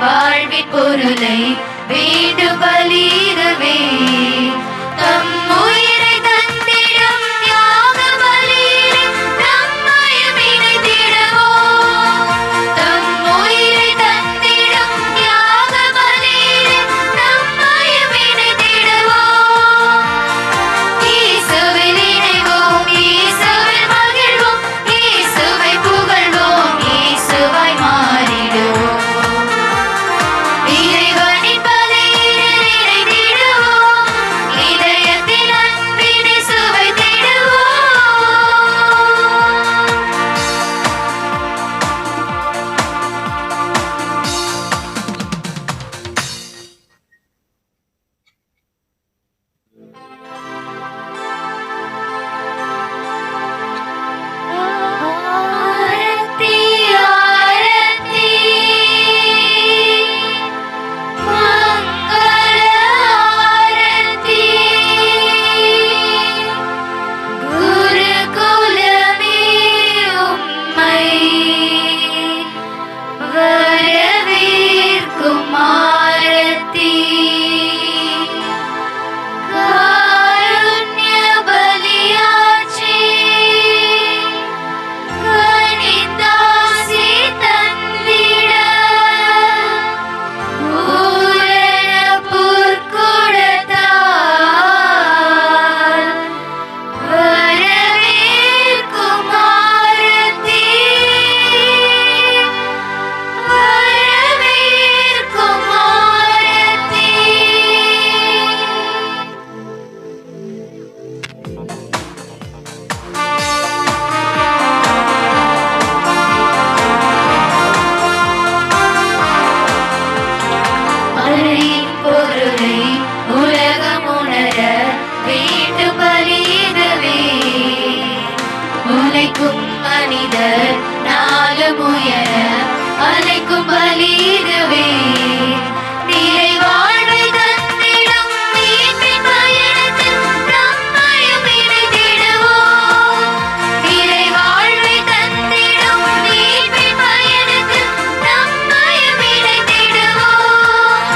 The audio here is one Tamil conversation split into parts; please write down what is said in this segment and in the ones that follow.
வாழ்வின் பொருளை வீடு பலியிடவே தம் உயிரை தந்திடும் தியாக பலியிலே நம்மையும் இணைத்திடுவோம். தம் உயிரை தந்திடும் தியாக பலியிலே நம்மையும் இணைத்திடுவோம். இயேசுவில் இணைவோம், இயேசுவில் மகிழ்வோம், இயேசுவை புகழ்வோம், இயேசுவாய் மாறிடுவோம். இறைவனின் பலியிலே இணைந்திடுவோம், இதயத்தில் அன்பினை சுவைத்திடுவோம். ஆரத்தி ஆரத்தி மங்கள ஆரத்தி குருகுலமே உம்மை வரவேற்கும் ஆரத்தி காருண்ய பலியாட்சி கனிந்தாசி தந்திட பூரண பொற்குடத்தால் வரவேற்கும் ஆரத்தி வரவேற்கும் ஆரத்தி. மறையின் பொருளை உலகம் உணர வீட்டு பலியிடவே உழைக்கும் மனிதர் நாளும் உயர அழைக்கும் பலியிடவே நிறை வாழ்வை தந்திடும் மீட்பின் பயணத்தில் நம்மையும் இணைத்திடுவோம். நிறை வாழ்வை தந்திடும் மீட்பின் பயணத்தில் நம்மையும் இணைத்திடுவோம்.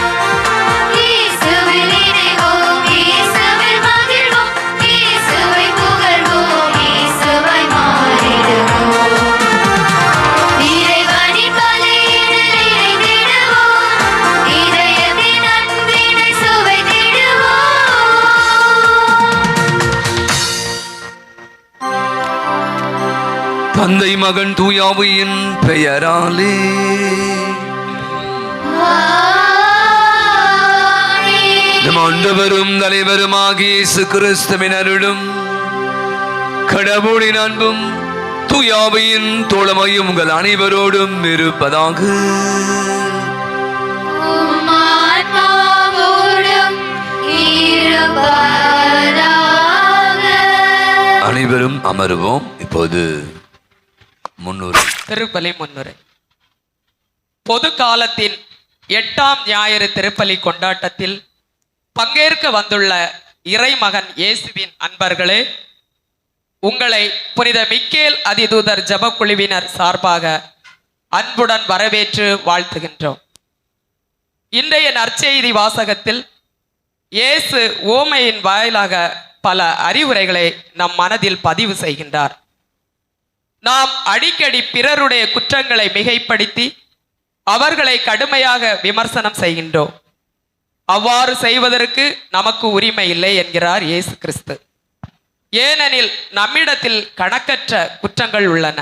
இயேசுவில் இணைவோம், இயேசுவில் மகிழ்வோம், இயேசுவை புகழ்வோம், இயேசுவாய் மாறிடுவோம். இறைவனின் பலியிலே இணைந்திடுவோம், இதயத்தின் அன்பினை சுவைத்திடுவோம். தந்தை மகன் தூயாவியின் பெயராலே ஆமென். நம் ஆண்டவரும் தலைவருமாகிய இயேசு கிறிஸ்துவின் அருளும் கடவுளின் அன்பும் தூயாவியின் தோழமையும் உங்கள் அனைவரோடும் இருப்பதாக. உம் ஆன்மாவோடும் இருப்பதாக. அனைவரும் அமருவோம். இப்போது முன்னூறு திருப்பலி முன்னுரை. பொது காலத்தின் 8ஆம் ஞாயிறு திருப்பலி கொண்டாட்டத்தில் பங்கேற்க வந்துள்ள இறைமகன் இயேசுவின் அன்பர்களே, உங்களை புனித மிக்கேல் அதிதூதர் ஜெபக்குழுவினர் சார்பாக அன்புடன் வரவேற்று வாழ்த்துகின்றோம். இன்றைய நற்செய்தி வாசகத்தில் இயேசு ஓமையின் வாயிலாக பல அறிவுரைகளை நம் மனதில் பதிவு செய்கின்றார். நாம் அடிக்கடி பிறருடைய குற்றங்களை மிகைப்படுத்தி அவர்களை கடுமையாக விமர்சனம் செய்கின்றோம். அவ்வாறு செய்வதற்கு நமக்கு உரிமை இல்லை என்கிறார் இயேசு கிறிஸ்து. ஏனெனில் நம்மிடத்தில் கணக்கற்ற குற்றங்கள் உள்ளன.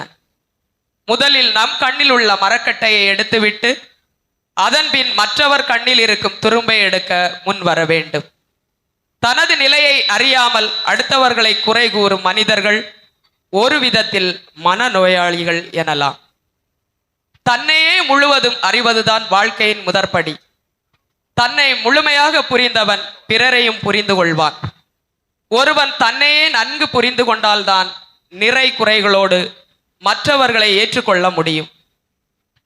முதலில் நம் கண்ணில் உள்ள மரக்கட்டையை எடுத்துவிட்டு அதன்பின் மற்றவர் கண்ணில் இருக்கும் துரும்பை எடுக்க முன் வர வேண்டும். தனது நிலையை அறியாமல் அடுத்தவர்களை குறை கூறும் மனிதர்கள் ஒரு விதத்தில் மனநோயாளிகள் எனலாம். தன்னையே முழுவதும் அறிவதுதான் வாழ்க்கையின் முதற்படி. தன்னை முழுமையாக புரிந்தவன் பிறரையும் புரிந்து கொள்வான். ஒருவன் தன்னையே நன்கு புரிந்து கொண்டால்தான் நிறை குறைகளோடு மற்றவர்களை ஏற்றுக்கொள்ள முடியும்.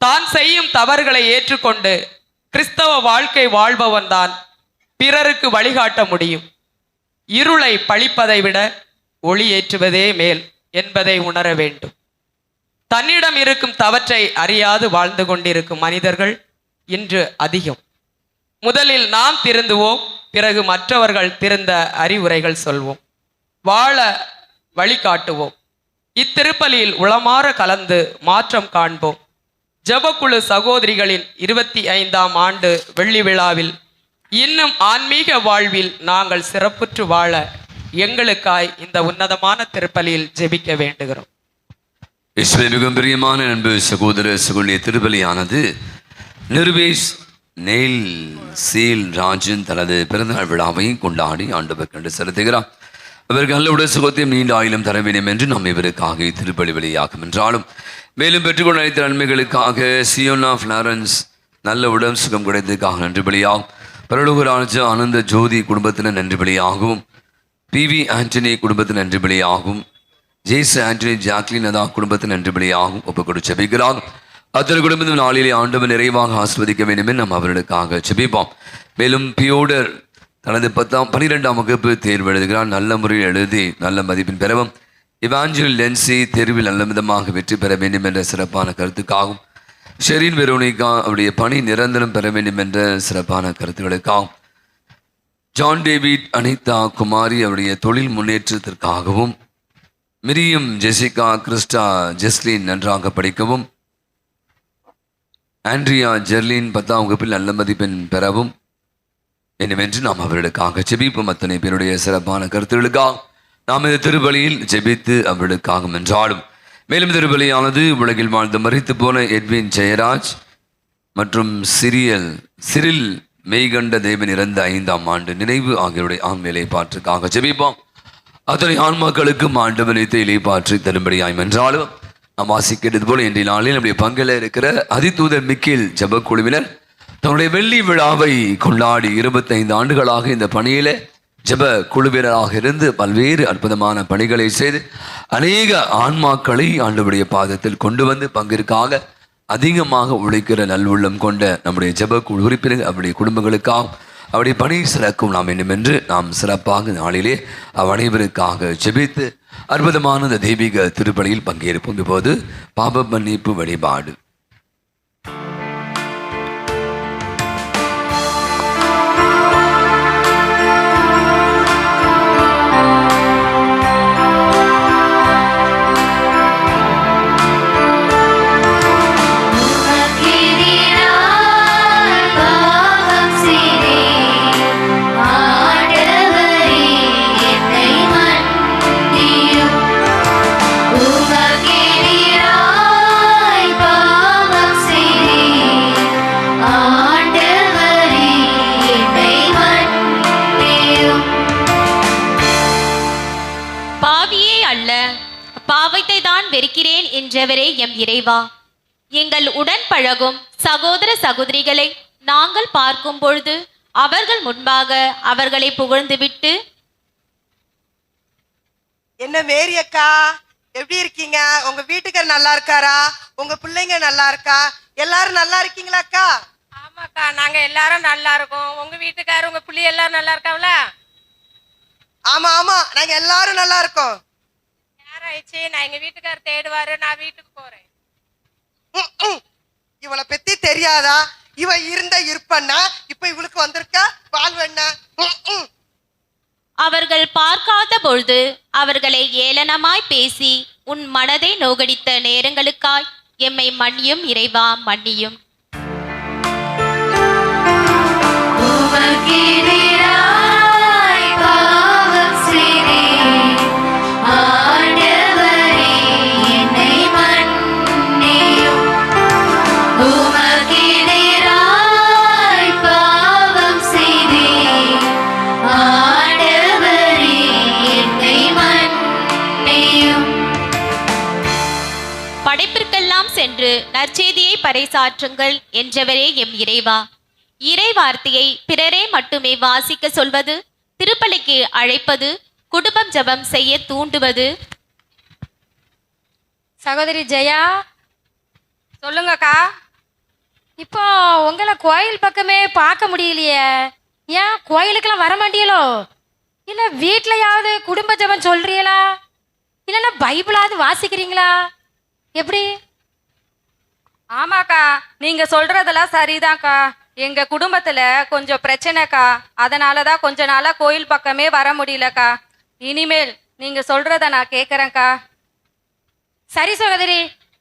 தான் செய்யும் தவறுகளை ஏற்றுக்கொண்டு கிறிஸ்தவ வாழ்க்கை வாழ்பவன் தான் பிறருக்கு வழிகாட்ட முடியும். இருளை பழிப்பதை விட ஒளி ஏற்றுவதே மேல் என்பதை உணர வேண்டும். தன்னிடம் இருக்கும் தவற்றை அறியாது வாழ்ந்து கொண்டிருக்கும் மனிதர்கள் இன்று அதிகம். முதலில் நாம் திருந்துவோம், பிறகு மற்றவர்கள் திருந்த அறிவுரைகள் சொல்வோம், வாழ வழிகாட்டுவோம். இத்திருப்பலியில் உளமாற கலந்து மாற்றம் காண்போம். ஜெபக்குழு சகோதரிகளின் 25ஆம் ஆண்டு வெள்ளி விழாவில் இன்னும் ஆன்மீக வாழ்வில் நாங்கள் சிறப்புற்று வாழ எங்களுக்காய் இந்த உன்னதமான திருப்பலியில் ஜெபிக்க வேண்டுகிறோம். இஸ்வே மிகவும் பிரியமான அன்பு சகோதர சகோதரிய திருப்பலியானது நிர்வேஷ் நெயில் சீல் ராஜன் தனது பிறந்தநாள் விழாவை கொண்டாடி ஆண்டவர் கண்டு செலுத்துகிறார். அவருக்கு நல்ல சுகத்தையும் நீண்ட ஆயிலும் தர வேண்டும் என்று நாம் இவருக்காக திருப்பலி வழியாகும் என்றாலும் மேலும் பெற்றுக்கொண்ட அனைத்து நன்மைகளுக்காக சியோனா ஃபிளாரன்ஸ் நல்ல உடல் சுகம் கிடைத்ததுக்காக நன்றி பலியாகும். பரலோகராஜ ஆனந்த ஜோதி குடும்பத்தினர் நன்றி பலியாகவும், பிவி ஆண்டனி குடும்பத்தின் நன்றி பலியாகவும், ஜேசு ஆண்டனி ஜாக்லின் அதா குடும்பத்தின் நன்றி பலியாகவும் ஒப்புக்கொடு செபிக்கிறார். அத்தனை குடும்பத்தின் நாளிலே ஆண்டவன் நிறைவாக ஆஸ்வதிக்க வேண்டும் என்று நாம் அவர்களுக்காக செபிப்போம். மேலும் பியோடர் தனது 12ஆம் வகுப்பு தேர்வு எழுதுகிறார். நல்ல முறையில் எழுதி நல்ல மதிப்பெண் பெறவும், இவாஞ்சல் லென்சி தேர்வில் நல்ல விதமாக வெற்றி பெற வேண்டும் என்ற சிறப்பான கருத்துக்காகவும், ஷெரின் வெரோனிகா அவருடைய பணி நிரந்தரம் பெற வேண்டும் என்ற சிறப்பான கருத்துக்களுக்காகவும், ஜான் டேவிட் அனிதா குமாரி அவருடைய தொழில் முன்னேற்றத்திற்காகவும், மிரியம் ஜெசிகா கிறிஸ்டா ஜெஸ்லின் நன்றாக படிக்கவும், ஆண்ட்ரியா ஜெர்லின் 10ஆம் வகுப்பில் நல்ல மதிப்பெண் பெறவும் என்னவென்று நாம் அவர்களுக்காக ஜெபிப்போம். அத்தனை பேருடைய சிறப்பான கருத்துகளுக்காக நாம் இந்த திருப்பலியில் ஜெபித்து அவர்களுக்காக என்றாலும் மேலும் திருப்பலியானது உலகில் வாழ்ந்து மரித்து போன எட்வின் ஜெயராஜ் மற்றும் சிரில் மெய்கண்ட தேவன் இறந்த 5ஆம் ஆண்டு நினைவு ஆகியோருடைய ஆண்மையிலை பாற்றுக்காக ஜெபிப்போம். அத்தனை ஆன்மாக்களுக்கும் ஆண்டவனைத்து இலைப்பாற்றி தரும்படியாய் என்றாலும் நாம் வாசிக்கிறது போல இன்றைய நாளில் நம்முடைய பங்கில் இருக்கிற அதிதூதர் மிக்கேல் ஜெப குழுவினர் தன்னுடைய வெள்ளி விழாவை கொண்டாடி 25 ஆண்டுகளாக இந்த பணியில ஜெப குழுவினராக இருந்து பல்வேறு அற்புதமான பணிகளை செய்து அநேக ஆன்மாக்களை ஆண்டவருடைய பாதத்தில் கொண்டு வந்து பங்கிற்காக அதிகமாக உழைக்கிற நல்வுள்ளம் கொண்ட நம்முடைய ஜெப குழு உறுப்பினர் அவருடைய குடும்பங்களுக்காக அவருடைய பணி சிறக்கும் நாம் வேண்டும் என்று நாம் சிறப்பாக நாளிலே அனைவருக்காக ஜெபித்து அற்புதமான இந்த தெய்வீக திருப்பலியில் பங்கேற்போம். இப்போது பாப மன்னிப்பு வழிபாடு. பாவத்தை தான் வெறுக்கிறேன் என்றவரே எம் இறைவா, எங்கள் உடன் பழகும் சகோதர சகோதரிகளை நாங்கள் பார்க்கும் பொழுது அவர்கள் முன்பாக அவர்களை புகழ்ந்துவிட்டு, என்ன மேரி அக்கா எப்படி இருக்கீங்க? உங்க வீட்டுக்கார் நல்லா இருக்காரா? உங்க பிள்ளைங்க நல்லா இருக்கா? எல்லாரும் நல்லா இருக்கீங்களா அக்கா? ஆமாக்கா, நாங்க எல்லாரும் நல்லா இருக்கோம். உங்க வீட்டுக்காரர் உங்க பிள்ளை எல்லாரும் நல்லா இருக்காங்கள? ஆமா ஆமா, நாங்க எல்லாரும் நல்லா இருக்கோம். யாராயிடுச்சு, நான் எங்க வீட்டுக்காரர் தேடுவாரு, நான் வீட்டுக்கு போறேன். இவளை பத்தி தெரியாதா? இவ இருந்த இருப்பண்ணா இப்ப இவளுக்கு வந்திருக்க வாழ்வண்ணா. அவர்கள் பார்க்காத பொழுது அவர்களை ஏளனமாய் பேசி உன் மனதை நோகடித்த நேரங்களுக்காய் எம்மை மன்னியும் இறைவா, மன்னியும். படைப்பிற்கெல்லாம் சென்று நற்செய்தியை பறைசாற்றுங்கள் என்றவரே எம் இறைவா, இறை வார்த்தையை பிறரே மட்டுமே வாசிக்க சொல்வது, திருப்பலிக்கு அழைப்பது, குடும்பம் ஜெபம் செய்ய தூண்டுவது. சகோதரி ஜெயா, சொல்லுங்கக்கா. இப்போ உங்களை கோயில் பக்கமே பார்க்க முடியலையே, ஏன் கோயிலுக்கெல்லாம் வர மாட்டீங்களோ? இல்லை வீட்டிலையாவது குடும்ப ஜெபம் சொல்றீங்களா? இல்லைன்னா பைபிளாவது வாசிக்கிறீங்களா? எப்படி? ஆமாக்கா, நீங்க சொல்றதெல்லாம் சரிதான்க்கா. எங்க குடும்பத்துல கொஞ்சம் பிரச்சனைக்கா. அதனாலதான் கொஞ்ச நாளா கோயில் பக்கமே வர முடியலக்கா. இனிமேல் நீங்க சொல்றத நான் கேக்குறேன்க்கா. சரி சகோதரி,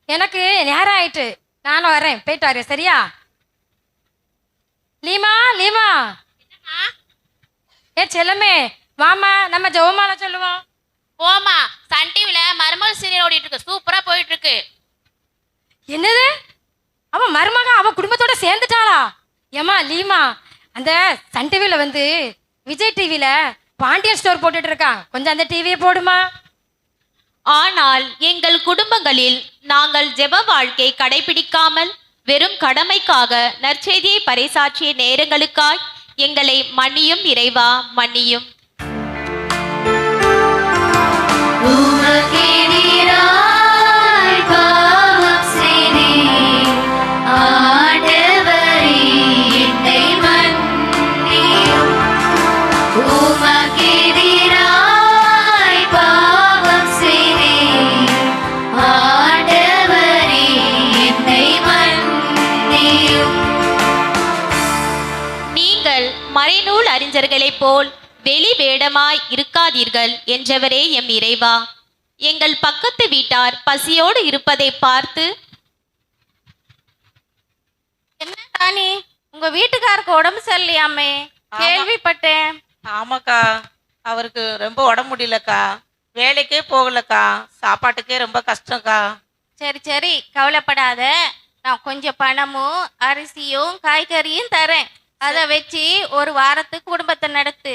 எனக்கு நேரம் ஆயிட்டு, நானும் வரேன், போயிட்டு வரேன், சரியா? லீமா லீமா, ஏ செல்லமே வாமா, நம்ம ஜெபமாலை சொல்லுவோம். போமா, சன் டிவில மருமகள் சீரியல் ஓடிட்டு இருக்கு, சூப்பரா போயிட்டு இருக்கு. என்னது, அவ மருமக அவ குடும்பத்தோட சேர்ந்துட்டாளா? ஏமா லீமா, அந்த சன் டிவில வந்து விஜய் டிவில பாண்டியன் ஸ்டோர் போட்டுட்டு இருக்கான், கொஞ்சம் அந்த டிவியை போடுமா. ஆனால் எங்கள் குடும்பங்களில் நாங்கள் ஜெப வாழ்க்கை கடைபிடிக்காமல் வெறும் கடமைக்காக நற்செய்தியை பறைசாற்றிய நேரங்களுக்காய் எங்களை மன்னியும் இறைவா, மன்னியும். உமக்கெதிராய் பாவம் செய்தேன், ஆண்டவரே என்னை மன்னியும். உமக்கெதிராய் பாவம் செய்தேன், ஆண்டவரே என்னை மன்னியும். நீங்கள் மறைநூல் அறிஞர்களைப் போல் வெளி வேடமாய் இருக்காதீர்கள் என்றவரே எம் இறைவா. எங்கள் பக்கத்து வீட்டார் பசியோடு இருப்பதை பார்த்து, என்ன ராணி, உங்க வீட்டுக்காருக்கு உடம்பு சரியில்லையாமே, கேள்விப்பட்டேன். ஆமாக்கா, அவருக்கு ரொம்ப உடம்பு முடியலக்கா, வேலைக்கே போகலக்கா, சாப்பாட்டுக்கே ரொம்ப கஷ்டம்க்கா. சரி சரி, கவலைப்படாத. நான் கொஞ்சம் பணமும் அரிசியும் காய்கறியும் தரேன். அதை வச்சு ஒரு வாரத்துக்கு குடும்பத்தை நடத்து.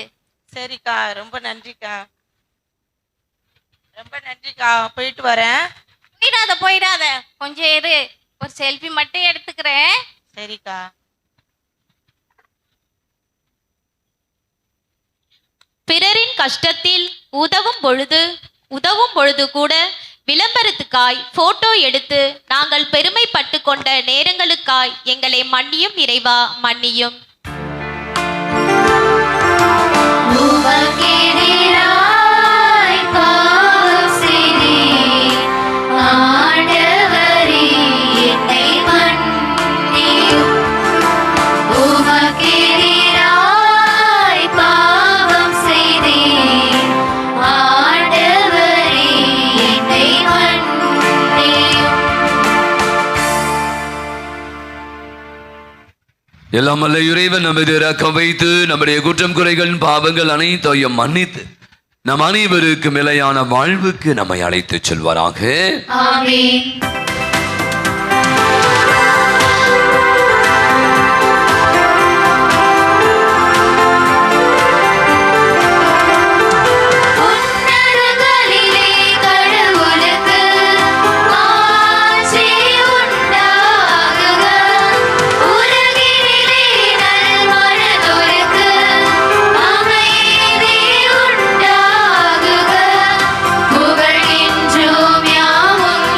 சரிக்கா, ரொம்ப நன்றிக்கா. ரொம்ப நன்றிக்கா, போயிட்டு வரேன். போயிடாத, கொஞ்சம் இரு, ஒரு செல்ஃபி மட்டும் எடுத்துக்கிறேன். சரிக்கா. பிறரின் கஷ்டத்தில் உதவும் பொழுது கூட விளம்பரத்துக்காய் போட்டோ எடுத்து நாங்கள் பெருமைப்பட்டு கொண்ட நேரங்களுக்காய் எங்களை மன்னியும் இறைவா, மன்னியும். உமக்கெதிராய் பாவம் செய்தேன், ஆண்டவரே என்னை மன்னியும். உமக்கெதிராய் பாவம் செய்தேன், ஆண்டவரே என்னை மன்னியும். எல்லாம் அல்ல இறைவன் நமது இரக்கம் வைத்து நம்முடைய குற்றம் குறைகள் பாவங்கள் அனைத்தையும் மன்னித்து நம் அனைவருக்கும் நிலையான வாழ்வுக்கு நம்மை அழைத்துச் செல்வாராக. ஆமென். உன்னதங்களிலே கடவுளுக்கு ஆட்சி உண்டாகுக. உலகினிலே நல்மனதோருக்கு அமைதி உண்டாகுக. புகழ் என்றும் யாவும்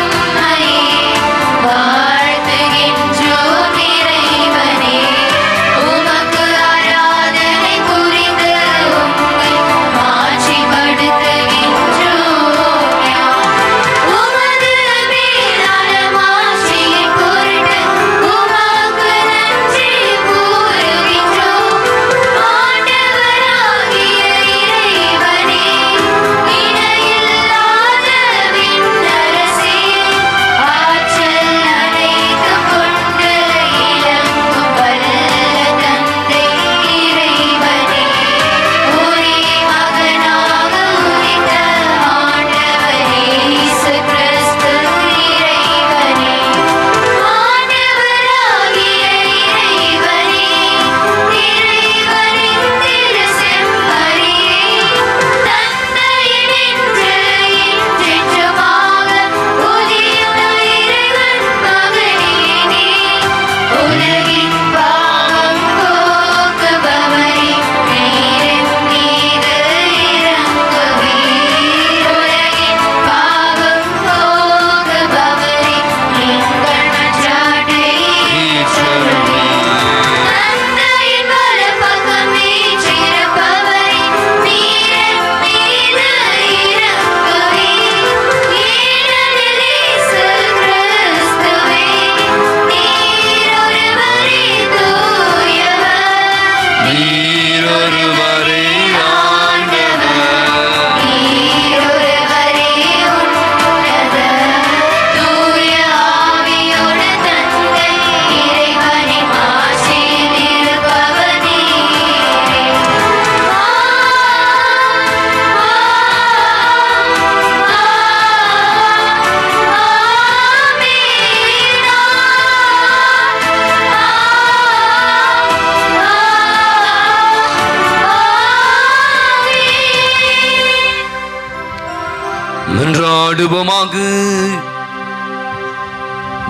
மன்றாடுவோமாக.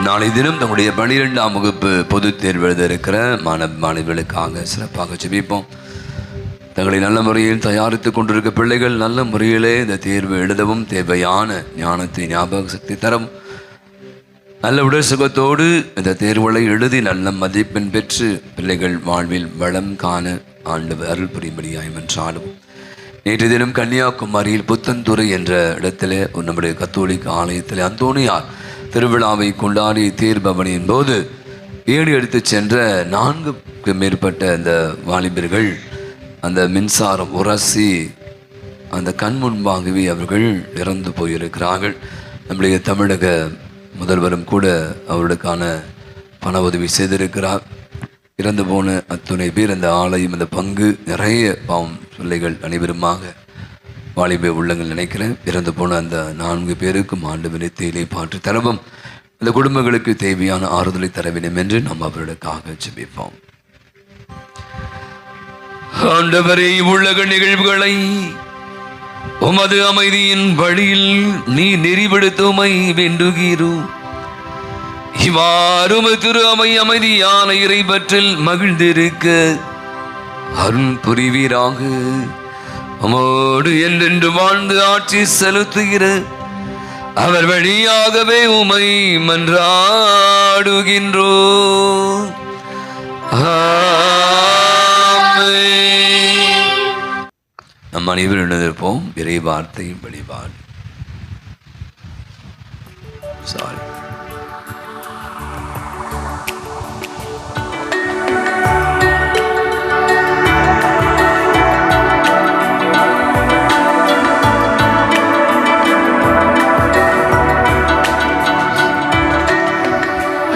நாளை தினம் தங்களுடைய 12ஆம் வகுப்பு பொதுத் தேர்வு எழுத இருக்கிற மாணவர்களுக்காக சிறப்பாக ஜெபிப்போம். தங்களை நல்ல முறையில் தயாரித்துக் கொண்டிருக்க பிள்ளைகள் நல்ல முறையிலே இந்த தேர்வு எழுதவும் தேவையான ஞானத்தை ஞாபக சக்தி தரவும் நல்ல உடல் சுகத்தோடு இந்த தேர்வுகளை எழுதி நல்ல மதிப்பெண் பெற்று பிள்ளைகள் வாழ்வில் வளம் காண ஆண்டவர் அருள் புரியும்படியாய் மன்றாடும். நேற்று தினம் கன்னியாகுமரியில் புத்தன்துறை என்ற இடத்திலே நம்முடைய கத்தோலிக்க ஆலயத்தில் அந்தோனியார் திருவிழாவை கொண்டாடி தேர்பவனின் போது ஏடு எடுத்துச் சென்ற 4க்கு மேற்பட்ட அந்த வாலிபர்கள் அந்த மின்சாரம் உரசி அந்த கண் முன்பாகவே அவர்கள் இறந்து போயிருக்கிறார்கள். நம்முடைய தமிழக முதல்வரும் கூட அவர்களுக்கான பண உதவி செய்திருக்கிறார். இறந்து போன அத்துணை பேர் அந்த ஆலயம் அந்த பங்கு நிறைய பாவம் பிள்ளைகள் அனைவருமாக வாலிப உள்ளங்கள் நினைக்கிறேன். இறந்து போன அந்த 4 பேருக்கும் ஆண்டவரை தேயிலை பாற்று தரவும் அந்த குடும்பங்களுக்கு தேவையான ஆறுதலை தர வேண்டும் என்று நாம் அவர்களுக்காக ஜெபிப்போம். ஆண்டவரே, உலக நிகழ்வுகளை உமது அமைதியின் வழியில் நீ நெறிப்படுத்துமை வேண்டுகிறோம். இவ்வாறு திரு அமைதியான இறைபற்றில் மகிழ்ந்திருக்க அருள் புரிவீராக. உமோடு என்றென்று வாழ்ந்து ஆட்சி செலுத்துகிற அவர் வழியாகவே உமை மன்றாடுகின்றோம். நம் அனைவரும் இருப்போம். இறை வார்த்தையும் வழிபாடு. சாரி.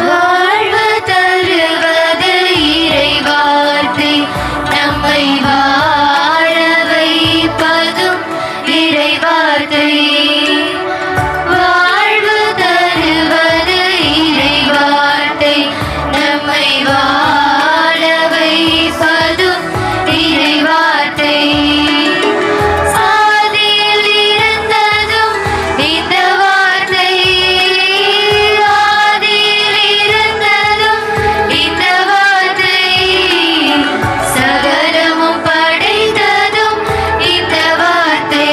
வாழ்வு தருவது இறைவார்த்தை, நம்மை வாழ வைப்பதும் இறைவார்த்தை. வாழ்வு தருவது இறைவார்த்தை, நம்மை வாழ வைப்பதும் இறைவார்த்தை. ஆதியில் இருந்ததும் இந்த வார்த்தை, ஆதியில் இருந்ததும் இந்த வார்த்தை. சகலமும் படைத்ததும் இந்த வார்த்தை,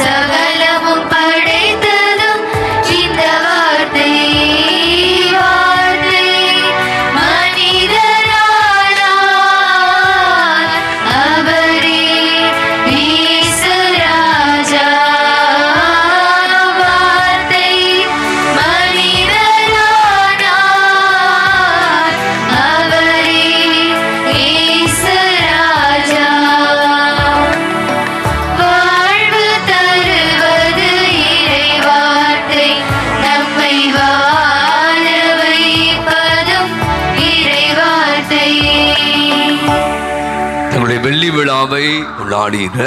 சகலமும் படைத்ததும் இந்த வார்த்தை. வார்த்தை மனிதரானார், அவரே இயேசு ராஜா. வார்த்தை மனிதரானார், அவரே இயேசு ராஜா. வாழ்வு தருவது இறைவார்த்தை, நம்மை வாழ வைப்பதும் இறைவார்த்தை. தங்களுடைய வெள்ளி விழாவை கொண்டாடுகிற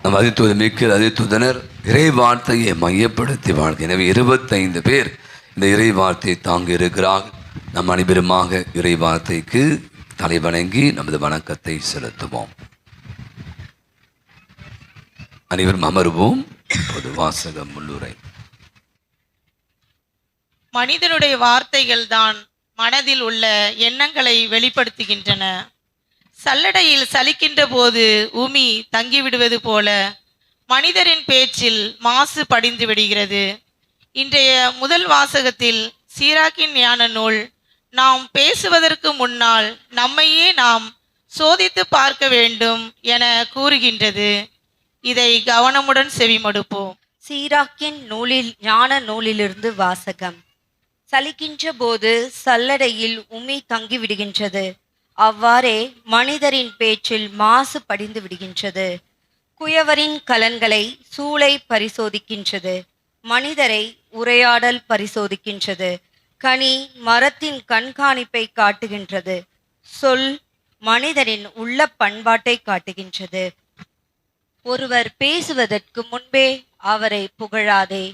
நம் அதிதூதனர் இறை வார்த்தையை மையப்படுத்தி வாழ்க்கை. எனவே 25 பேர் இந்த இறை வார்த்தையை தாங்கி இருக்கிறார்கள். நம் அனைவருமாக இறை வார்த்தைக்கு தலைவணங்கி நமது வணக்கத்தை செலுத்துவோம். அனைவரும் அமர்வோம். பொது வாசகம் முன்னுரை. மனிதனுடைய வார்த்தைகள் தான் மனதில் உள்ள எண்ணங்களை வெளிப்படுத்துகின்றன. சல்லடையில் சலிக்கின்ற போது உமி தங்கிவிடுவது போல மனிதரின் பேச்சில் மாசு படிந்து விடுகிறது. இன்றைய முதல் வாசகத்தில் சீராக்கின் ஞான நூல் நாம் பேசுவதற்கு முன்னால் நம்மையே நாம் சோதித்து பார்க்க வேண்டும் என கூறுகின்றது. இதை கவனமுடன் செவிமடுப்போம். சீராக்கின் நூலில் ஞான நூலிலிருந்து வாசகம். சலிக்கின்ற போது சல்லடையில் உமி தங்கிவிடுகின்றது, அவ்வாறே மனிதரின் பேச்சில் மாசு படிந்து விடுகின்றது. குயவரின் கலன்களை சூளை பரிசோதிக்கின்றது, மனிதரை உரையாடல் பரிசோதிக்கின்றது. கனி மரத்தின் கண்காணிப்பை காட்டுகின்றது, சொல் மனிதரின் உள்ள பண்பாட்டை காட்டுகின்றது. ஒருவர் பேசுவதற்கு முன்பே அவரை புகழாதே,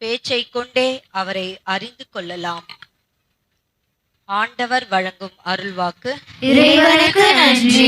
பேச்சை கொண்டே அவரை அறிந்து கொள்ளலாம். ஆண்டவர் வழங்கும் அருள்வாக்கு. இறைவனுக்கு நன்றி.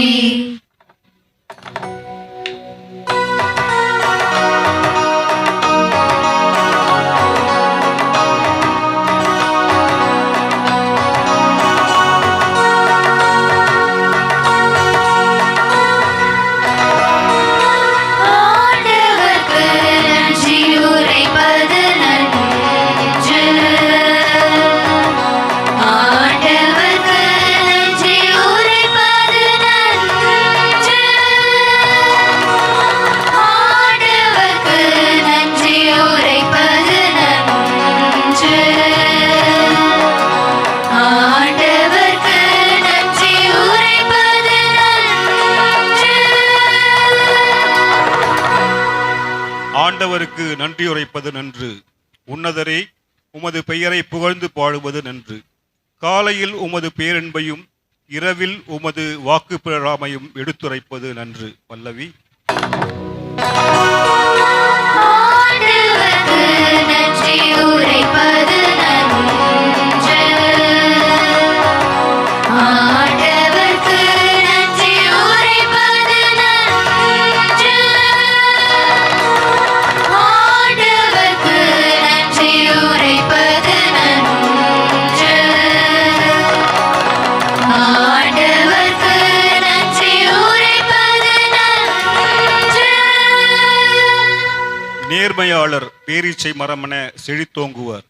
இறைவனுக்கு நன்றியுரைப்பது நன்று. உன்னதரே, உமது பெயரை புகழ்ந்து பாடுவது நன்று. காலையில் உமது பேரன்பையும் இரவில் உமது வாக்கு பெறாமையும் எடுத்துரைப்பது நன்று. பல்லவி. ஆண்டவர்க்கு நன்றி உரைப்பது நன்று. ஆண்டவர்க்கு நன்றி உரைப்பது நன்று. ஆண்டவர்க்கு நன்றி உரைப்பது நன்று. ஆண்டவர்க்கு நன்றி உரைப்பது நன்று. நேர்மையாளர் பேரீச்சை மரமென செழித்தோங்குவர்.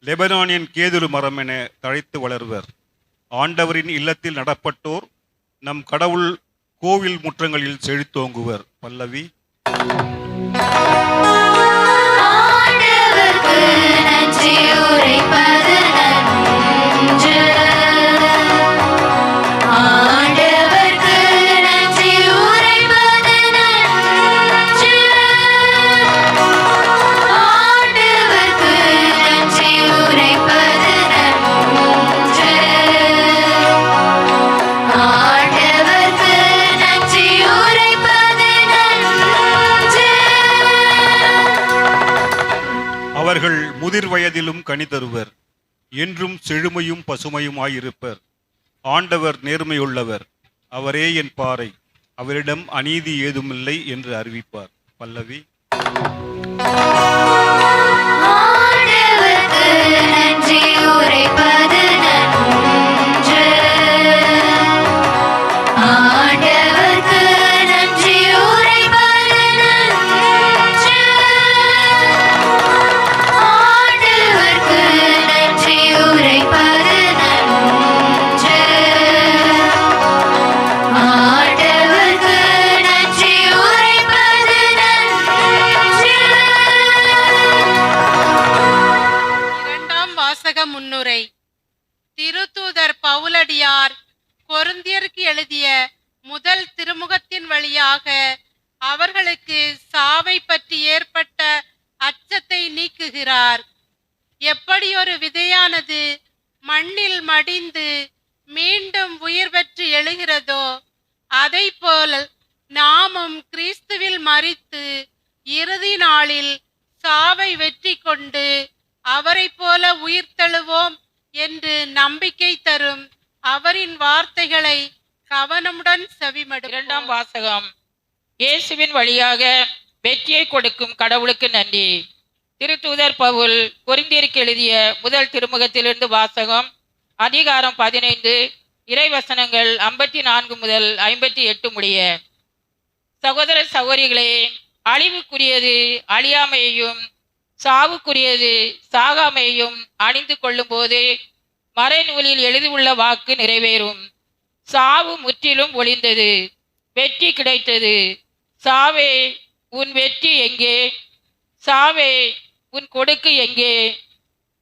லெபனானின் கேதுரு மரமென தழைத்து வளர்வர். ஆண்டவரின் இல்லத்தில் நடப்பட்டோர் நம் கடவுள் கோவில் முற்றங்களில் செழித்தோங்குவர். பல்லவி. ஆண்டவர்க்கு நன்றி உரைப்பது நன்று. ஆண்டவர்க்கு நன்றி உரைப்பது நன்று. ஆண்டவர்க்கு நன்றி உரைப்பது நன்று. ஆண்டவர்க்கு நன்றி உரைப்பது நன்று. அவர்கள் முதிர் வயதிலும் கனி தருவர். என்றும் செழுமையும் பசுமையுமாயிருப்பர். ஆண்டவர் நேர்மையுள்ளவர். அவரே என் பாறை. அவரிடம் அநீதி ஏதுமில்லை என்று அறிவிப்பார். பல்லவி. ஆண்டவர்க்கு நன்றி உரைப்பது நன்று. ஆண்டவர்க்கு நன்றி உரைப்பது நன்று. ஆண்டவர்க்கு நன்றி உரைப்பது நன்று. ஆண்டவர்க்கு நன்றி உரைப்பது நன்று. இரண்டாம் வாசக முன்னுரை. திருத்தூதர் பவுலடியார் கொரிந்தியருக்கு எழுதிய முதல் திருமுகத்தின் வழியாக அவர்களுக்கு சாவை பற்றி ஏற்பட்ட அச்சத்தை நீக்குகிறார். எப்படியொரு விதையானது மண்ணில் மடிந்து மீண்டும் உயிர் பெற்று எழுகிறதோ அதைப்போல் நாமும் கிறிஸ்துவில் மரித்து இறுதி நாளில் சாவை வெற்றி கொண்டு அவரைப் போல உயிர்த்தெழுவோம் என்று நம்பிக்கை தரும் அவரின் வார்த்தைகளை கவனமுடன் செவிமடு. இரண்டாம் வாசகம். இயேசுவின் வழியாக வெற்றியை கொடுக்கும் கடவுளுக்கு நன்றி. திருத்தூதர் பவுல் கொரிந்தியருக்கு எழுதிய முதல் திருமுகத்திலிருந்து வாசகம். அதிகாரம் 15, இறைவசனங்கள் 54 முதல் 58 முடிய. சகோதர சகோதரிகளே, அழிவுக்குரியது அழியாமையையும் சாவுக்குரியது சாகாமையையும் அணிந்து கொள்ளும் போது மறைநூலில் எழுதியுள்ள வாக்கு நிறைவேறும். சாவு முற்றிலும் ஒளிந்தது, வெற்றி கிடைத்தது. சாவே, உன் வெற்றி எங்கே? சாவே, உன் கொடுக்கு எங்கே?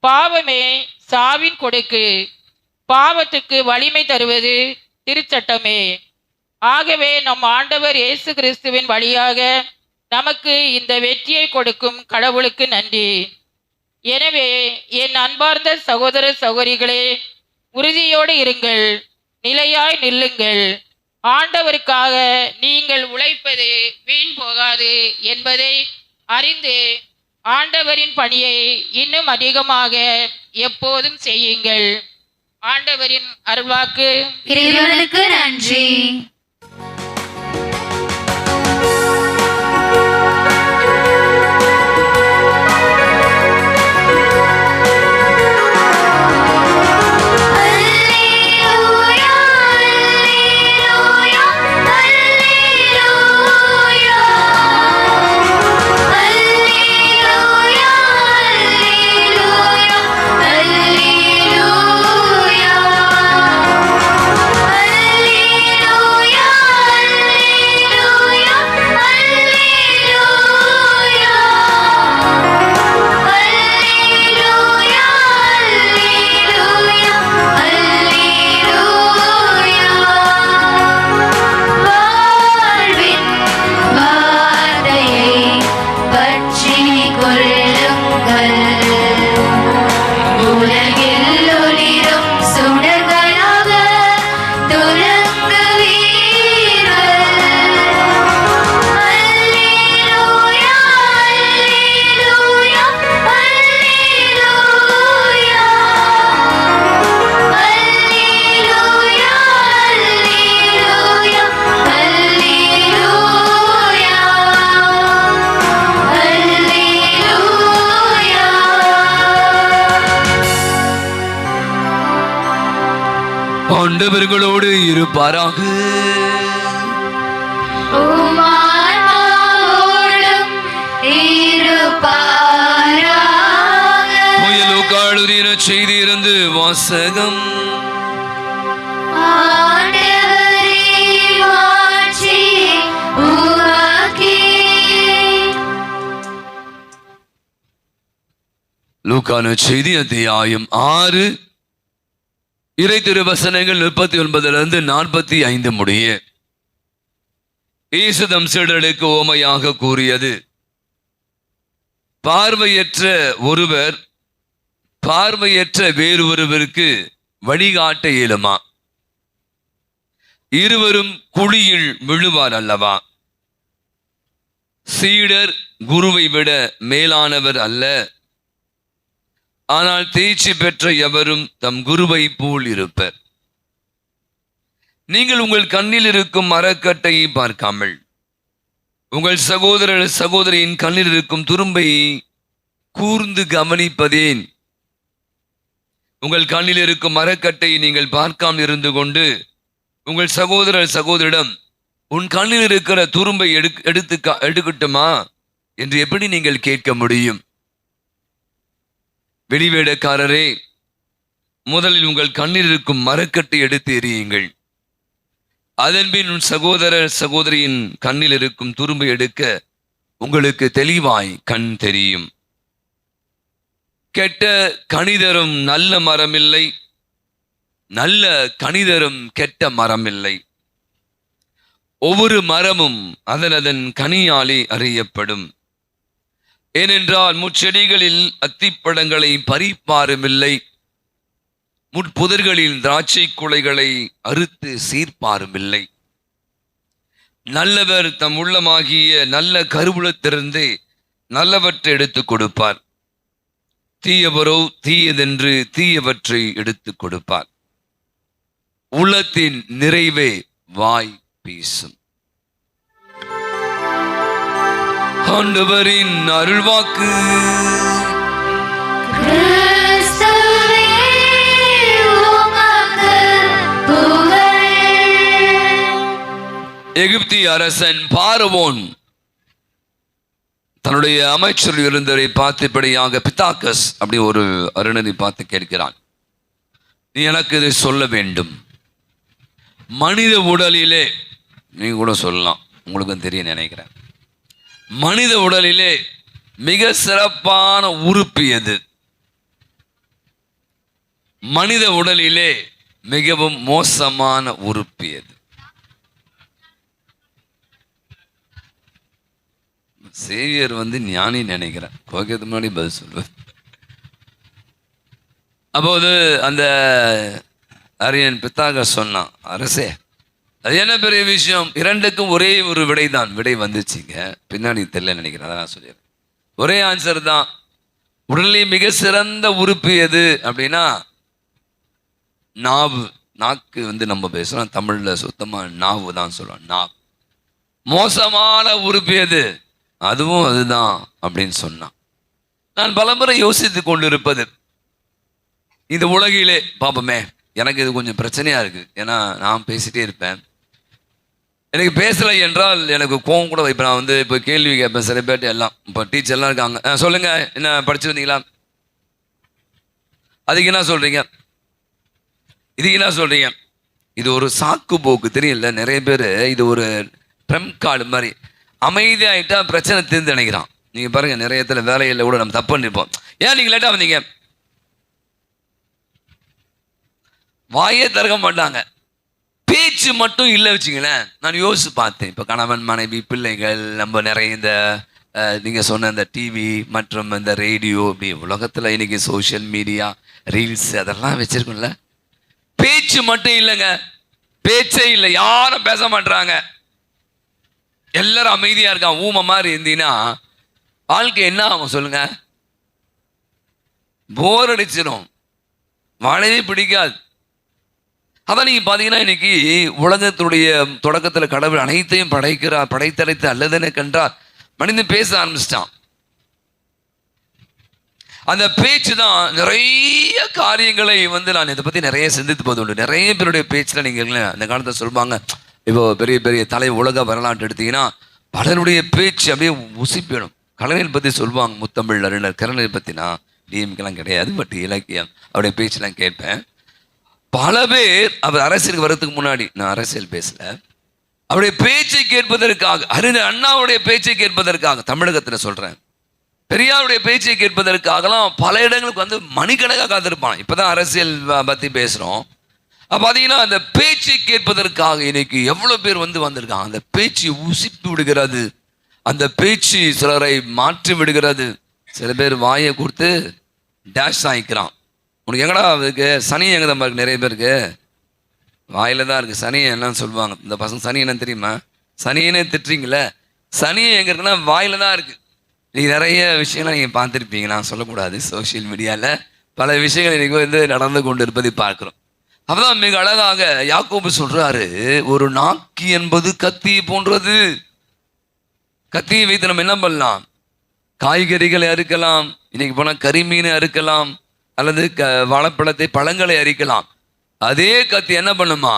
பாவமே, சாவின் கொடுக்கு. பாவத்துக்கு வலிமை தருவது திருச்சட்டமே. ஆகவே நம் ஆண்டவர் இயேசு கிறிஸ்துவின் வழியாக நமக்கு இந்த வெற்றியை கொடுக்கும் கடவுளுக்கு நன்றி. எனவே என் அன்பார்ந்த சகோதர சகோதரிகளே, உறுதியோடு இருங்கள், நிலையாய் நில்லுங்கள். ஆண்டவருக்காக நீங்கள் உழைப்பது வீண் போகாது என்பதை அறிந்து ஆண்டவரின் பணியை இன்னும் அதிகமாக எப்போதும் செய்யுங்கள். ஆண்டவரின் அருள்வாக்கு. இறைவனுக்கு நன்றி. அல்லேலூயா, அல்லேலூயா, அல்லேலூயா. அல்லேலூயா, அல்லேலூயா, அல்லேலூயா. அல்லேலூயா, ஆண்டவர்களோடு இருப்பாராக. உம்மாவோடும் இருப்பாராக. புயலுக்காளுதின செய்தி இருந்து வாசகம். ஆண்டவரே மாட்சி உமக்கே. லூக்கான செய்தி அத்தியாயம் 6 இறை திருவசனங்கள் 39 45 முடிய. இயேசு தம் சீடர்களுக்கு ஓமையாக கூறியது: பார்வையற்ற ஒருவர் பார்வையற்ற வேறு ஒருவருக்கு வழிகாட்ட இயலுமா? இருவரும் குழியில் விழுவார் அல்லவா? சீடர் குருவை விட மேலானவர் அல்ல, ஆனால் தேர்ச்சி பெற்ற எவரும் தம் குருவை போல் இருப்பர். நீங்கள் உங்கள் கண்ணில் இருக்கும் மரக்கட்டையை பார்க்காமல் உங்கள் சகோதரர் சகோதரியின் கண்ணில் இருக்கும் துரும்பை கூர்ந்து கவனிப்பதேன்? உங்கள் கண்ணில் இருக்கும் மரக்கட்டையை நீங்கள் பார்க்காமல் இருந்து கொண்டு உங்கள் சகோதரர் சகோதரிடம் உன் கண்ணில் இருக்கிற துரும்பை எடுக்கட்டுமா என்று எப்படி நீங்கள் கேட்க முடியும்? வெளிவேடக்காரரே, முதலில் உங்கள் கண்ணில் இருக்கும் மரக்கட்டை எடுத்து எறியுங்கள். அதன்பின் உன் சகோதரர் சகோதரியின் கண்ணில் இருக்கும் துரும்பை எடுக்க உங்களுக்கு தெளிவாய் கண் தெரியும். கெட்ட கனிதரும் நல்ல மரமில்லை, நல்ல கனிதரும் கெட்ட மரமில்லை. ஒவ்வொரு மரமும் அதன் கனியாலே அறியப்படும். ஏனென்றால் முட்செடிகளில் அத்திப்பழங்களை பறிப்பாருமில்லை, முட்புதர்களில் திராட்சை குலைகளை அறுத்து சீர்ப்பாருமில்லை. நல்லவர் தம் உள்ளமாகிய நல்ல கருவூலத்திலிருந்து நல்லவற்றை எடுத்துக் கொடுப்பார். தீயவரோ தீயதென்று தீயவற்றை எடுத்துக் கொடுப்பார். உள்ளத்தின் நிறைவே வாய் பேசும். ஆண்டவரின் அருள்வாக்கு. கிறிஸ்துவே உமக்கு புகழ். எகிப்திய அரசன் பார்வோன் தன்னுடைய அமைச்சர் இருந்தவரை பார்த்தபடியாக பித்தாக்கஸ் அப்படி ஒரு அருணனை பார்த்து கேட்கிறான், நீ எனக்கு இதை சொல்ல வேண்டும். மனித உடலிலே, நீங்க கூட சொல்லலாம், உங்களுக்கும் தெரிய நினைக்கிறேன், மனித உடலிலே மிக சிறப்பான உறுப்பு எது? மனித உடலிலே மிகவும் மோசமான உறுப்பு எது? சேவியர் ஞானி நினைக்கிறேன், கோகத்து முன்னாடி பதில் சொல்லுவேன். அப்போது அந்த அரியன் பித்தாக சொன்னான், அரசே அது என்ன பெரிய விஷயம், இரண்டுக்கும் ஒரே ஒரு விடை தான். விடை வந்துச்சுங்க, பின்னாடி தெரியல நினைக்கிறேன், அதான் நான் சொல்லிடுறேன். ஒரே ஆன்சர் தான். உடலிலே மிக சிறந்த உறுப்பு எது அப்படின்னா நாவு. நாக்கு நம்ம பேசுகிறோம், தமிழில் சுத்தமாக நாவு தான் சொல்லுவோம். நாவு. மோசமான உறுப்பு எது? அதுவும் அதுதான் அப்படின்னு சொன்னான். நான் பலமுறை யோசித்து கொண்டிருப்பது, இந்த உலகிலே பாப்பமே, எனக்கு இது கொஞ்சம் பிரச்சனையாக இருக்குது. ஏன்னா நான் பேசிகிட்டே இருப்பேன், எனக்கு பேசலை என்றால் எனக்கு கோவம் கூட வைப்பேன். நான் இப்போ கேள்வி கேட்பேன் சில பேர்ட்டு. எல்லாம் இப்போ டீச்சர்லாம் இருக்காங்க, சொல்லுங்கள் என்ன படிச்சு வந்தீங்களா, அதுக்கு என்ன சொல்கிறீங்க, இதுக்கு என்ன சொல்கிறீங்க? இது ஒரு சாக்கு போக்கு, தெரியல. நிறைய பேர் இது ஒரு ட்ரம்ப் கார்டு மாதிரி, அமைதியாகிட்டா பிரச்சனை தீர்ந்து நினைக்கிறான். நீங்கள் பாருங்கள், நிறைய இடத்துல வேலையில் கூட நம்ம தப்பு பண்ணிருப்போம். ஏன் நீங்கள் லேட்டாக வந்தீங்க? வாயே திறக்க மாட்டாங்க, பேச்சு மட்டும் இல்லை வச்சுங்களேன். நான் யோசிச்சு பார்த்தேன், இப்போ கணவன் மனைவி பிள்ளைகள் நம்ம நிறைய இந்த நீங்கள் சொன்ன இந்த டிவி மற்றும் இந்த ரேடியோ, இப்படி உலகத்தில் இன்னைக்கு சோஷியல் மீடியா ரீல்ஸ் அதெல்லாம் வச்சிருக்கோம்ல. பேச்சு மட்டும் இல்லைங்க, பேச்சே இல்லை, யாரும் பேச மாட்டாங்க, எல்லாரும் அமைதியா இருக்கான். ஊமை மாதிரி இருந்தீங்கன்னா வாழ்க்கை என்ன ஆகும் சொல்லுங்க? போர் அடிச்சிடும், வாழவே பிடிக்காது. அதான் நீங்க பாத்தீங்கன்னா இன்னைக்கு உலகத்துடைய தொடக்கத்தில் கடவுள் அனைத்தையும் படைத்தழைத்து அல்லதென கண்டார் மனிதன் பேச ஆரம்பிச்சிட்டான். அந்த பேச்சு தான் நிறைய காரியங்களை வந்து நான் இதை பற்றி நிறைய சிந்தித்து போது உண்டு. நிறைய பேருடைய பேச்சில் நீங்கள் அந்த காலத்தை சொல்லுவாங்க, இப்போ பெரிய பெரிய உலக வரலாற்று எடுத்தீங்கன்னா பலருடைய பேச்சு அப்படியே உசிப்பிடும். கலைஞர் பற்றி சொல்லுவாங்க, முத்தமிழ் அறிஞர் கலைஞர் பற்றினா டிஎம்கெல்லாம் கிடையாது, பட் இலக்கியம் அவருடைய பேச்செல்லாம் கேட்பேன். பல பேர் அவர் அரசியலுக்கு வர்றதுக்கு முன்னாடி, நான் அரசியல் பேசல, அவருடைய பேச்சை கேட்பதற்காக, அறிஞர் அண்ணாவுடைய பேச்சை கேட்பதற்காக, தமிழகத்தில் சொல்கிறேன், பெரியாருடைய பேச்சை கேட்பதற்காகலாம் பல இடங்களுக்கு வந்து மணிக்கணக்காக காத்திருப்பான். இப்போதான் அரசியல் பற்றி பேசுகிறோம். அப்போ பார்த்தீங்கன்னா அந்த பேச்சை கேட்பதற்காக இன்னைக்கு எவ்வளோ பேர் வந்து வந்திருக்காங்க. அந்த பேச்சு உசிப்பு விடுகிறது, அந்த பேச்சு சிலரை மாற்றி விடுகிறது. சில பேர் வாயை கொடுத்து டேஷ் ஆகிக்கிறான். உனக்கு எங்கடா இருக்கு சனி, எங்கே தான் இருக்கு, நிறைய பேருக்கு வாயில தான் இருக்குது சனி. என்னன்னு சொல்லுவாங்க இந்த பசங்க, சனி என்னன்னு தெரியுமா? சனியனே திட்டுறீங்களே, சனி எங்கே இருக்குன்னா வாயில தான் இருக்குது. நீங்கள் நிறைய விஷயங்கள்லாம் நீங்கள் பார்த்துருப்பீங்க, நான் சொல்லக்கூடாது. சோஷியல் மீடியாவில் பல விஷயங்கள் இன்றைக்கி வந்து நடந்து கொண்டு இருப்பதை பார்க்குறோம். அப்போதான் மிக அழகாக யாக்கோபு சொல்கிறாரு, ஒரு நாக்கி என்பது கத்தி போன்றது. கத்தியை வைத்து நம்ம என்ன பண்ணலாம்? காய்கறிகளை அறுக்கலாம், இன்னைக்கு போனால் கறிமீனை அறுக்கலாம், அல்லது வாழைப்பழத்தை பழங்களை அரிக்கலாம். அதே கத்தி என்ன பண்ணுமா?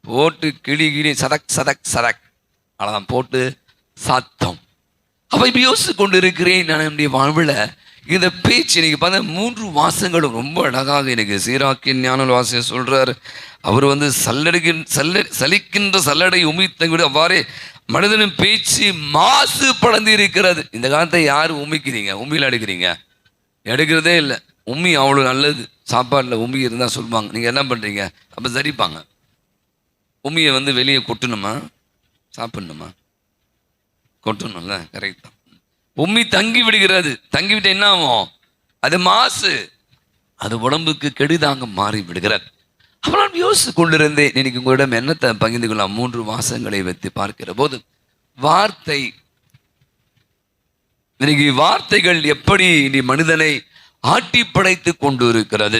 போட்டு கிளி சதக் சதக் சதக், அவ்வளோதான், போட்டு சத்தம். அப்போ இப்போ யோசித்து கொண்டு இருக்கிறேன் நான் என்னுடைய வாழ்வில் இந்த பேச்சு. இன்னைக்கு பார்த்தா 3 வாசங்களும் ரொம்ப அழகாக எனக்கு சீராக்கின் ஞான வாசியம் சொல்கிறார். அவர் வந்து சலிக்கின்ற சல்லடை உமிழ்த்த விட அவ்வாறே மனிதனின் பேச்சு மாசு படந்து இருக்கிறது. இந்த காலத்தை யார் உமிக்கிறீங்க? உமியில் எடுக்கிறீங்க? எடுக்கிறதே இல்லை. உம்மி அவ்வளோ நல்லது. சாப்பாட்டில் உம்மி இருந்தால் சொல்லுவாங்க, நீங்கள் என்ன பண்ணுறீங்க? அப்போ சரிப்பாங்க. உம்மியை வந்து வெளியே கொட்டணுமா சாப்பிடணுமா? கொட்டணும்ல, கரெக்ட் தான். உம்மி தங்கி விடுகிறது. தங்கி விட்டு என்ன ஆகும்? அது மாசு, அது உடம்புக்கு கெடுதாங்க மாறி விடுகிறது. அப்போ நான் யோசித்து கொண்டிருந்தேன், இன்னைக்கு உங்களிடம் என்னத்தை பகிர்ந்து கொள்ளலாம். 3 வாசங்களை வைத்து பார்க்கிற போது வார்த்தை, இன்னைக்கு வார்த்தைகள் எப்படி நீ மனிதனை ஆட்டி படைத்து கொண்டு இருக்கிறது.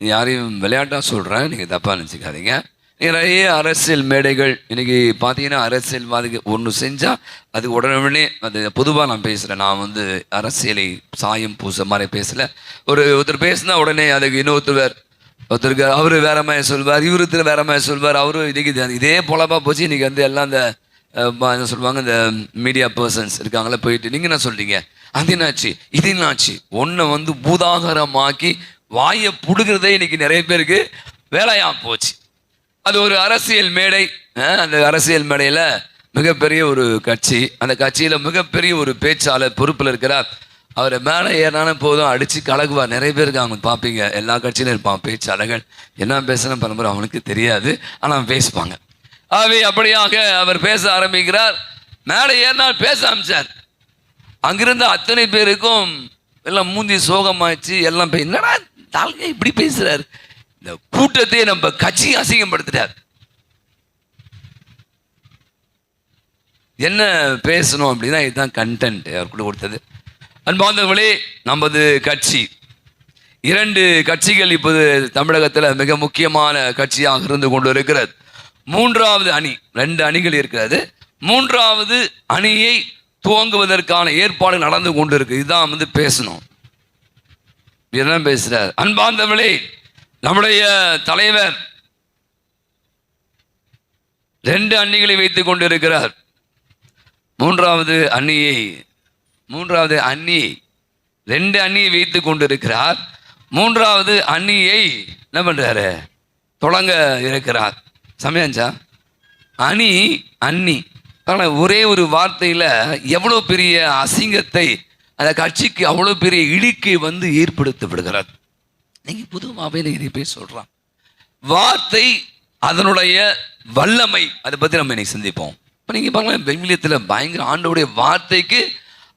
யாரையும் விளையாட்டாக சொல்கிறேன், நீங்கள் தப்பாக நினச்சிக்காதீங்க. நிறைய அரசியல் மேடைகள் இன்னைக்கு பார்த்தீங்கன்னா அரசியல்வாதிகள் ஒன்று செஞ்சால் அது உடனே, அது பொதுவாக நான் பேசுகிறேன், நான் வந்து அரசியலை சாயம் பூச மாதிரி பேசலை. ஒருத்தர் பேசினா உடனே அதுக்கு ஒருத்தருக்கு அவர் வேற மாதிரி சொல்வார், இவருத்தர் வேற மாதிரி சொல்வார். அவரும் இன்னைக்கு இதே போலப்பா போச்சு. இன்றைக்கி வந்து எல்லாம் இந்த என்ன சொல்லுவாங்க, இந்த மீடியா பர்சன்ஸ் இருக்காங்களே, போயிட்டு நீங்கள் என்ன சொல்கிறீங்க, அது என்னாச்சு, இது என்னாச்சு, ஒன்றை வந்து பூதாகரமாக்கி வாயை புடுகிறதே இன்னைக்கு நிறைய பேருக்கு வேலையாக போச்சு. அது ஒரு அரசியல் மேடை. அந்த அரசியல் மேடையில் மிகப்பெரிய ஒரு கட்சி, அந்த கட்சியில் மிகப்பெரிய ஒரு பேச்சாளர் பொறுப்பில் இருக்கிறார். அவரை மேலே ஏறினாலும் போதும் அடித்து கலகுவார். நிறைய பேருக்கு அவங்க பார்ப்பீங்க, எல்லா கட்சியிலும் இருப்பான் பேச்சாளர்கள். என்ன பேசணும் பரம்பரை அவனுக்கு தெரியாது, ஆனால் பேசுவாங்க. ஆகவே அப்படியாக அவர் பேச ஆரம்பிக்கிறார். மேலே ஏறினால் பேச ஆரம்பிச்சார். அங்கிருந்த அத்தனை பேருக்கும் எல்லாம் மூந்தி சோகமாச்சு. எல்லாம் என்னடா தாழ்கை இப்படி பேசுறாரு, இந்த கூட்டத்தையே நம்ம கட்சியை அசிங்கப்படுத்துறார். என்ன பேசணும் அப்படின்னா இதுதான் கண்டென்ட் அவர் கூட கொடுத்தது. அன்பார்ந்தவர்களே, நமது கட்சி 2 கட்சிகள் இப்போது தமிழகத்தில் மிக முக்கியமான கட்சியாக இருந்து கொண்டு இருக்கிறது. 3வது அணி, 2 அணிகள் இருக்கிறது. 3வது அணியை துவங்குவதற்கான ஏற்பாடு நடந்து கொண்டு இருக்கு. இதுதான் வந்து பேசணும். என்ன பேசுறார்? அன்பார்ந்தவர்களே, நம்முடைய தலைவர் 2 அணிகளை வைத்துக் கொண்டிருக்கிறார். 3வது அணியை 2 அணியை வைத்துக் கொண்டிருக்கிறார். 3வது அணியை என்ன பண்றாரு? தொடங்க இருக்கிறார். சமயஞ்சா அணி ஒரே ஒரு வார்த்தையில எவ்வளவு பெரிய அசிங்கத்தை அந்த கட்சிக்கு, அவ்வளவு பெரிய இழுக்கை வந்து ஏற்படுத்தி விடுகிறார். நீங்க பொதுவாகவே இதை போய் சொல்றான். வார்த்தை அதனுடைய வல்லமை, அதை பத்தி நம்ம இன்னைக்கு சிந்திப்போம். இப்போ நீங்க பாருங்க, பெண்ணியத்தில் பயங்கர ஆண்டோடைய வார்த்தைக்கு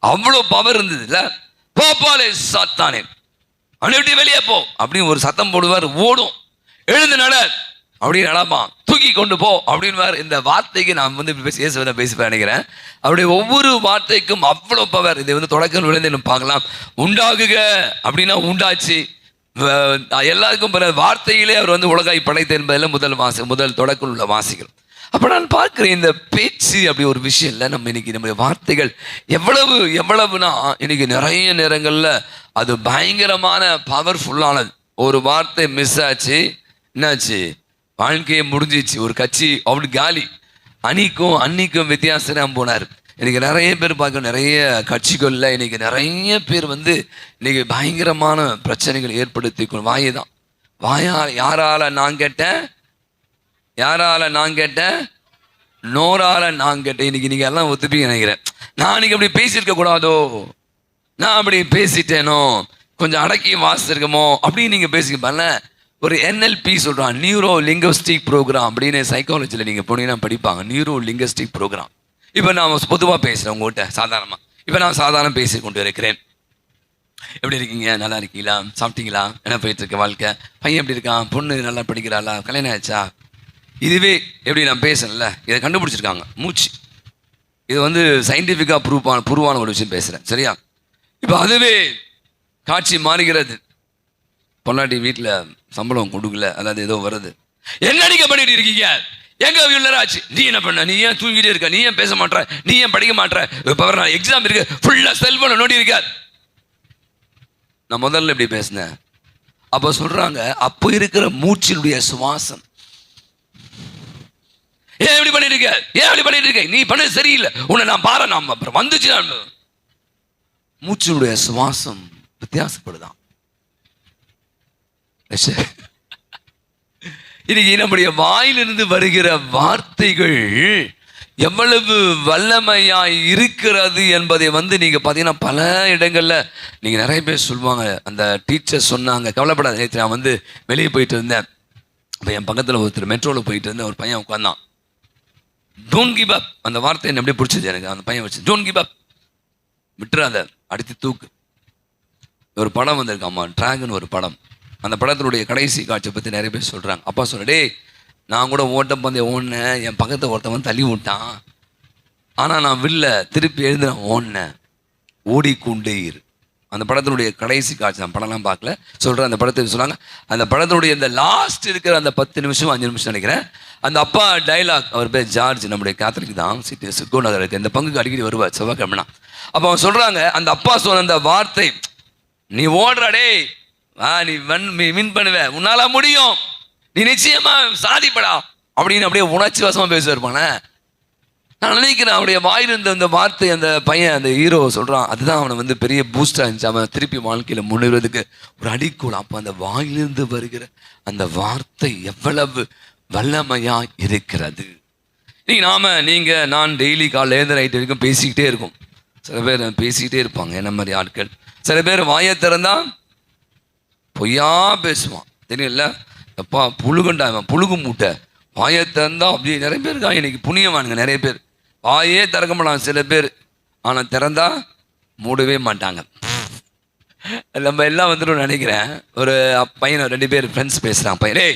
அவ்வளோ பவர் இருந்தது இல்லை? போப்பாலே சாத்தானே, அனுப்பிட்டு வெளியே போ அப்படின்னு ஒரு சத்தம் போடுவார். ஓடும், எழுந்து நட அப்படின்னு நடப்பான், தூக்கி கொண்டு போ அப்படின்னு. இந்த வார்த்தைக்கு நான் வந்து பேசி நினைக்கிறேன். அவருடைய ஒவ்வொரு வார்த்தைக்கும் அவ்வளோ பவர். இதை வந்து தொடக்கம் விழுந்து பார்க்கலாம். உண்டாகுக அப்படின்னா உண்டாச்சு. எல்லாருக்கும் பிற வார்த்தையிலே அவர் வந்து உலகாய் படைத்த என்பதில் முதல் தொடக்கம் உள்ள வாசிக்கிறோம். அப்ப நான் பார்க்கிறேன் இந்த பேச்சு அப்படி ஒரு விஷயம் இல்லை. நம்ம இன்னைக்கு நம்முடைய வார்த்தைகள் எவ்வளவுனா இன்னைக்கு நிறைய நேரங்கள்ல அது பயங்கரமான பவர்ஃபுல்லானது. ஒரு வார்த்தை மிஸ் ஆச்சு, என்னாச்சு, வாழ்க்கையை முடிஞ்சிச்சு. ஒரு கட்சி அப்படி காலி. அன்னிக்கும் வித்தியாசம் போனார். இன்னைக்கு நிறைய பேர் பார்க்க, நிறைய கட்சிகள்ல இன்னைக்கு நிறைய பேர் இன்னைக்கு பயங்கரமான பிரச்சனைகள் ஏற்படுத்தி வாயை தான். யாரால நான் கேட்டேன், நோரால நான் கேட்டேன். இன்னைக்கு நீங்க எல்லாம் ஒத்துப்பீங்க நினைக்கிறேன். நான் இன்னைக்கு அப்படி பேசியிருக்க கூடாதோ, நான் அப்படி பேசிட்டேனோ, கொஞ்சம் அடக்கி வாசிருக்கமோ அப்படின்னு நீங்க பேசிக்கப்பல. ஒரு NLP சொல்றான், நியூரோ லிங்குவிஸ்டிக் ப்ரோக்ராம் அப்படின்னு சைக்காலஜியில் நீங்கள் போனீங்கன்னா படிப்பாங்க. Neuro linguistic program. இப்போ நான் பொதுவாக பேசுகிறேன் உங்கள்கிட்ட சாதாரணமாக. இப்போ நான் சாதாரண பேசி கொண்டு இருக்கிறேன். எப்படி இருக்கீங்க, நல்லா இருக்கீங்களா, சாப்பிட்டீங்களா, என்ன போயிட்டு இருக்க வாழ்க்கை, பையன் எப்படி இருக்கான், பொண்ணு நல்லா படிக்கிறாளா, கல்யாணம் ஆச்சா. இதுவே எப்படி நான் பேசுறேன்ல, இதை கண்டுபிடிச்சிருக்காங்க மூச்சு. இது சயின்டிஃபிக்காக ப்ரூவான ஒரு விஷயம் பேசுகிறேன், சரியா. இப்போ அதுவே காட்சி மாறுகிறது. பொன்னாட்டி வீட்டில் சம்பளம் கொடுக்கல, அதாவது ஏதோ வருது. என்ன நீங்க பண்ணிட்டு இருக்கீங்க, எங்க ஆச்சு, நீ என்ன பண்ண, நீ ஏன் தூங்கிட்டே இருக்க, நீ ஏன் பேச மாட்டற, நீ ஏன் படிக்க மாட்டற, எக்ஸாம் இருக்கு, ஃபுல்லா செல்போனை நோண்டி இருக்க. நான் முதல்ல இப்படி பேசினேன். அப்ப சொல்றாங்க, அப்போ இருக்கிற மூச்சினுடைய சுவாசம். ஏன் இப்படி பண்ணிட்டு இருக்க, ஏன் அப்படி பண்ணிட்டு இருக்க, நீ பண்ணது சரியில்லை, உன்னை நான் பாரு, நான் அப்புறம் வந்துச்சு. மூச்சினுடைய சுவாசம் வித்தியாசப்படுதான். இன்னைக்கு நம்முடைய வாயிலிருந்து வருகிற வார்த்தைகள் எவ்வளவு வல்லமையாய் இருக்கிறது என்பதை நீங்க பாத்தீங்கன்னா பல இடங்கள்ல நீங்க நிறைய பேர் சொல்லுவாங்க. அந்த டீச்சர் சொன்னாங்க, கவலைப்படாத, நேற்று நான் வெளியே போயிட்டு இருந்தேன். அப்ப என் பக்கத்துல ஒருத்தர் மெட்ரோல போயிட்டு இருந்தேன், ஒரு பையன் உட்கார்ந்தான். டோன்ட் கிவ் அப், அந்த வார்த்தை என்ன அப்படியே பிடிச்சது எனக்கு. அந்த பையன் வச்சு டோன்ட் கிவ் அப், விட்டுறாத, அடித்து தூக்கு. ஒரு படம் வந்திருக்காமா, டிராகன் ஒரு படம். அந்த படத்தினுடைய கடைசி காட்சியை பற்றி நிறைய பேர் சொல்கிறாங்க. அப்பா சொல்ல, நான் கூட ஓட்டம் பந்தயம் ஓடினேன், என் பக்கத்தை ஒருத்தவன் தள்ளி விட்டான், ஆனால் நான் வில்ல திருப்பி எழுந்து நான் ஓடினேன், ஓடிக்கொண்டே இரு. அந்த படத்தினுடைய கடைசி காட்சி, நான் படம்லாம் பார்க்கல, சொல்கிறேன். அந்த படத்தை சொன்னாங்க, அந்த படத்தினுடைய இந்த லாஸ்ட் இருக்கிற அந்த 10 நிமிஷம் 5 நிமிஷம் நினைக்கிறேன், அந்த அப்பா டைலாக், அவர் பேர் ஜார்ஜ், நம்முடைய கேத்தலிக் தான், சிக்கோ நகருக்கு இந்த பங்குக்கு அடிக்கடி வருவார் செவ்வாய்க்கிழமைனா. அப்போ அவங்க சொல்கிறாங்க, அந்த அப்பா சொன்ன அந்த வார்த்தை, நீ ஓடுறாடே, நீ வின் பண்ணுவ, உன்னால முடியும், நீ நிச்சயமா சாதிப்படா அப்படின்னு அப்படியே உணர்ச்சி வசமா பேசுவாருப்பான. நான் நினைக்கிறேன் அவருடைய வாயிலிருந்த அந்த வார்த்தை, அந்த பையன், அந்த ஹீரோ சொல்றான், அதுதான் அவனை பெரிய பூஸ்டா இருந்துச்சு, அவன் திருப்பி வாழ்க்கையில முன்னேறதுக்கு ஒரு அடிக்கோள். அப்ப அந்த வாயிலிருந்து வருகிற அந்த வார்த்தை எவ்வளவு வல்லமையா இருக்கிறது. நீங்க நான் டெய்லி காலையில இருந்து நைட் வரைக்கும் பேசிக்கிட்டே இருக்கும். சில பேர் பேசிக்கிட்டே இருப்பாங்க, என்ன மாதிரி ஆட்கள். சில பேர் வாயை திறந்தா பொய்யா பேசுவான், தெரியல, எப்பா புழுகண்டா, புழுகு மூட்டை, வாயை திறந்தா அப்படியே. நிறைய பேர் இருக்காங்க இன்னைக்கு புண்ணியவானுங்க, நிறைய பேர் வாயே திறக்க மாட்டாங்க சில பேர், ஆனால் திறந்தா மூடவே மாட்டாங்க. நம்ம எல்லாம் நினைக்கிறேன். ஒரு பையனை 2 பேர் ஃப்ரெண்ட்ஸ் பேசுகிறான். பையனே,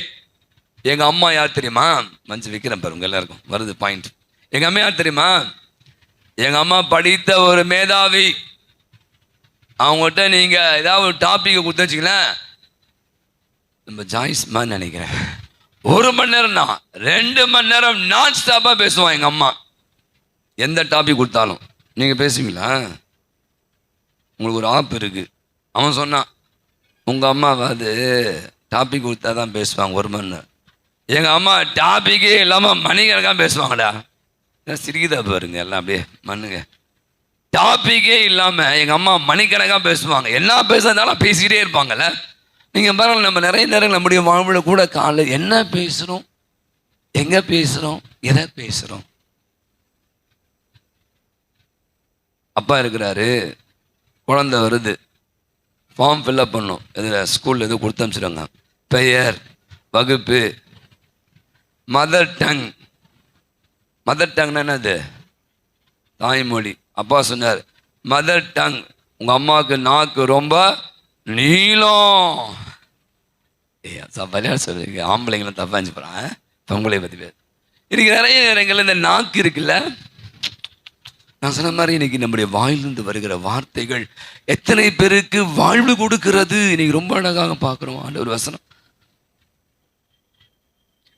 எங்கள் அம்மா யார் தெரியுமா, மஞ்சள் வைக்கிறேன் பாருங்க, எல்லாருக்கும் வருது பாயிண்ட். எங்கள் அம்மா யார் தெரியுமா, எங்கள் அம்மா படித்த ஒரு மேதாவி. அவங்ககிட்ட நீங்கள் ஏதாவது ஒரு டாப்பிக்கை கொடுத்து வச்சிங்களேன், நம்ம ஜாய்ஸ் மாதிரி நினைக்கிறேன், 1 மணி நேரம் தான் 2 மணி நேரம் நான் ஸ்டாப்பாக பேசுவான் எங்கள் அம்மா. எந்த டாபிக் கொடுத்தாலும் நீங்கள் பேசுவீங்களா? உங்களுக்கு ஒரு ஆப் இருக்கு, அவன் சொன்னான், உங்கள் அம்மாவாது டாபிக் கொடுத்தா தான் பேசுவாங்க 1 மணி நேரம். எங்கள் அம்மா டாபிக்கே இல்லாமல் மணிக்கணக்காக பேசுவாங்கடா. சிரிக்குதா பாருங்க, எல்லாம் அப்படியே மண்ணுங்க. டாபிக்கே இல்லாமல் எங்கள் அம்மா மணிக்கணக்காக பேசுவாங்க, என்ன பேசுறதுனாலும் பேசிக்கிட்டே இருப்பாங்கல்ல. நீங்கள் பாருங்கள், நம்ம நிறைய நேரம் நம்முடைய வாழ்வில் கூட காலையில் என்ன பேசுகிறோம், எங்கே பேசுகிறோம், எதை பேசுகிறோம். அப்பா இருக்கிறாரு, குழந்தை வருது, ஃபார்ம் ஃபில்அப் பண்ணும், இதில் ஸ்கூலில் எதுவும் கொடுத்து அனுப்பிச்சிடுவாங்க, பெயர், வகுப்பு, மதர் டங். மதர் டங்னா என்னது, தாய்மொழி. அப்பா சொன்னார், மதர் டங், உங்கள் அம்மாவுக்கு நாக்கு ரொம்ப நீளம். விளையாட சொல்லுங்க, ஆம்பளைங்களும் தப்பா இருந்துச்சு போகிறான் பொங்கலை பற்றி பேர். இன்னைக்கு நிறைய நேரங்கள் இந்த நாக்கு இருக்குல்ல, நான் சொன்ன மாதிரி இன்னைக்கு நம்முடைய வாயிலிருந்து வருகிற வார்த்தைகள் எத்தனை பேருக்கு வாழ்வு கொடுக்கிறது. இன்னைக்கு ரொம்ப அழகாக பார்க்குறோம் ஆண்டவர் வசனம்.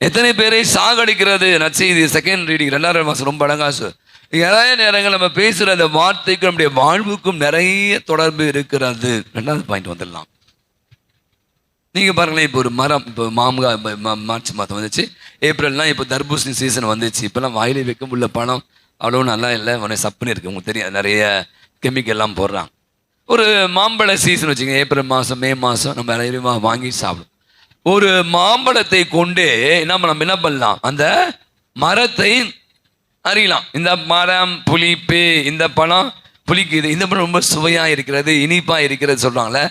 எத்தனை பேரை சாகடிக்கிறது. நற்செய்தி செகண்ட் ரீடிங் 2ஆம் மாதம் ரொம்ப அழகாசு. நிறைய நேரங்கள் நம்ம பேசுகிற அந்த வார்த்தைக்கும் நம்முடைய வாழ்வுக்கும் நிறைய தொடர்பு இருக்கிறது. 2வது பாயிண்ட் வந்துடலாம். நீங்கள் பாருங்களேன், இப்போ ஒரு மரம், இப்போ மார்ச் மாதம் வந்துச்சு, ஏப்ரல்லாம் இப்போ தர்பூசணி சீசன் வந்துச்சு. இப்போல்லாம் வாயிலே வைக்க உள்ள பழம் அவ்வளோ நல்லா இல்லை, உடனே சப்புன்னு இருக்குது. உங்களுக்கு தெரியும், நிறைய கெமிக்கல்லாம் போடுறாங்க. ஒரு மாம்பழ சீசன் வச்சுங்க, ஏப்ரல் மாதம் மே மாதம் நம்ம நிறைய வாங்கி சாப்பிடும். ஒரு மாம்பழத்தை கொண்டு நம்ம என்ன பண்ணலாம், அந்த மரத்தை அறியலாம். இந்த மரம் புளிப்பு, இந்த பழம் புளிக்குது, இந்த பழம் ரொம்ப சுவையாக இருக்கிறது, இனிப்பாக இருக்கிறது சொல்கிறாங்களே.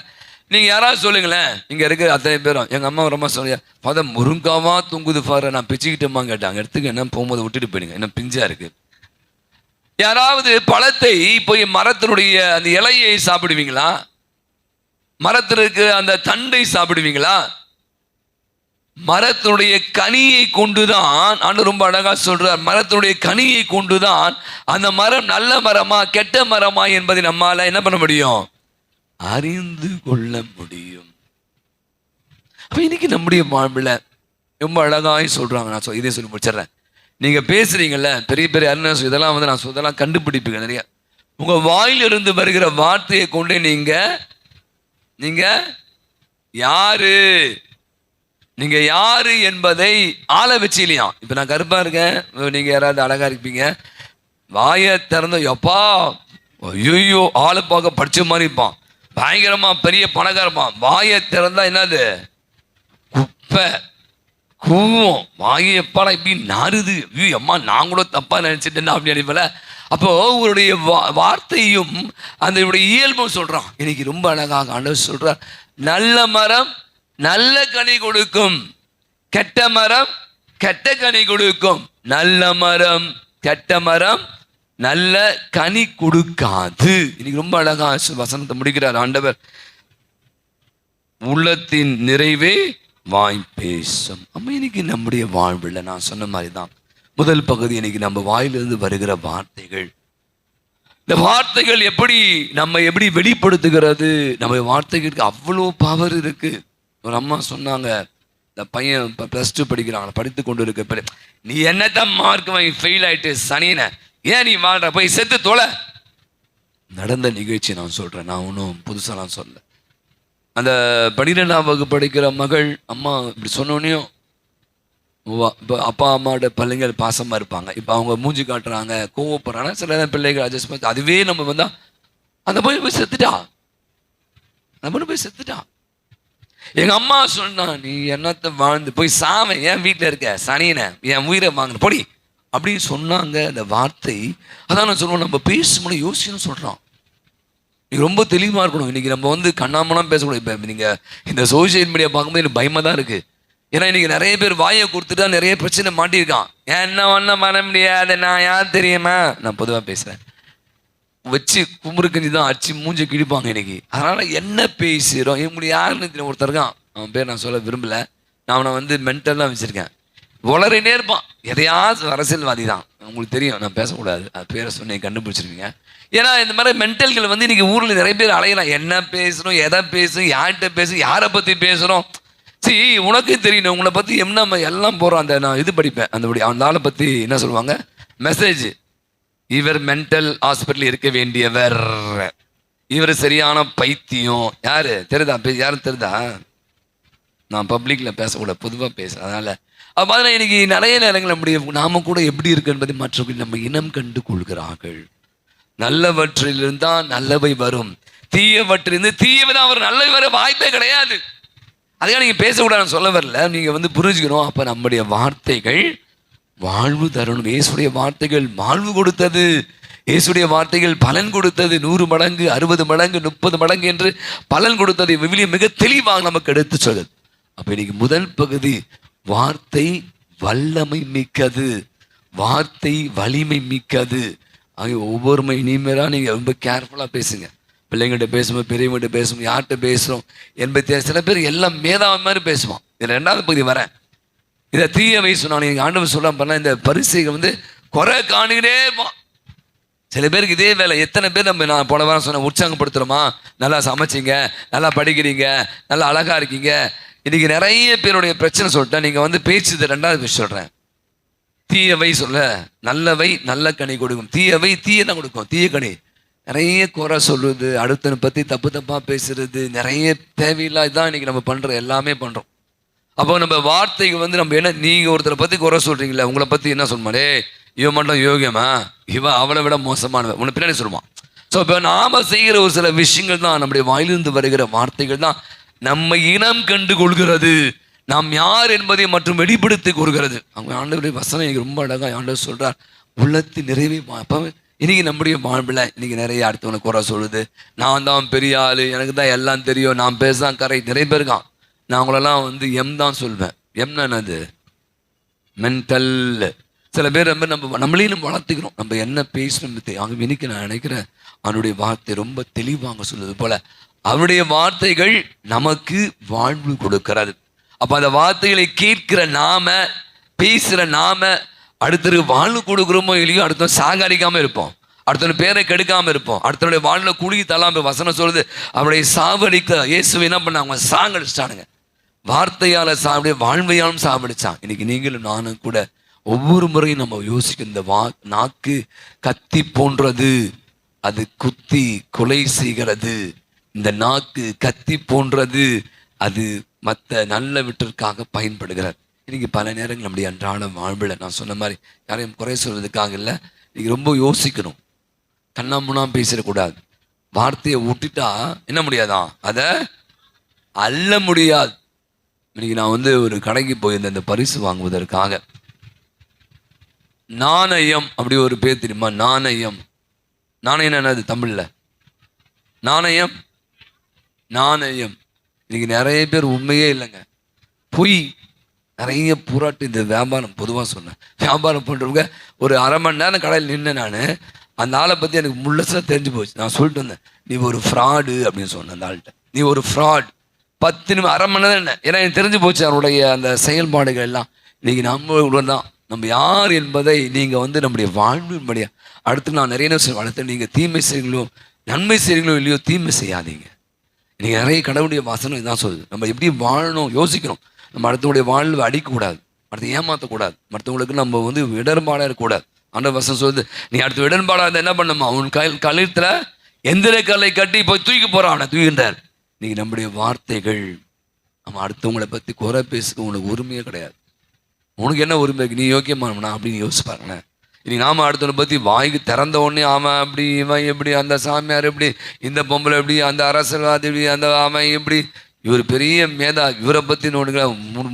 நீங்கள் யாராவது சொல்லுங்களேன், இங்கே இருக்கிற அத்தனை பேரும். எங்கள் அம்மா ரொம்ப சொல்லியா, பதம் முருங்காவா தூங்குது பாரு, நான் பிச்சுக்கிட்டோமா கேட்டாங்க. எடுத்துக்க என்ன போகும்போது விட்டுட்டு போயிடுங்க, என்ன பிஞ்சா இருக்குது. யாராவது பழத்தை போய் மரத்தினுடைய அந்த இலையை சாப்பிடுவீங்களா? மரத்திற்கு அந்த தண்டை சாப்பிடுவீங்களா? மரத்தினுடைய கனியை கொண்டுதான் ஆண்டு ரொம்ப அழகா சொல்றார். மரத்தினுடைய கனியை கொண்டுதான் அந்த மரம் நல்ல மரமா கெட்ட மரமா என்பதை நம்மால என்ன பண்ண முடியும், அறிந்து கொள்ள முடியும். அப்ப இன்னைக்கு நம்முடைய வாழ்வில் ரொம்ப அழகாய் சொல்றாங்க. நான் இதே சொல்லி முடிச்சிடுறேன். நீங்க பேசுறீங்கல்ல, பெரிய பெரிய அறிஞர் இதெல்லாம் வந்து நான் இதெல்லாம் கண்டுபிடிப்பீங்க நிறைய. உங்க வாயிலிருந்து வருகிற வார்த்தையை கொண்டு நீங்க யாரு, நீங்க யாரு என்பதை ஆள வச்சு இல்லையா. இப்ப நான் கருப்பா இருக்கேன், நீங்க யாராவது அழகா இருப்பீங்க, வாயை திறந்த எப்பா ஐயோ ஆளை பார்க்க படிச்ச மாதிரி இருப்பான், பயங்கரமா பெரிய பணக்காரப்பான், வாயை திறந்தா என்னது குப்பை கூவும், வாயை எப்பாடா இப்படி நாறுது, ஐயோ அம்மா நான் கூட தப்பா நினைச்சிட்டேன்னா அப்படி நினைப்பல. அப்போ உங்களுடைய வார்த்தையும் அந்த இயல்பும் சொல்றான். இன்னைக்கு ரொம்ப அழகாக ஆண்டவர் சொல்றார், நல்ல மரம் நல்ல கனி கொடுக்கும், கெட்ட மரம் கெட்ட கனி கொடுக்கும். நல்ல மரம் கெட்ட மரம் நல்ல கனி கொடுக்காது. இன்னைக்கு ரொம்ப அழகா வசனத்தை முடிக்கிறார் ஆண்டவர். உள்ளத்தின் நிறைவே வாய் பேசும். அம்மா இன்னைக்கு நம்முடைய வாழ்வில் நான் சொன்ன மாதிரி தான் முதல் பகுதி. இன்னைக்கு நம்ம வாயிலிருந்து வருகிற வார்த்தைகள், இந்த வார்த்தைகள் நம்ம எப்படி வெளிப்படுத்துகிறது. நம்ம வார்த்தைகளுக்கு அவ்வளோ பவர் இருக்கு. ஒரு அம்மா சொன்னாங்க, இந்த பையன் இப்போ +2 படிக்கிறாங்க, படித்து கொண்டு இருக்க, நீ என்னதான் மார்க் வாங்கி ஃபெயில் ஆயிட்டு சனின, ஏன் நீ வாழ்ற, போய் செத்து தொலை. நடந்த நிகழ்ச்சி நான் சொல்றேன், நான் ஒன்றும் புதுசாலாம் சொல்ல. அந்த 12ஆம் வகுப்பு படிக்கிற மகள் அம்மா இப்படி சொன்னோன்னையும், இப்போ அப்பா அம்மாவோட பிள்ளைங்கள் பாசமா இருப்பாங்க, இப்போ அவங்க மூஞ்சி காட்டுறாங்க, கோவப்படுறாங்க, சில பிள்ளைகள் அட்ஜஸ்ட் பண்ணி அதுவே நம்ம வந்தா அந்த போய் செத்துட்டா, நம்ம போய் செத்துட்டா. எங்க அம்மா சொன்னா, நீ என்னத்தை வாழ்ந்து போய் சாம, என் வீட்டில் இருக்க சனியனை, என் உயிரை வாங்கின பொடி அப்படின்னு சொன்னாங்க. அந்த வார்த்தை அதான் நான் சொல்லுவோம், நம்ம பேசணும் யோசிக்கணும் சொல்றோம். நீங்க ரொம்ப தெளிவா இருக்கணும். இன்னைக்கு நம்ம வந்து கண்ணாமலாம் பேசக்கூடாது. இப்போ நீங்க இந்த சோசியல் மீடியா பார்க்கும்போது எனக்கு பயமா தான் இருக்கு. ஏன்னா இன்னைக்கு நிறைய பேர் வாயை கொடுத்துட்டா நிறைய பிரச்சனை மாட்டியிருக்கான். என்ன ஒன்றும் பண்ண முடியாது, நான் யார் தெரியுமா, நான் பொதுவாக பேசுறேன், வச்சு குமுறுக்கஞ்சி தான் அடிச்சு மூஞ்ச கிழிப்பாங்க இன்னைக்கு. அதனால என்ன பேசுகிறோம், எங்களுக்கு யாருன்னு தெரியும். ஒருத்தர் இருக்கான், அவன் பேர் நான் சொல்ல விரும்பல, நான் அவனை வந்து மென்டல்லாம் வச்சிருக்கேன், வளரினே இருப்பான், எதையாவது அரசியல்வாதி தான், உங்களுக்கு தெரியும், நான் பேசக்கூடாது, அது பேரை சொன்னீங்க கண்டுபிடிச்சிருவீங்க. ஏன்னா இந்த மாதிரி மென்டல்கள் வந்து இன்னைக்கு ஊரில் நிறைய பேர் அலையலாம். என்ன பேசுகிறோம், எதை பேசும், யார்கிட்ட பேசும், யாரை பற்றி பேசுகிறோம். சரி, உனக்கே தெரியணும், உங்களை பற்றி என்ன எல்லாம் போகிறோம். அந்த நான் இது படிப்பேன், அந்த ஆளை பற்றி என்ன சொல்லுவாங்க, மெசேஜ், இவர் மென்டல் ஹாஸ்பிட்டல் இருக்க வேண்டியவர், இவர் சரியான பைத்தியம். யாரு தெரியுதா, யாரும் தெரியுதா, நான் பப்ளிக்ல பேசக்கூடாது, பொதுவாக பேசுறேன். அதனால அது மாதிரி இன்னைக்கு நிறைய நேரங்கள் நம்முடைய நாம கூட எப்படி இருக்கு என்பதை மற்றவர்கள் நம்ம இனம் கண்டு கொள்கிறார்கள். நல்லவற்றிலிருந்தா நல்லவை வரும், தீயவற்றிலிருந்து தீயவை தான் வரும், நல்லவை வர வாய்ப்பே கிடையாது. அதுக்காக நீங்க பேசக்கூடாதுன்னு சொல்ல வரல, நீங்க வந்து புரிஞ்சுக்கணும். அப்ப நம்முடைய வார்த்தைகள் வாழ்வு தரணும். இயேசுடைய வார்த்தைகள் வாழ்வு கொடுத்தது, இயேசுடைய வார்த்தைகள் பலன் கொடுத்தது, 100 மடங்கு 60 மடங்கு 30 மடங்கு என்று பலன் கொடுத்தது விவிலியம் மிக தெளிவாக நமக்கு எடுத்து சொல்லுது. அப்ப இன்னைக்கு முதல் பகுதி, வார்த்தை வல்லமை மிக்கது, வார்த்தை வலிமை மிக்கது. ஆகிய ஒவ்வொரு இனிமேலா நீங்க ரொம்ப கேர்ஃபுல்லா பேசுங்க. பிள்ளைங்கள்ட்ட பேசுவோம், பெரியவங்கள்ட்ட பேசுவோம், யார்கிட்ட பேசுறோம் என்பது. சில பேர் எல்லாம் மேதாவி மாதிரி பேசுவான். இதுல 2வது பகுதி வரேன். இதை தீய வயசு நான் ஆண்டவர் சொல்ல பண்ண, இந்த பரிசைகள் வந்து குறை காணிக்கிட்டே இருப்பான். சில பேருக்கு இதே வேலை. எத்தனை பேர் நம்ம நான் போன வாரம் சொன்ன உற்சாகப்படுத்துகிறோமா, நல்லா சமைச்சிங்க, நல்லா படிக்கிறீங்க, நல்லா அழகா இருக்கீங்க, இன்னைக்கு நிறைய பேருடைய பிரச்சனை சொல்லிட்டேன். நீங்கள் வந்து பேச்சுது ரெண்டாவது விஷயம் சொல்கிறேன். தீயவை சொல்ல நல்லவை நல்ல கனி கொடுக்கும், தீயவை தீய தான் கொடுக்கும், தீய கனி. நிறைய குறை சொல்லுது, அடுத்தனை பற்றி தப்பு தப்பாக பேசுறது, நிறைய தேவையில்லாதான் இன்னைக்கு நம்ம பண்ணுற எல்லாமே பண்ணுறோம். அப்போ நம்ம வார்த்தைக்கு வந்து நம்ம என்ன, நீங்கள் ஒருத்தரை பற்றி குறை சொல்கிறீங்களே, உங்களை பற்றி என்ன சொல்லுமாடே, இவன் மட்டும் யோகியமா, இவன் அவளை விட மோசமானவன், உன்னை பின்னாடி சொல்லுவான். ஸோ இப்போ நாம் செய்கிற ஒரு சில விஷயங்கள் தான், நம்முடைய வாயிலிருந்து வருகிற வார்த்தைகள் தான் நம்ம இனம் கண்டு கொள்கிறது, நாம் யார் என்பதை மற்றும் வெளிப்படுத்தி கொள்கிறது. அவங்க ஆண்டவருடைய வசனம் எனக்கு ரொம்ப அழகாக ஆண்டவர் சொல்கிறார், உள்ளத்தின் நிறைவே. அப்போ இன்னைக்கு நம்முடைய வாழ்வில் இன்னைக்கு நிறைய அடுத்தவனை குறை சொல்லுது, நான் தான் பெரிய ஆள், எனக்கு தான் எல்லாம் தெரியும், நான் பேசதான் கரெக்ட். நிறைய பேர் இருக்கான். நான் அவங்களெல்லாம் வந்து எம் தான் சொல்வேன். எம்னா என்னது? மென்டல். சில பேர் நம்ம நம்மளையும் நம்ம வளர்த்துக்கிறோம், நம்ம என்ன பேசணும். அவங்க இன்னைக்கு நான் நினைக்கிறேன் அவனுடைய வார்த்தை ரொம்ப தெளிவாங்க சொல்லுது போல, அவருடைய வார்த்தைகள் நமக்கு வாழ்வு கொடுக்கிறது. அப்போ அந்த வார்த்தைகளை கேட்கிற நாம, பேசுகிற நாம அடுத்தருக்கு வாழ்வு கொடுக்குறோமோ இல்லையோ, அடுத்த சாகடிக்காமல் இருப்போம், அடுத்த பேரை கெடுக்காமல் இருப்போம், அடுத்தனுடைய வாழ்வில் குழி தள்ளாமல். வசனம் சொல்லுது அவருடைய சாவடிக்க இயேசுவை என்ன பண்ண, அவங்க சாகடிச்சிட்டானுங்க. வார்த்தையால் சாவடிய வாழ்வையாலும் சாவடிச்சான். இன்னைக்கு நீங்களும் நானும் கூட ஒவ்வொரு முறையும் நம்ம யோசிக்க, இந்த நாக்கு கத்தி போன்றது, அது குத்தி கொலை செய்கிறது. இந்த நாக்கு கத்தி போன்றது, அது மற்ற நல்ல விட்டிற்காக பயன்படுகிறார். இன்னைக்கு பல நேரங்கள் நம்முடைய அன்றாட வாழ்வில் நான் சொன்ன மாதிரி யாரையும் குறை சொல்வதற்காக இல்லை, இன்னைக்கு ரொம்ப யோசிக்கணும். கண்ணாமுன்னா பேசிடக்கூடாது. வார்த்தையை விட்டுட்டா என்ன முடியாதான், அதை அள்ள முடியாது. இன்னைக்கு நான் வந்து ஒரு கடைக்கு போயிருந்தேன் இந்த பரிசு வாங்குவதற்காக. நாணயம் அப்படி ஒரு பேர் தெரியுமா? நாணயம். நாணயம் என்னது தமிழ்ல? நாணயம். நாணயம். இன்னைக்கு நிறைய பேர் உண்மையே இல்லைங்க, பொய். நிறைய புராட்டு. இந்த வியாபாரம் பொதுவாக சொன்னேன், வியாபாரம் பண்ணுறவங்க ஒரு அரை மணி நேரம் கடையில் நின்று நான் அந்த ஆளை பற்றி எனக்கு முழுசாக தெரிஞ்சு போச்சு. நான் சொல்லிட்டு வந்தேன், நீ ஒரு ஃப்ராடு அப்படின்னு சொன்னேன் அந்த ஆள்கிட்ட. நீ ஒரு ஃப்ராட். 10 நிமிஷம் அரை மணி நேரம் என்ன, ஏன்னா எனக்கு தெரிஞ்சு போச்சு அவருடைய அந்த செயல்பாடுகள் எல்லாம். இன்னைக்கு நம்ம தான் நம்ம யார் என்பதை நீங்கள் வந்து நம்முடைய வாழ்வின்படியா அடுத்து நான் நிறைய விஷயம் வளர்த்து, நீங்கள் தீமை செய்கிறீங்களோ நன்மை செய்கிறீங்களோ இல்லையோ, தீமை செய்யாதீங்க. நீங்கள் நிறைய கடவுளுடைய வசனம் இதான் சொல்லுது, நம்ம எப்படி வாழணும் யோசிக்கணும். நம்ம அடுத்தவங்களுடைய வாழ்வை அடிக்கக்கூடாது, அடுத்து ஏமாற்றக்கூடாது, மற்றவங்களுக்கு நம்ம வந்து இடர்பாடாக இருக்கக்கூடாது. அந்த வசனம் சொல்லுது, நீ அடுத்து இடர்பாடாக இருந்தால் என்ன பண்ணணுமா, அவன் கழுத்தில் எந்திர கல்லை கட்டி போய் தூக்கி போகிறான், அவனை தூக்கின்றார். இன்னைக்கு நம்முடைய வார்த்தைகள், நம்ம அடுத்தவங்களை பற்றி குறை பேசுக்க உங்களுக்கு உரிமையே கிடையாது. உனக்கு என்ன உரிமை இருக்கு, நீ யோக்கியமானவனா அப்படின்னு யோசிப்பாருங்களேன். இன்னைக்கு நாம அடுத்தவனை பற்றி வாய்க்கு திறந்த உடனே அவன் அப்படி, இவன் எப்படி, அந்த சாமியார் எப்படி, இந்த பொம்பளை எப்படி, அந்த அரசியல்வாதி எப்படி, அந்த அவன் எப்படி, இவர் பெரிய மேதா, இவரை பற்றி நோடுங்க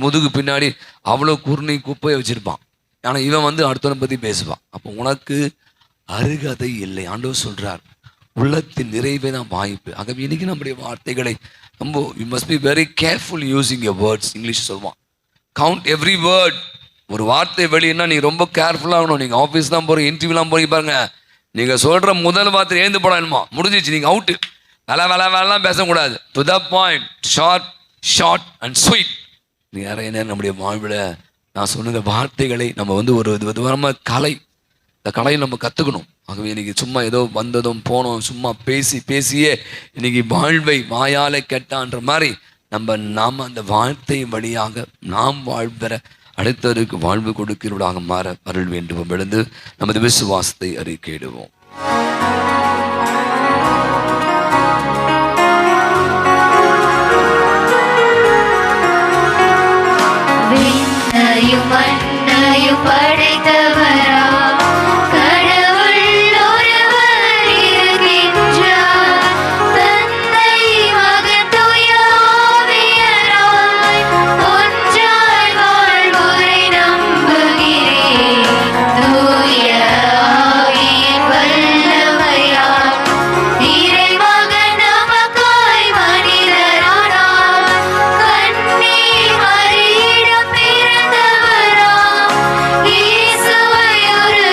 முதுகு பின்னாடி அவ்வளோ குறுநி குப்பையை வச்சுருப்பான். ஆனால் இவன் வந்து அடுத்தவனை பற்றி பேசுவான். அப்போ உனக்கு அருகதை இல்லை. ஆண்டவர் சொல்கிறார், உள்ளத்தின் நிறைவே தான் வாய்ப்பு. ஆகவே இன்னைக்கு நம்முடைய வார்த்தைகளை ரொம்ப you must be very careful using your words. English சொல்லுவான், கவுண்ட் எவ்ரி வேர்ட். ஒரு வார்த்தை வெளியினா நீங்கள் ரொம்ப கேர்ஃபுல்லாக ஆகணும். நீங்கள் ஆஃபீஸ் தான் போகிறீங்க, இன்டர்வியூலாம் போய் பாருங்க, நீங்கள் சொல்கிற முதல் வார்த்தை எழுந்து போடணுமா, முடிஞ்சிச்சு, நீங்கள் அவுட்டு. வேலைலாம் பேசக்கூடாது. To the point, short and sweet. நீங்கள் நிறைய நேரம் நம்முடைய வாழ்வில் நான் சொன்ன வார்த்தைகளை நம்ம வந்து ஒரு விதமான கலை, இந்த கலையை நம்ம கற்றுக்கணும். ஆகவே இன்னைக்கு சும்மா ஏதோ வந்ததும் போனோம் சும்மா பேசியே இன்னைக்கு வாழ்வை வாயாலே கெட்டான்ற மாதிரி நாம் அந்த வார்த்தை வழியாக நாம் வாழ்வர அடுத்தவருக்கு வாழ்வு கொடுக்கிறவர்களாக மாற அருள் வேண்டும். எழுந்து நமது விசுவாசத்தை அறிக்கையிடுவோம். விண்ணையும் மண்ணையும் படைத்தவரா கடவுள் ஒருவர் இருக்கின்றார். தந்தை மகன் தூய ஆவியராய் ஒன்றாய் வாழ்வோரை நம்புகிறேன். தூய ஆவியின் வல்லமையால் இறைமகன் நமக்காய் மனிதரானார். கன்னி மரியிடம் பிறந்தவராம் இயேசுவை ஒரு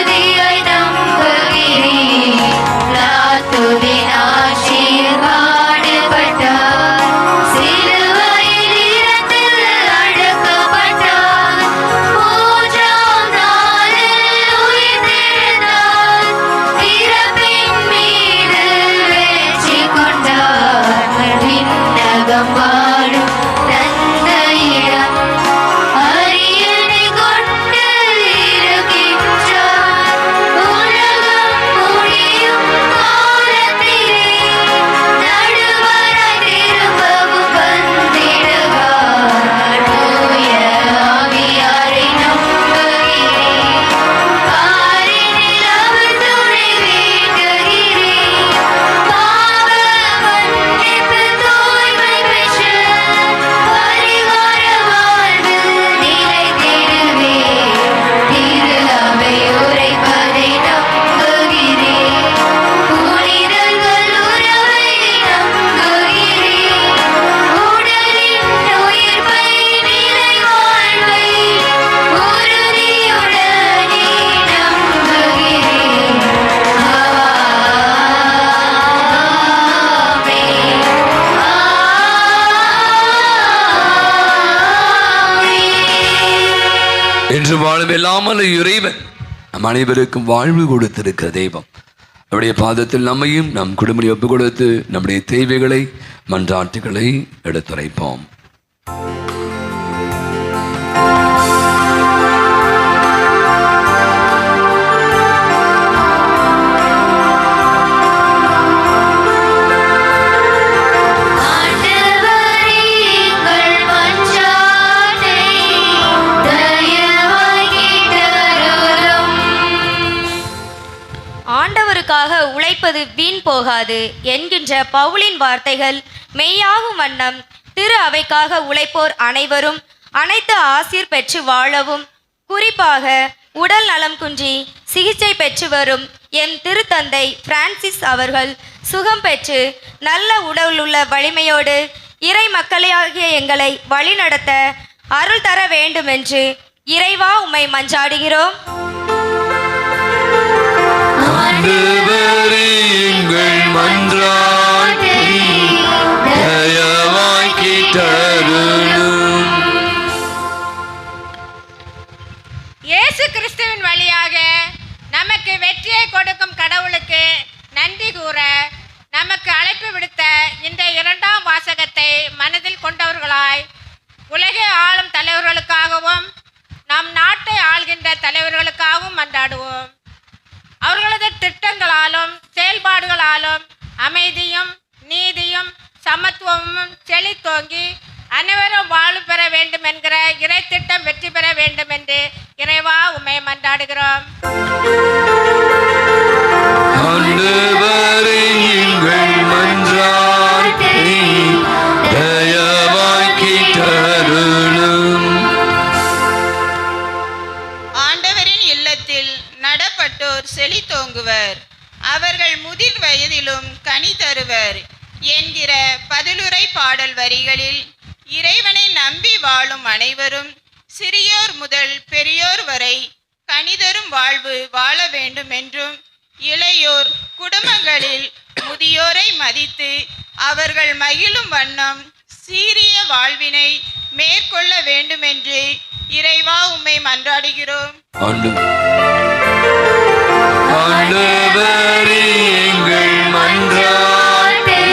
என்று வாழும் எல்லாமல்ல இறைவன் நம் அனைவருக்கும் வாழ்வு கொடுத்திருக்கிற தெய்வம். நம்முடைய பாதத்தில் நம்மையும் நம் குடும்பத்தை ஒப்புக் கொடுத்து நம்முடைய தேவைகளை மன்றாட்டுகளை எடுத்துரைப்போம். ஆண்டவருக்காக உழைப்பது வீண் போகாது என்கின்ற பவுலின் வார்த்தைகள் மெய்யாகும் வண்ணம் திரு அவைக்காக உழைப்போர் அனைவரும் அனைத்து ஆசீர் பெற்று வாழவும், குறிப்பாக உடல் நலம் குன்றி சிகிச்சை பெற்று வரும் எம் திருத்தந்தை பிரான்சிஸ் அவர்கள் சுகம் பெற்று நல்ல உடலுள்ள வலிமையோடு இறை மக்களாகிய எங்களை வழிநடத்த அருள் தர வேண்டுமென்று இறைவா உம்மை மன்றாடுகிறோம். ஆண்டவரே, எங்கள் மன்றாட்டை தயவாய் கேட்டருளும். இயேசு கிறிஸ்துவின் வழியாக நமக்கு வெற்றியை கொடுக்கும் கடவுளுக்கு நன்றி கூற நமக்கு அழைப்பு விடுத்த இந்த இரண்டாம் வாசகத்தை மனதில் கொண்டவர்களாய் உலகை ஆளும் தலைவர்களுக்காகவும் நம் நாட்டை ஆள்கின்ற தலைவர்களுக்காகவும் மன்றாடுவோம். அவர்களது திட்டங்களாலும் செயல்பாடுகளாலும் அமைதியும் நீதியும் சமத்துவமும் செழித்தோங்கி அனைவரும் வாழ்வு பெற வேண்டும் என்கிற இறை திட்டம் வெற்றி பெற வேண்டும் என்று இறைவா உம்மை மன்றாடுகிறோம். ஆண்டவரே, எங்கள் மன்றாட்டை தயவாய் கேட்டருளும். ஆண்டவரின் இல்லத்தில் நடப்பட்டோர் செழித்தோங்குவர், அவர்கள் முதிர் வயதிலும் கனி தருவர் என்கிற பதிலுரை பாடல் வரிகளில் இறைவனை நம்பி வாழும் அனைவரும் சிறியோர் முதல் பெரியோர் வரை கனிதரும் வாழ்வு வாழ வேண்டும் என்றும், இளையோர் குடும்பங்களில் முதியோரை மதித்து அவர்கள் மகிழும் வண்ணம் சீரிய வாழ்வினை மேற்கொள்ள வேண்டும் என்று இறைவா உம்மை மன்றாடுகிறோம். ஆண்டவரே, எங்கள் மன்றாட்டை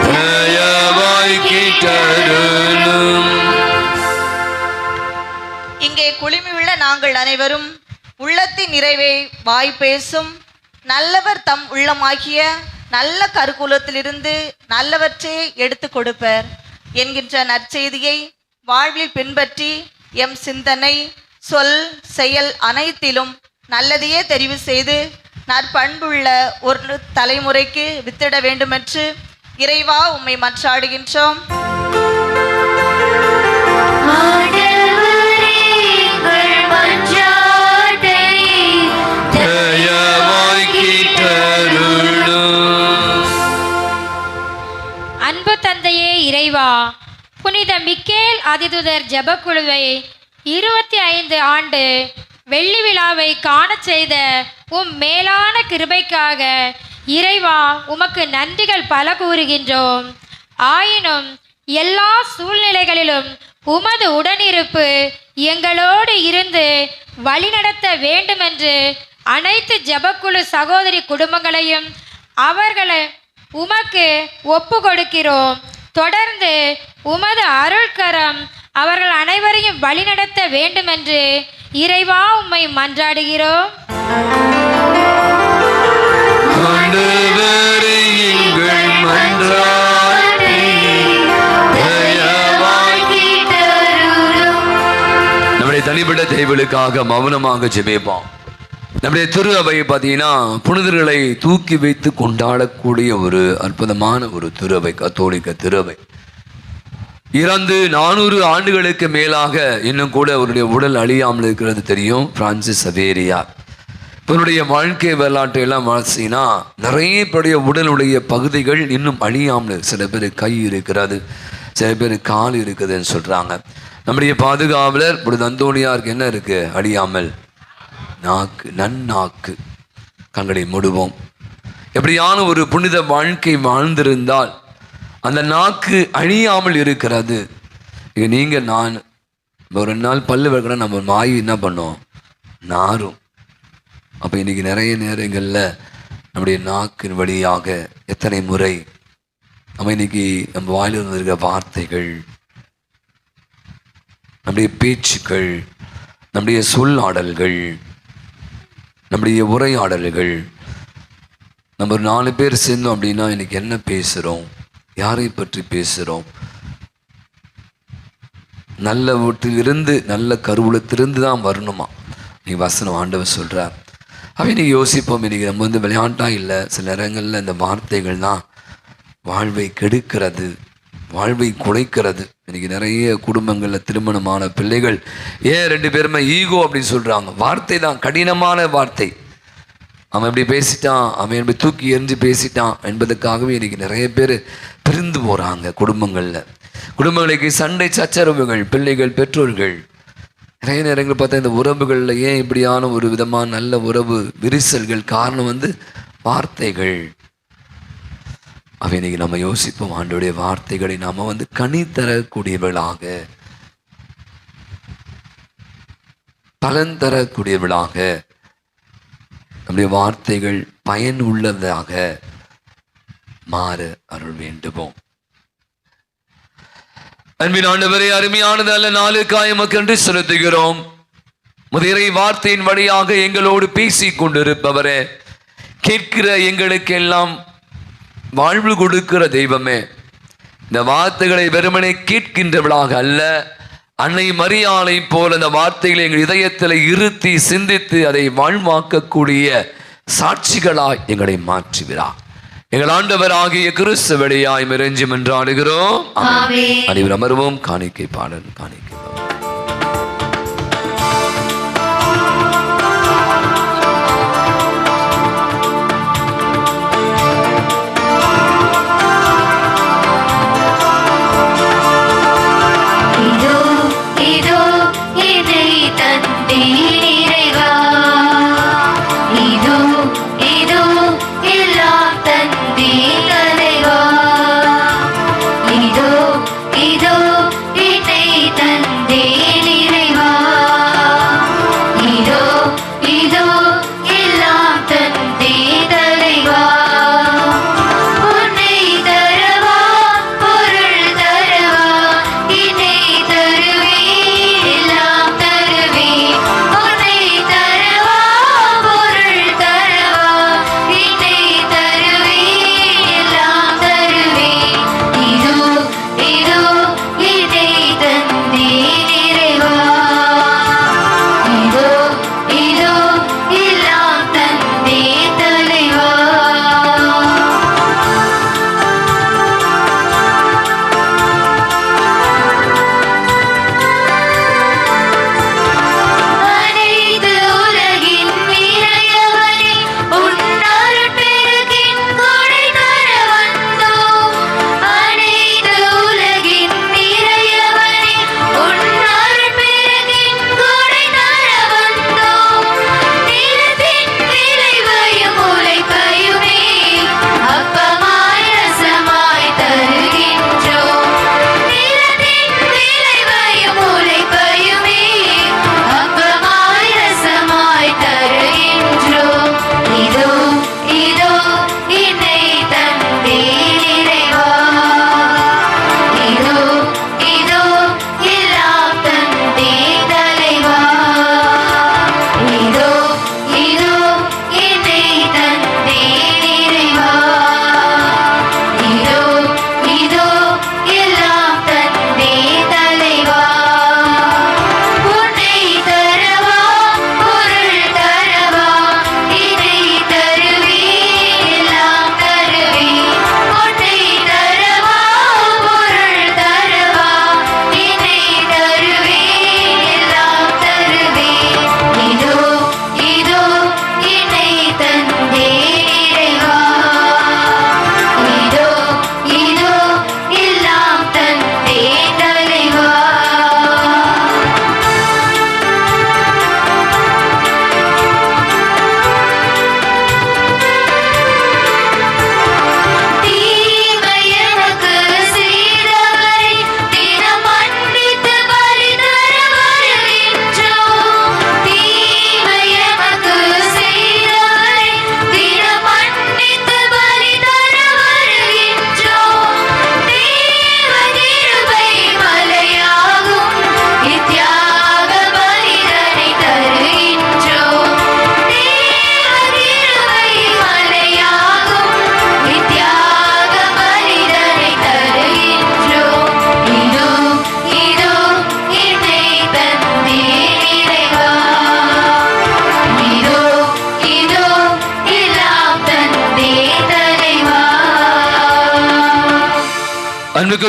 தயவாய் கேட்டருளும். இங்கே குழுமியுள்ள நாங்கள் அனைவரும் உள்ளத்தின் நிறைவை வாய் பேசும் நல்லவர் தம் உள்ளமாகிய நல்ல கருக்கூலத்திலிருந்து நல்லவற்றை எடுத்து கொடுப்பர் என்கின்ற நற்செய்தியை வாழ்வில் பின்பற்றி எம் சிந்தனை சொல் செயல் அனைத்திலும் நல்லதையே தெரிவு செய்து நற்பண்புள்ள ஒரு தலைமுறைக்கு வித்திட வேண்டுமென்று இறைவா உம்மை மன்றாடுகின்றோம். அன்பு தந்தையே இறைவா, புனித மிக்கேல் அதிதுதர் ஜெபக்குழுவை 25 ஆண்டு வெள்ளி விழாவை காண செய்த உம் மேலான கிருபைக்காக இறைவா உமக்கு நன்றிகள் பல கூறுகின்றோம். ஆயினும் எல்லா சூழ்நிலைகளிலும் உமது உடனிருப்பு எங்களோடு இருந்து வழிநடத்த வேண்டுமென்று அனைத்து ஜெபக்குழு சகோதரி குடும்பங்களையும் அவர்களை உமக்கு ஒப்பு கொடுக்கிறோம். தொடர்ந்து உமது அருள்கரம் அவர்கள் அனைவரையும் வழிநடத்த வேண்டுமென்று இறைவா உம்மை மன்றாடுகிறோம். நம்முடைய தனிப்பட்ட தேவைகளுக்காக மௌனமாக ஜெபிப்போம். நம்முடைய திரு அவை பார்த்தீங்கன்னா புனிதர்களை தூக்கி வைத்து கொண்டாடக்கூடிய ஒரு அற்புதமான ஒரு திரு அவை, கத்தோலிக்க திரு அவை. இறந்து 400 ஆண்டுகளுக்கு மேலாக இன்னும் கூட அவருடைய உடல் அழியாமல் இருக்கிறது தெரியும். பிரான்சிஸ் சவேரியார் இவருடைய வாழ்க்கை வரலாற்றை எல்லாம் வாசினா நிறைய பேருடைய உடலுடைய பகுதிகள் இன்னும் அழியாமல், சில பேர் கை இருக்கிறது, சில பேர் கால் இருக்குதுன்னு சொல்றாங்க. நம்முடைய பாதுகாவலர் புனித அந்தோணியாருக்கு என்ன இருக்கு? அழியாமல் நாக்கு, நன்னாக்கு. கண்களை மூடுவோம். எப்படியான ஒரு புனித வாழ்க்கை வாழ்ந்திருந்தால் அந்த நாக்கு அழியாமல் இருக்கிறது. நீங்க நான் இப்போ 2 நாள் பல்லு விளக்குனா நம்ம வாய் என்ன பண்ணோம், நாரும். அப்போ இன்னைக்கு நிறைய நேரங்களில் நம்முடைய நாக்கின் வழியாக எத்தனை முறை நம்ம இன்னைக்கு நம்ம வாயில் வந்திருக்கிற வார்த்தைகள், நம்முடைய பேச்சுக்கள், நம்முடைய சொல்லாடல்கள், நம்முடைய உரையாடல்கள், நம்ம ஒரு 4 பேர் சேர்ந்தோம் அப்படின்னா இன்னைக்கு என்ன பேசுகிறோம், யாரை பற்றி பேசுகிறோம். நல்ல வீட்டிலிருந்து நல்ல கருவூலத்திலிருந்து தான் வரணுமா நீ வசனம் ஆண்டவர் சொல்கிறார். அவன் இன்னைக்கு யோசிப்போம், இன்னைக்கு நம்ம வந்து விளையாட்டாக இல்லை. சில நேரங்களில் இந்த வார்த்தைகள் தான் வாழ்வை கெடுக்கிறது, வாழ்வை குலைக்கிறது. இன்னைக்கு நிறைய குடும்பங்களில் திருமணமான பிள்ளைகள் ஏன் 2 பேருமே ஈகோ அப்படின்னு சொல்கிறாங்க. வார்த்தை தான், கடினமான வார்த்தை. அவன் எப்படி பேசிட்டான், அவன் எப்படி தூக்கி எறிஞ்சு பேசிட்டான் என்பதற்காகவே இன்னைக்கு நிறைய பேர் பிரிந்து போகிறாங்க. குடும்பங்களுக்கு சண்டை சச்சரவுகள், பிள்ளைகள் பெற்றோர்கள். நிறைய நேரங்கள் பார்த்தா இந்த உறவுகளில் ஏன் இப்படியான ஒரு விதமான நல்ல உறவு விரிசல்கள் காரணம் வந்து வார்த்தைகள். அவை இன்னைக்கு நம்ம யோசிப்போம், ஆண்டவருடைய வார்த்தைகளை நாம வந்து கனி தரக்கூடியவர்களாக, பலன் தரக்கூடியவர்களாக, நம்முடைய வார்த்தைகள் பயன் உள்ளதாக மாற அருள் வேண்டுவோம். அன்பின் ஆண்டவரே, அருமையானது அல்ல நாளுக்காய் எமக்கென்று செலுத்துகிறோம். முதலை வார்த்தையின் வழியாக எங்களோடு பேசிக் கொண்டிருப்பவரே, கேட்கிற எங்களுக்கெல்லாம் வாழ்வு கொடுக்கிற தெய்வமே, இந்த வார்த்தைகளை வெறுமனே கேட்கின்றவளாக அல்ல, அன்னை மரியாளை போல இந்த வார்த்தைகளை எங்கள் இதயத்தில் இருத்தி சிந்தித்து அதை வாழ்வாக்கக்கூடிய சாட்சிகளாய் எங்களை மாற்றுகிறார். எங்கள் ஆண்டவர் ஆகிய கிறிஸ்து வழியாய் மிரஞ்சி மன்றாடுகிறோம். அனைவரும் அமர்வோம். காணிக்கை பாடல் காணிக்கை. தந்தே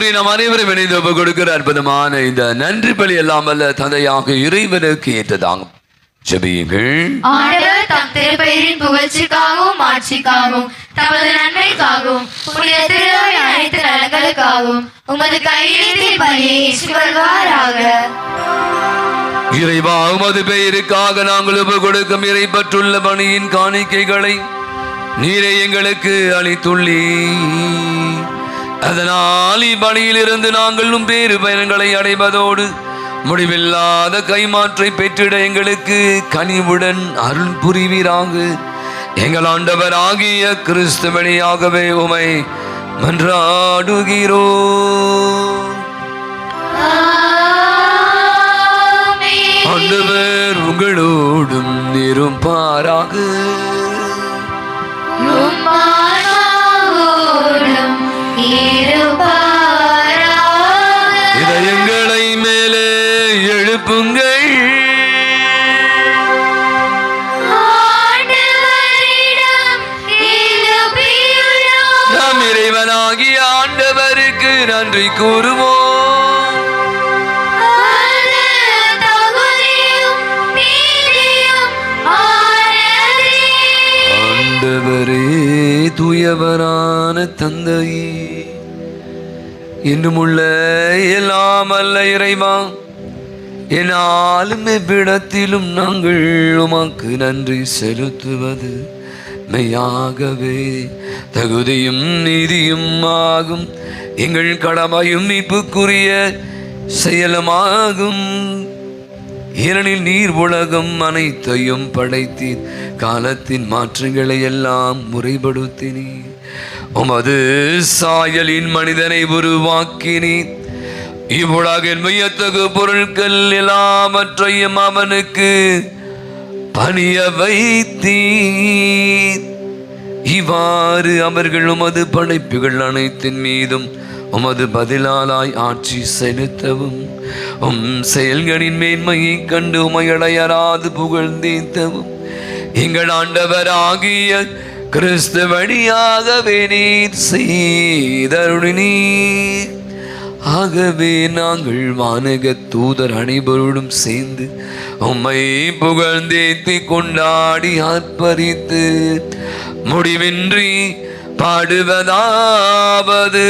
ஆண்டவரை நாம் அனைவரும் இணைந்து ஒப்பு கொடுக்கிற அற்புதமான இந்த நன்றி பலி எல்லாம் அல்ல தந்தையாக இறைவனுக்கு ஏற்றதாகும். ஜெபியுங்கள். ஆண்டவர் தம் திருப்பெயரின் புகழ்ச்சிக்காகவும் ஆட்சிக்காகவும் தமது நன்மைக்காகவும் புனித திருவை அனைத்து நலன்களுக்காகவும் உமது கையெழுத்தில் பலியை ஏற்றுக்கொள்வாராக. இறைவா, உமது பெயருக்காக நாங்கள் ஒப்பு கொடுக்கும் இறை பற்றுள்ள பணியின் காணிக்கைகளை நீரே எங்களுக்கு அளித்துள்ளீ. அதனால் இப்பணியிலிருந்து நாங்களும் பேறு பயன்களை அடைவதோடு முடிவில்லாத கைமாற்றை பெற்றிட எங்களுக்கு கனிவுடன் அருள் புரிவீராக. எங்கள் ஆண்டவர் ஆகிய கிறிஸ்து வழியாகவே உமை மன்றாடுகிறோ. ஆண்டவர் உங்களோடும் இருப்பாராக. இதயங்களை மேலே எழுப்புங்கள். நாம் இறைவனாகிய ஆண்டவருக்கு நன்றி கூறுவோம். ஆண்டவரே, தூயவரான தந்தையே, இன்னும் உள்ள எல்லாம் அல்ல இறைவா, என்னாலும் எவ்விடத்திலும் நாங்கள் உமக்கு நன்றி செலுத்துவது மெய்யாகவே தகுதியும் நீதியும் ஆகும். எங்கள் கடமையும் மீட்புக்குரிய செயலுமாகும். ஏனெனில் நீர் உலகம் அனைத்தையும் படைத்தீர், காலத்தின் மாற்றங்களை எல்லாம் முறைப்படுத்தினீர். உமது சாயலின் மனிதனை உருவாக்கினீர். இவ்வுலகின் வியத்தகு பொருட்கள் எல்லாவற்றையும் அவனுக்கு பணிய வைத்தீர். இவ்வாறு அவர்கள் உமது படைப்புகள் அனைத்தின் மீதும் உமது பதிலாலாய் ஆட்சி செலுத்தவும் செயல்களின் மேன்மையை கண்டு உமையடையராது புகழ்ந்தீர்த்தவும் எங்கள் ஆண்டவர் ஆகிய கிறிஸ்து வழியாகவே நீர் செய்தருளினீர். ஆகவே நாங்கள் வானக தூதர் அனைவரோடும் சேர்ந்து உம்மை புகழ்ந்தேத்தி கொண்டாடி ஆர்ப்பரித்து முடிவின்றி பாடுவதாவது.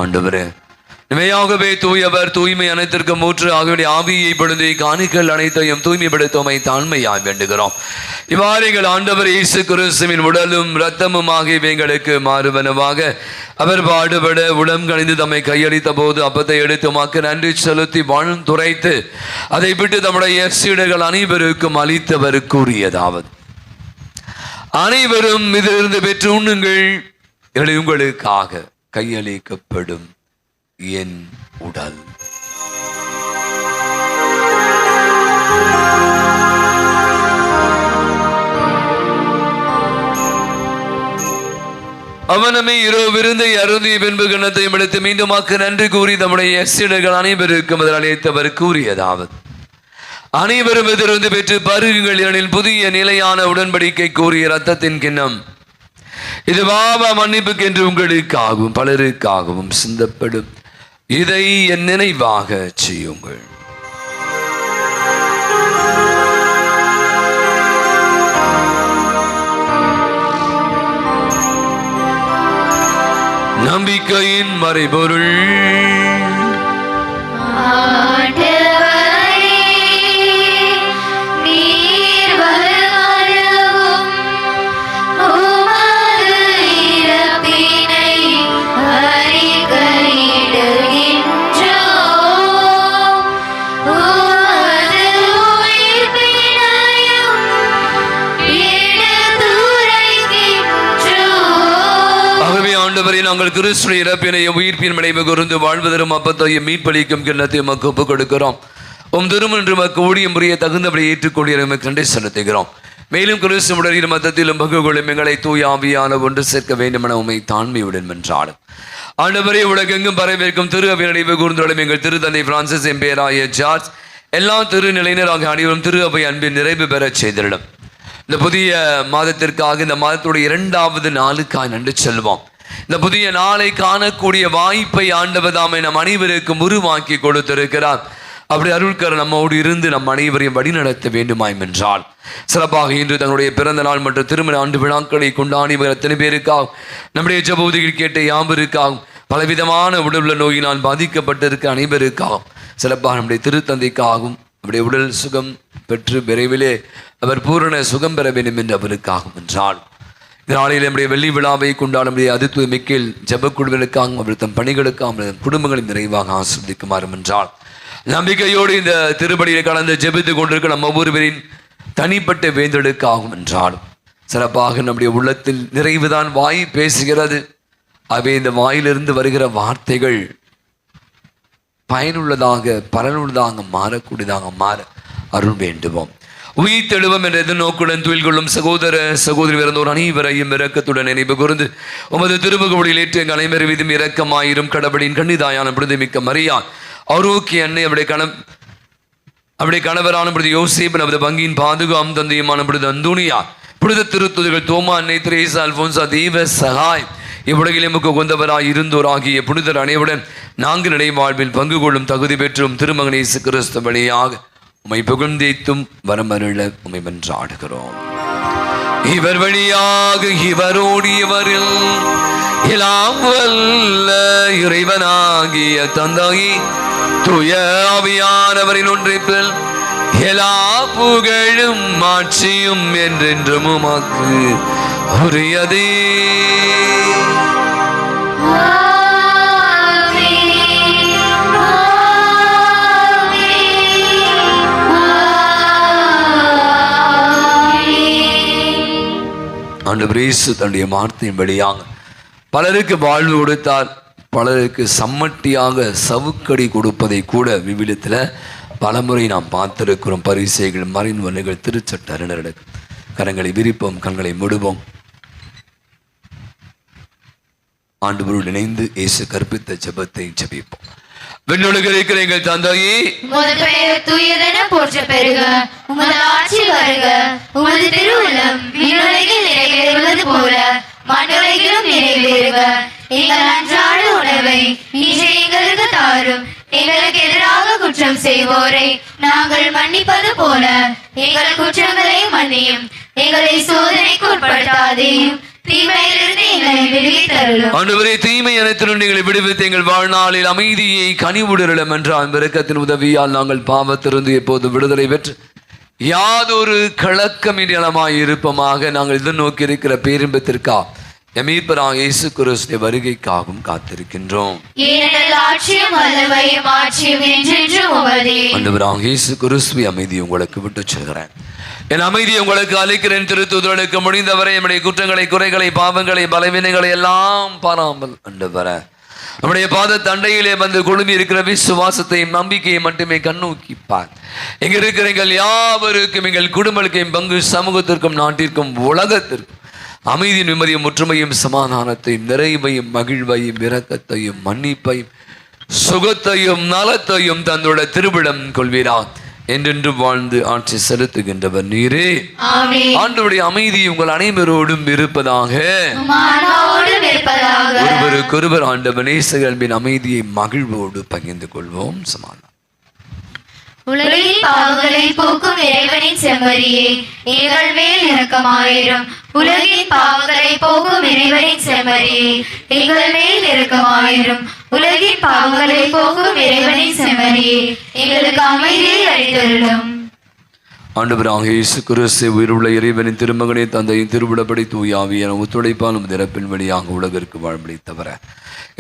ஆண்டவரே, நிமையாகவே தூயவர், தூய்மை அனைத்திற்கும் ஊற்று ஆகிய ஆவியை பொழுது காணிகள் அனைத்தையும் தூய்மைப்படுத்தமை தாழ்மையாய் வேண்டுகிறோம். இவ்வாறு எங்கள் ஆண்டவர் இயேசு கிறிஸ்துவின் உடலும் இரத்தமும் ஆகிய எங்களுக்கு மாறுவனவாக அவர் பாடுபட உடம் கணிந்து தம்மை கையளித்த போது அப்பத்தை எடுத்து உமக்கு நன்றி செலுத்தி வாழ்ந்துரைத்து அதை விட்டு தம்முடைய சீடர்கள் அனைவருக்கும் அளித்தவர் கூறியதாவது: அனைவரும் இதிலிருந்து பெற்று உண்ணுங்கள். இது உங்களுக்காக கையளிக்கப்படும் என் உடல். அவனமே இரவு விருந்தை அருந்திய பின்பு கிண்ணத்தை எடுத்து மீண்டுமாக்கு நன்றி கூறி தம்முடைய சீடர்கள் அனைவருக்கும் அதில் அழைத்தவர் கூறியதாவது: அனைவரும் எதிர்ந்து பெற்று பருகுங்கள், எனில் புதிய நிலையான உடன்படிக்கை கூறிய இரத்தத்தின் கிண்ணம். இது பாவ மன்னிப்புக்கென்று உங்களுக்காகவும் பலருக்காகவும் சிந்தப்படும். இதை என் நினைவாக செய்யுங்கள். நம்பிக்கையின் மறைபொருள். நாங்கள் கிறிஸ்துவின் இறப்பினையும் உயிர்ப்பின் விளைவு கூர்ந்து வாழ்வதரும் அப்பத்தையும் மீட்பளிக்கும் கிண்ணத்தை மக்கு ஒப்புக் கொடுக்கிறோம். திருமன்று மக்கு ஊழியம் புரிய தகுந்தபடி ஏற்றுக்கொள்ள கண்டே செலுத்துகிறோம். மேலும் கிறிஸ்து உடலிலும் மத்தத்திலும் பங்குகளும் எங்களை தூய ஆவியான ஒன்று சேர்க்க வேண்டும் என உண்மை தாண்மையுடன் வென்றாடும். ஆண்டவரே, உலகெங்கும் பரவிருக்கும் திரு அவை நினைவு கூர்ந்தோடும் எங்கள் திருத்தந்தை பிரான்சிஸ் எம்பேராய ஜார்ஜ் எல்லா திருநிலையினராக அனைவரும் திரு அவை அன்பின் நிறைவு பெற செய்திடும். இந்த புதிய மாதத்திற்காக இந்த மாதத்துடைய 2வது நாளுக்காக நன்றி செல்வோம். இந்த புதிய நாளை காணக்கூடிய வாய்ப்பை ஆண்டவர் தாமே நம் அனைவருக்கும் உருவாக்கி கொடுத்திருக்கிறார். அப்படி அருள்கர் நம்மோடு இருந்து நம் அனைவரையும் வழிநடத்த வேண்டுமாய் என்றால் சிறப்பாக இன்று தன்னுடைய பிறந்த நாள் மற்றும் திருமண ஆண்டு விழாக்களை கொண்டாடி எத்தனை பேருக்காகவும் நம்முடைய ஜபூதிகள் கேட்ட யாவருக்காகவும் பலவிதமான உடல்நல நோயினால் பாதிக்கப்பட்டிருக்க அனைவருக்காகவும் சிறப்பாக நம்முடைய திருத்தந்தைக்காகவும் நம்முடைய உடல் சுகம் பெற்று விரைவிலே அவர் பூரண சுகம் பெற வேண்டும் என்று அவருக்காகும் என்றால் நாளில் நம்முடைய வெள்ளி விழாவை கொண்டாட நம்முடைய அதித்துவ மிக்கேல் ஜபக்குழுவிற்காகவும் அவர் தம் பணிகளுக்காகவும் குடும்பங்களை நிறைவாக ஆசிர்வதிக்குமாறும் என்றால் நம்பிக்கையோடு இந்த திருப்படியை கலந்து ஜெபித்துக் கொண்டிருக்க நம்ம ஒவ்வொருவரின் தனிப்பட்ட வேந்தலுக்காகும் என்றாலும் சிறப்பாக நம்முடைய உள்ளத்தில் நிறைவுதான் வாய் பேசுகிறது. அவை இந்த வாயிலிருந்து வருகிற வார்த்தைகள் பயனுள்ளதாக பலனுள்ளதாக மாறக்கூடியதாக மாற அருள் வேண்டுவோம். உயிர் தெழுவம் என்ற எதிர்நோக்குடன் துயில் கொள்ளும் சகோதர சகோதரி பிறந்தோர் அனைவரையும் இரக்கத்துடன் நினைவு கூர்ந்து உமது திருமுகமுடியில் ஏற்று எங்கள் அனைவரை மீதும் இரக்கமாயிரும். கடவுளின் கண்ணிதாயான விடுதமிக்க மரியாள் ஆரோக்கிய அன்னை அவருடைய கணவரான பொழுது யோசேப்பு நமது பங்கின் பாதுகாம் தந்தையுமான பொழுது அந்தோனியா புனித திருத்துதர்கள் தோமா அன்னை திரேசா அல்போன்சா தெய்வ சகாய் இவ்வுலகில் எமக்கு கொண்டவராய் இருந்தோர் ஆகிய புனிதர் அனைவருடன் நான்கு நடை வாழ்வில் பங்கு கொள்ளும் தகுதி பெற்றும் திருமகன் இயேசு கிறிஸ்து வழியாக உம்மை புகழ்ந்தேத்தும் வரமருள உம்மை மன்றாடுகிறோம். இவர் வழியாக இவரோடு இவரில் எல்லாம் வல்ல இறைவனாகிய தந்தையே தூய ஆவியானவரின் ஒன்றிப்பில் எல்லா புகழும் மாட்சியும் என்றென்றும் உமக்கு உரியதே. ஆண்டவர் இயேசு தன்னுடைய வார்த்தையின் வழியாக பலருக்கு வாழ்வு கொடுத்தார். பலருக்கு சம்மட்டியாக சவுக்கடி கொடுப்பதை கூட விவிலியத்தில் பலமுறை நாம் பார்த்திருக்கிறோம். பரிசைகள் மறைநூல்கள் திருச்சட்ட அறிஞர்கள் கரங்களை விரிப்போம், கண்களை மூடுவோம். ஆண்டவரோடு இணைந்து இயேசு கற்பித்த ஜெபத்தை ஜெபிப்போம். விண்ணுலகில் இருக்கிற எங்கள் தந்தையே, உமது பெயர் தூயதென போற்ற பெறுக. உமது ஆட்சி வருக. உமது திருவுள்ளம் விண்ணுலகில் நிறைவேறுவது போல மண்ணுலகிலும் நிறைவேறுக. எங்கள் அன்றாட உணவை இன்று எங்களுக்கு தாரும். எங்களுக்கு எதிராக குற்றம் செய்வோரை நாங்கள் மன்னிப்பது போல எங்கள் குற்றங்களை மன்னியும். எங்களை சோதனைக்கு உட்படுத்தாதேயும், தீமையிலிருந்து எங்களை விடுவித்தருளும். ஆண்டவரே, தீமை அனைத்திலும் எங்களை விடுவித்து எங்கள் வாழ்நாளில் அமைதியை கனிவுடலும் என்ற அன்பரக்கத்தின் உதவியால் நாங்கள் பாவத்திலிருந்து எப்போது விடுதலை பெற்று யாதொரு கலக்கமின்றி நலமாய் இருப்போமாக. நாங்கள் எதிர்நோக்கி இருக்கிற பேரின்பத்திற்கா எமீப்பராக இயேசு கிறிஸ்து வருகைக்காகவும் காத்திருக்கின்றோம். ஆண்டவராக இயேசு கிறிஸ்து அமைதி உங்களுக்கு விட்டு செல்கிறேன். என் அமைதியை உங்களுக்கு அளிக்கிறேன். திருத்தூதர்களுக்கு முடிந்தவரை நம்முடைய குற்றங்களை, குறைகளை, பாவங்களை, பலவீனங்களை எல்லாம் பாராமல் ஆண்டவரே நம்முடைய பாத தண்டையிலே வந்து குழுமி இருக்கிற விசுவாசத்தையும் நம்பிக்கையை மட்டுமே கண்ணோக்கிப்பார். எங்க இருக்கிற எங்கள் யாவருக்கும், எங்கள் குடும்பங்களுக்கும், பங்கு சமூகத்திற்கும், நாட்டிற்கும், உலகத்திற்கும் அமைதி, நிம்மதியும், ஒற்றுமையும், சமாதானத்தையும், நிறைவையும், மகிழ்வையும், இரக்கத்தையும், மன்னிப்பையும், சுகத்தையும், நலத்தையும் தந்துள்ள திருவிடம் கொள்வீரா. என்றென்று வாழ்ந்து ஆட்சி செலுத்துகின்றவர் நீரே. ஆண்டவருடைய அமைதி உங்கள் அனைவரோடும் இருப்பதாக. ஒருவருக்கொருவர் ஆண்டவர் நேசகல்பின் அமைதியை மகிழ்வோடு பகிர்ந்து கொள்வோம். சமாதானம். உலகின் பாவங்களை போக்கும் இறைவனின் செம்மறியே, எங்கள் மேல் இரக்கமாயிரும். உலகின் பாவங்களை போக்கும் இறைவனின் செம்மறியே, எங்கள் மேல் இரக்கமாயிரும். உலகின் பாவங்களை போக்கும் இறைவனின் செம்மறியே, எங்களுக்கு அமைதியை அளித்தருளும். ஆண்டவராக இயேசு கிறிஸ்து உயிருள்ள இறைவனின் திருமகனே, தந்தையின் திருவிடப்படி தூயாவியான ஒத்துழைப்பாலும் திறப்பின் வழியாக உலகிற்கு வாழ்வளித்தவர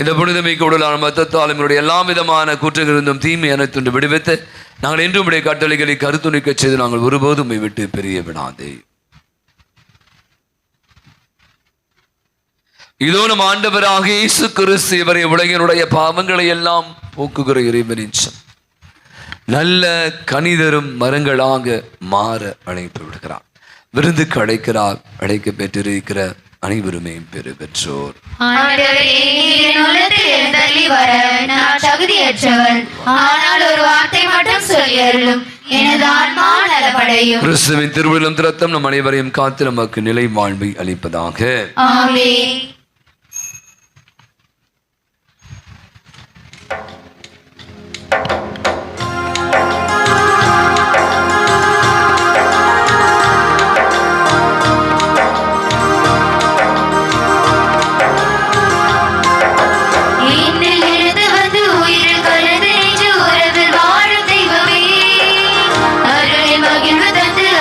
இந்த புனிதமிக்க உடலான மத்தத்தாலும் என்னுடைய எல்லா விதமான கூற்றுகளிருந்தும் தீமை அனைத்துண்டு விடுவித்து நாங்கள் என்றும் உடைய கட்டளைகளை கருத்துணிக்க செய்து நாங்கள் ஒருபோதும் விட்டு பெரிய விடாதே. இதோ நம் ஆண்டவராக இயேசு கிறிஸ்து இவரை உலகினுடைய பாவங்களை எல்லாம் போக்குகிற இறைவனின் நல்ல கனிதரும் மரங்களாக மாற அழைப்பு விடுகிறார். விருந்துக்கு அழைக்கிறார். அழைக்க பெற்றிருக்கிற அனைவருமே பெரு பெற்றோர். கிறிஸ்துவின் திருவிழம் திரத்தம் நம் அனைவரையும் காத்து நமக்கு நிலை வாழ்வை அளிப்பதாக.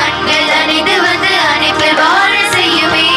அன்பில் அணிந்து வந்து அணைப்பில் வாழ செய்யுமே.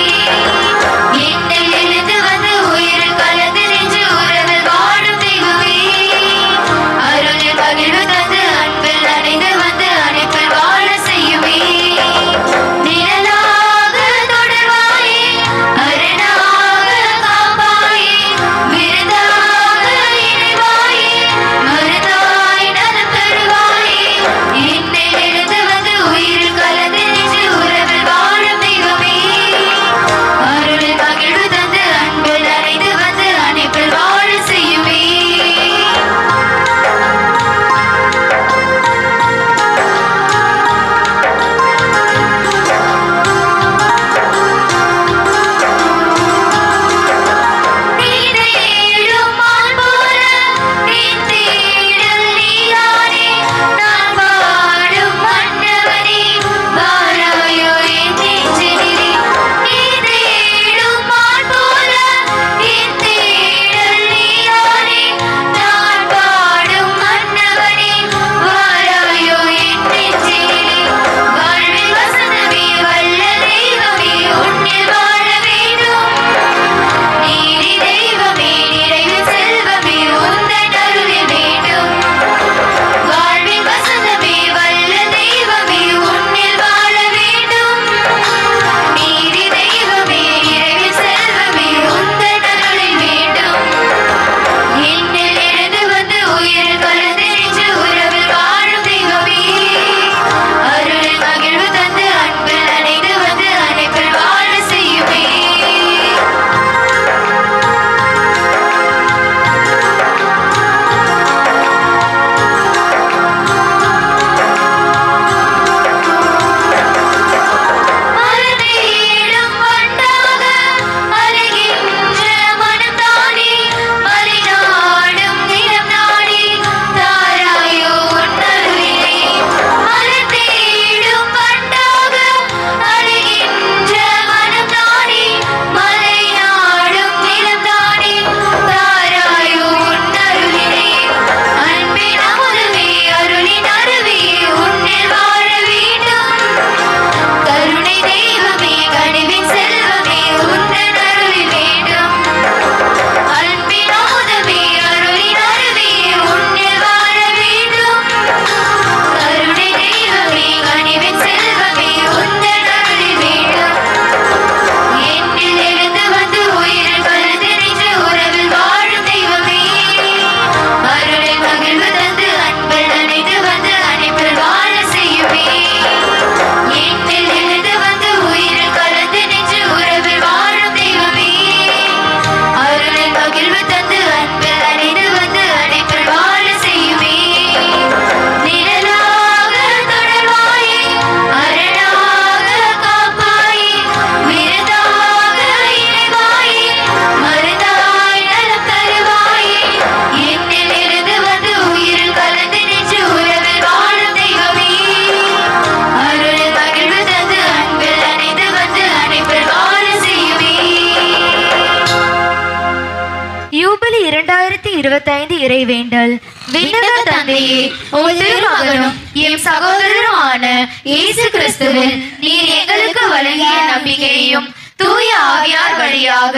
இறைவேண்டல். விண்ணக தந்தையே, உம் திருமகனும் எம் சகோதரருமான இயேசு கிறிஸ்துவில் நீர் எங்களுக்கு வழங்கிய நம்பிக்கையையும் தூய ஆவியார் வழியாக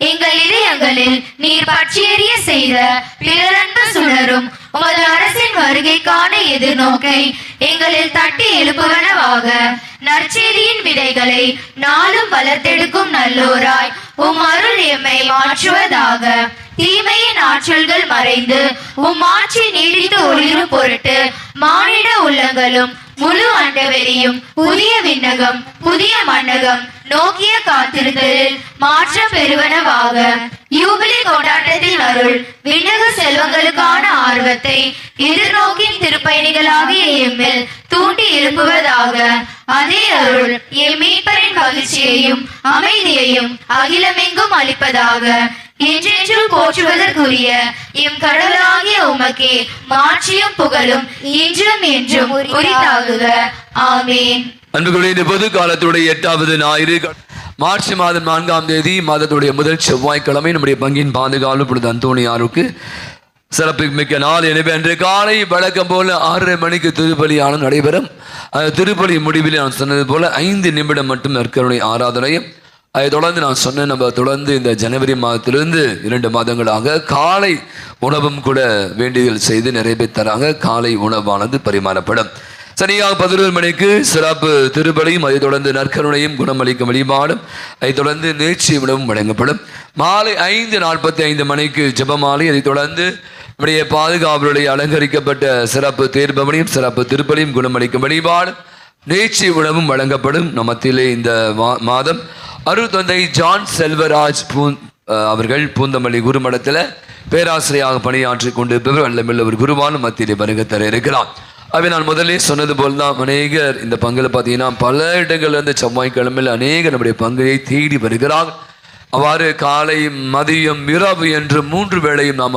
எங்கள் இதயங்களில் நீர் பற்றியெறிய செய்த பிறரன்பு சுடரும் உமது அரசின் வருகைக்கான எதிர்நோக்கை எங்களில் தட்டி எழுப்புவனவாக நற்செய்தியின் விதைகளை நாளும் வளர்த்தெடுக்கும் நல்லோராய் உம் அருள் எம்மை மாற்றுவதாக. தீமையின் ஆற்றல்கள் மறைந்து உம் ஆட்சி நீடித்து ஒளிரும் பொருட்டு மானிட உள்ளங்களும் முழு அண்டவெளியும் புதிய விண்ணகம் புதிய மண்ணகம் நோக்கிய காத்திருத்தலில் மாற்றம் பெறுவனவாக. யூபிலி கொண்டாட்டத்தின் அருள் விண்ணக செல்வங்களுக்கான ஆர்வத்தை எதிர்நோக்கின் திருப்பயணிகளாகிய எம்மில் தூண்டி எழுப்புவதாக. அதே அருள் எம் மீட்பரின் மகிழ்ச்சியையும் அமைதியையும் அகிலமெங்கும் அளிப்பதாக. என்றென்றும் போற்றுவதற்குரிய எம் கடவுளாகிய உமக்கே மாட்சியும் புகழும் இன்றும் என்றும் உரித்தாகுக. ஆமீன். அன்புகளுடைய இந்த பொது காலத்துடைய 8வது ஞாயிறு மார்ச் மாதம் 4ஆம் தேதி மாதத்துடைய முதல் செவ்வாய்க்கிழமை நம்முடைய பங்கின் பாதுகாவலர் புனித அந்தோணியாருக்கு சிறப்பு மிக்க நாள். எனவே அன்று காலை வழக்கம் போல 6:30 மணிக்கு திருப்பலியானம் நடைபெறும். திருப்பலி முடிவில் நான் சொன்னது போல 5 நிமிடம் மட்டும் நற்கருணை ஆராதனையும், அதை தொடர்ந்து நான் சொன்னேன், நம்ம தொடர்ந்து இந்த ஜனவரி மாதத்திலிருந்து 2 மாதங்களாக காலை உணவும் கூட வேண்டுதல் செய்து நிறைவேற்றாங்க. காலை உணவானது பரிமாறப்படும். சரியாக 11 மணிக்கு சிறப்பு திருப்பலியும், அதை தொடர்ந்து நற்கருணையும் குணமளிக்கும் வழிபாடும், அதை தொடர்ந்து நேர்ச்சி உணவும் வழங்கப்படும். மாலை 5:45 மணிக்கு ஜெபமாலை, அதை தொடர்ந்து நம்முடைய பாதுகாவலுடைய அலங்கரிக்கப்பட்ட சிறப்பு தேர்பவனையும் சிறப்பு திருப்பலியும் குணமளிக்கும் வழிபாடும் நேர்ச்சி உணவும் வழங்கப்படும். நம்மத்திலே இந்த மாதம் அருட்தந்தை ஜான் செல்வராஜ் அவர்கள் பூந்தமல்லி குருமடத்தில் பேராசிரியராக பணியாற்றி கொண்டு நல்லமில்ல ஒரு குருவான மத்தியிலே வருகை தர இருக்கிறார். அவை நான் முதலே சொன்னது போல் தான் அநேகர் இந்த பங்கில் பார்த்தீங்கன்னா பல இடங்கள்ல இருந்து செவ்வாய்க்கிழமையில் அநேகர் நம்முடைய பங்கை தேடி வருகிறாங்க. அவ்வாறு காலை மதியம் இரவு என்று 3 வேளையும் நாம்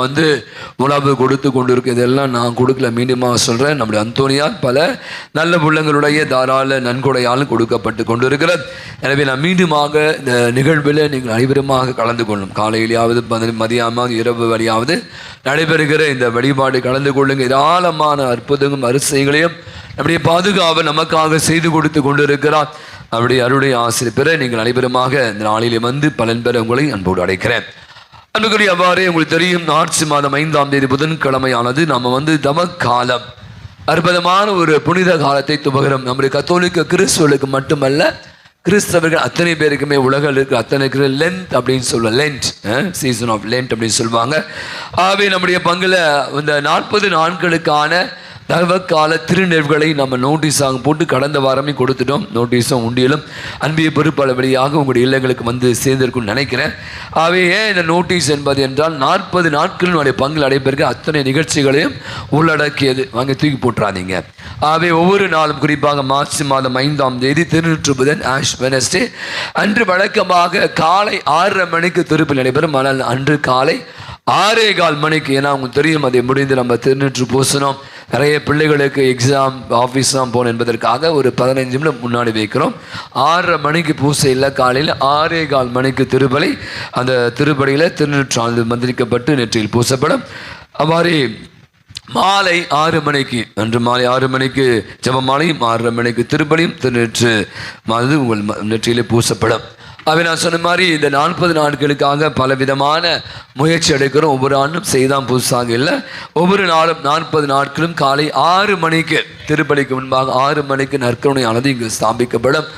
உணவு கொடுத்து கொண்டிருக்கோம். இதெல்லாம் நான் கொடுக்கல, மீண்டுமாக சொல்கிறேன், நம்முடைய அந்தோணியால் பல நல்ல உள்ளங்களுடைய தாராள நன்கொடையால் கொடுக்கப்பட்டு கொண்டிருக்கிறது. எனவே நான் மீண்டுமாக இந்த நிகழ்வில் நீங்கள் அனைவருமாக கலந்து கொள்ளும். காலையிலாவது மதியமாவது இரவு வழியாவது நடைபெறுகிற இந்த வழிபாடு கலந்து கொள்ளுங்க. ஏராளமான அற்புதங்களும் அரிசிகளையும் நம்முடைய பாதுகாவல் நமக்காக செய்து கொடுத்து கொண்டிருக்கிறார். அவருடைய அருடைய ஆசிரியர் பெற நீங்கள் அனைவருமாக இந்த நாளிலே பலன் பெற உங்களை அன்போடு அடைக்கிறேன். அன்புக்குரிய அவ்வாறே உங்களுக்கு தெரியும், மார்ச் மாதம் 5ஆம் தேதி புதன்கிழமையானது நம்ம தவக்காலம், அற்புதமான ஒரு புனித காலத்தை துவகிறோம். நம்முடைய கத்தோலிக்க கிறிஸ்துவர்களுக்கு மட்டுமல்ல, கிறிஸ்தவர்கள் அத்தனை பேருக்குமே உலகில் இருக்கிற அத்தனை லென்த் அப்படின்னு சொல்லுவாங்க, லென்ட் சீசன் ஆஃப் லென்ட் அப்படின்னு சொல்லுவாங்க. ஆகவே நம்முடைய பங்குல இந்த 40 நாட்களுக்கான தவக்கால திருநிறைவுகளை நம்ம நோட்டீஸாக போட்டு கடந்த வாரமே கொடுத்துட்டோம். நோட்டீஸும் உண்டியலும் அன்பிய பொறுப்பாள வழியாக உங்களுடைய இல்லங்களுக்கு சேர்ந்திருக்கும்னு நினைக்கிறேன். ஆகவே ஏன் இந்த நோட்டீஸ் என்பது என்றால் 40 நாட்கள் நம்முடைய பங்கில் நடைபெறுகிற அத்தனை நிகழ்ச்சிகளையும் உள்ளடக்கியது. வாங்க தூக்கி போட்டுறாதீங்க. ஆகவே ஒவ்வொரு நாளும் குறிப்பாக மார்ச் மாதம் 5ஆம் தேதி திருநூற்று புதன் ஆஷ் வெனஸ்டே அன்று வழக்கமாக காலை 6:30 மணிக்கு திருப்பலி நடைபெறும். ஆனால் அன்று காலை 6:15 மணிக்கு, ஏன்னா உங்களுக்கு தெரியும் அதை முடிந்து நம்ம திருநூற்று பூசணும், நிறைய பிள்ளைகளுக்கு எக்ஸாம் ஆஃபீஸ்லாம் போகணும் என்பதற்காக ஒரு 15 நிமிடம் முன்னாடி வைக்கிறோம். 6:30 மணிக்கு பூசை இல்லை, காலையில் 6:15 மணிக்கு திருப்பலி. அந்த திருப்பலியில் திருநூற்றாண்டு மந்திரிக்கப்பட்டு நெற்றியில் பூசப்படும். அவ்வாறு மாலை 6 மணிக்கு அன்று மாலை 6 மணிக்கு ஜெபமாலையும் 6:30 மணிக்கு திருப்பலியும் திருநூற்று உங்கள் நெற்றியிலே பூசப்படும். அவை நான் சொன்ன மாதிரி இந்த 40 நாட்களுக்காக பல விதமான முயற்சி எடுக்கிறோம். ஒவ்வொரு ஆண்டும் செய்தான் புதுசாக இல்லை, ஒவ்வொரு நாளும் 40 நாட்களும் காலை 6 மணிக்கு திருப்பலிக்கு முன்பாக 6 மணிக்கு நற்கருணையானது இங்கு ஸ்தாபிக்கப்படும்.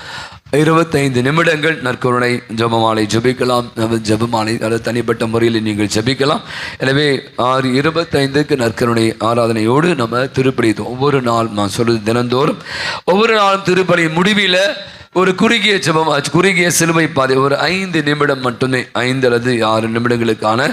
25 நிமிடங்கள் நற்கருணை ஜெபமாலை ஜெபிக்கலாம். ஜெபமாலை அது தனிப்பட்ட முறையில் நீங்கள் ஜெபிக்கலாம். எனவே 6:25க்கு நற்கருணை ஆராதனையோடு நம்ம திருப்பலி ஒவ்வொரு நாள் நான் சொல்றது தினந்தோறும் ஒவ்வொரு நாளும் திருப்பலி முடிவில் ஒரு குறுகிய ஜெபம், குறுகிய சிலுவை பாதை, ஒரு 5 நிமிடம் மட்டுமே, 5 அல்லது 6 நிமிடங்களுக்கான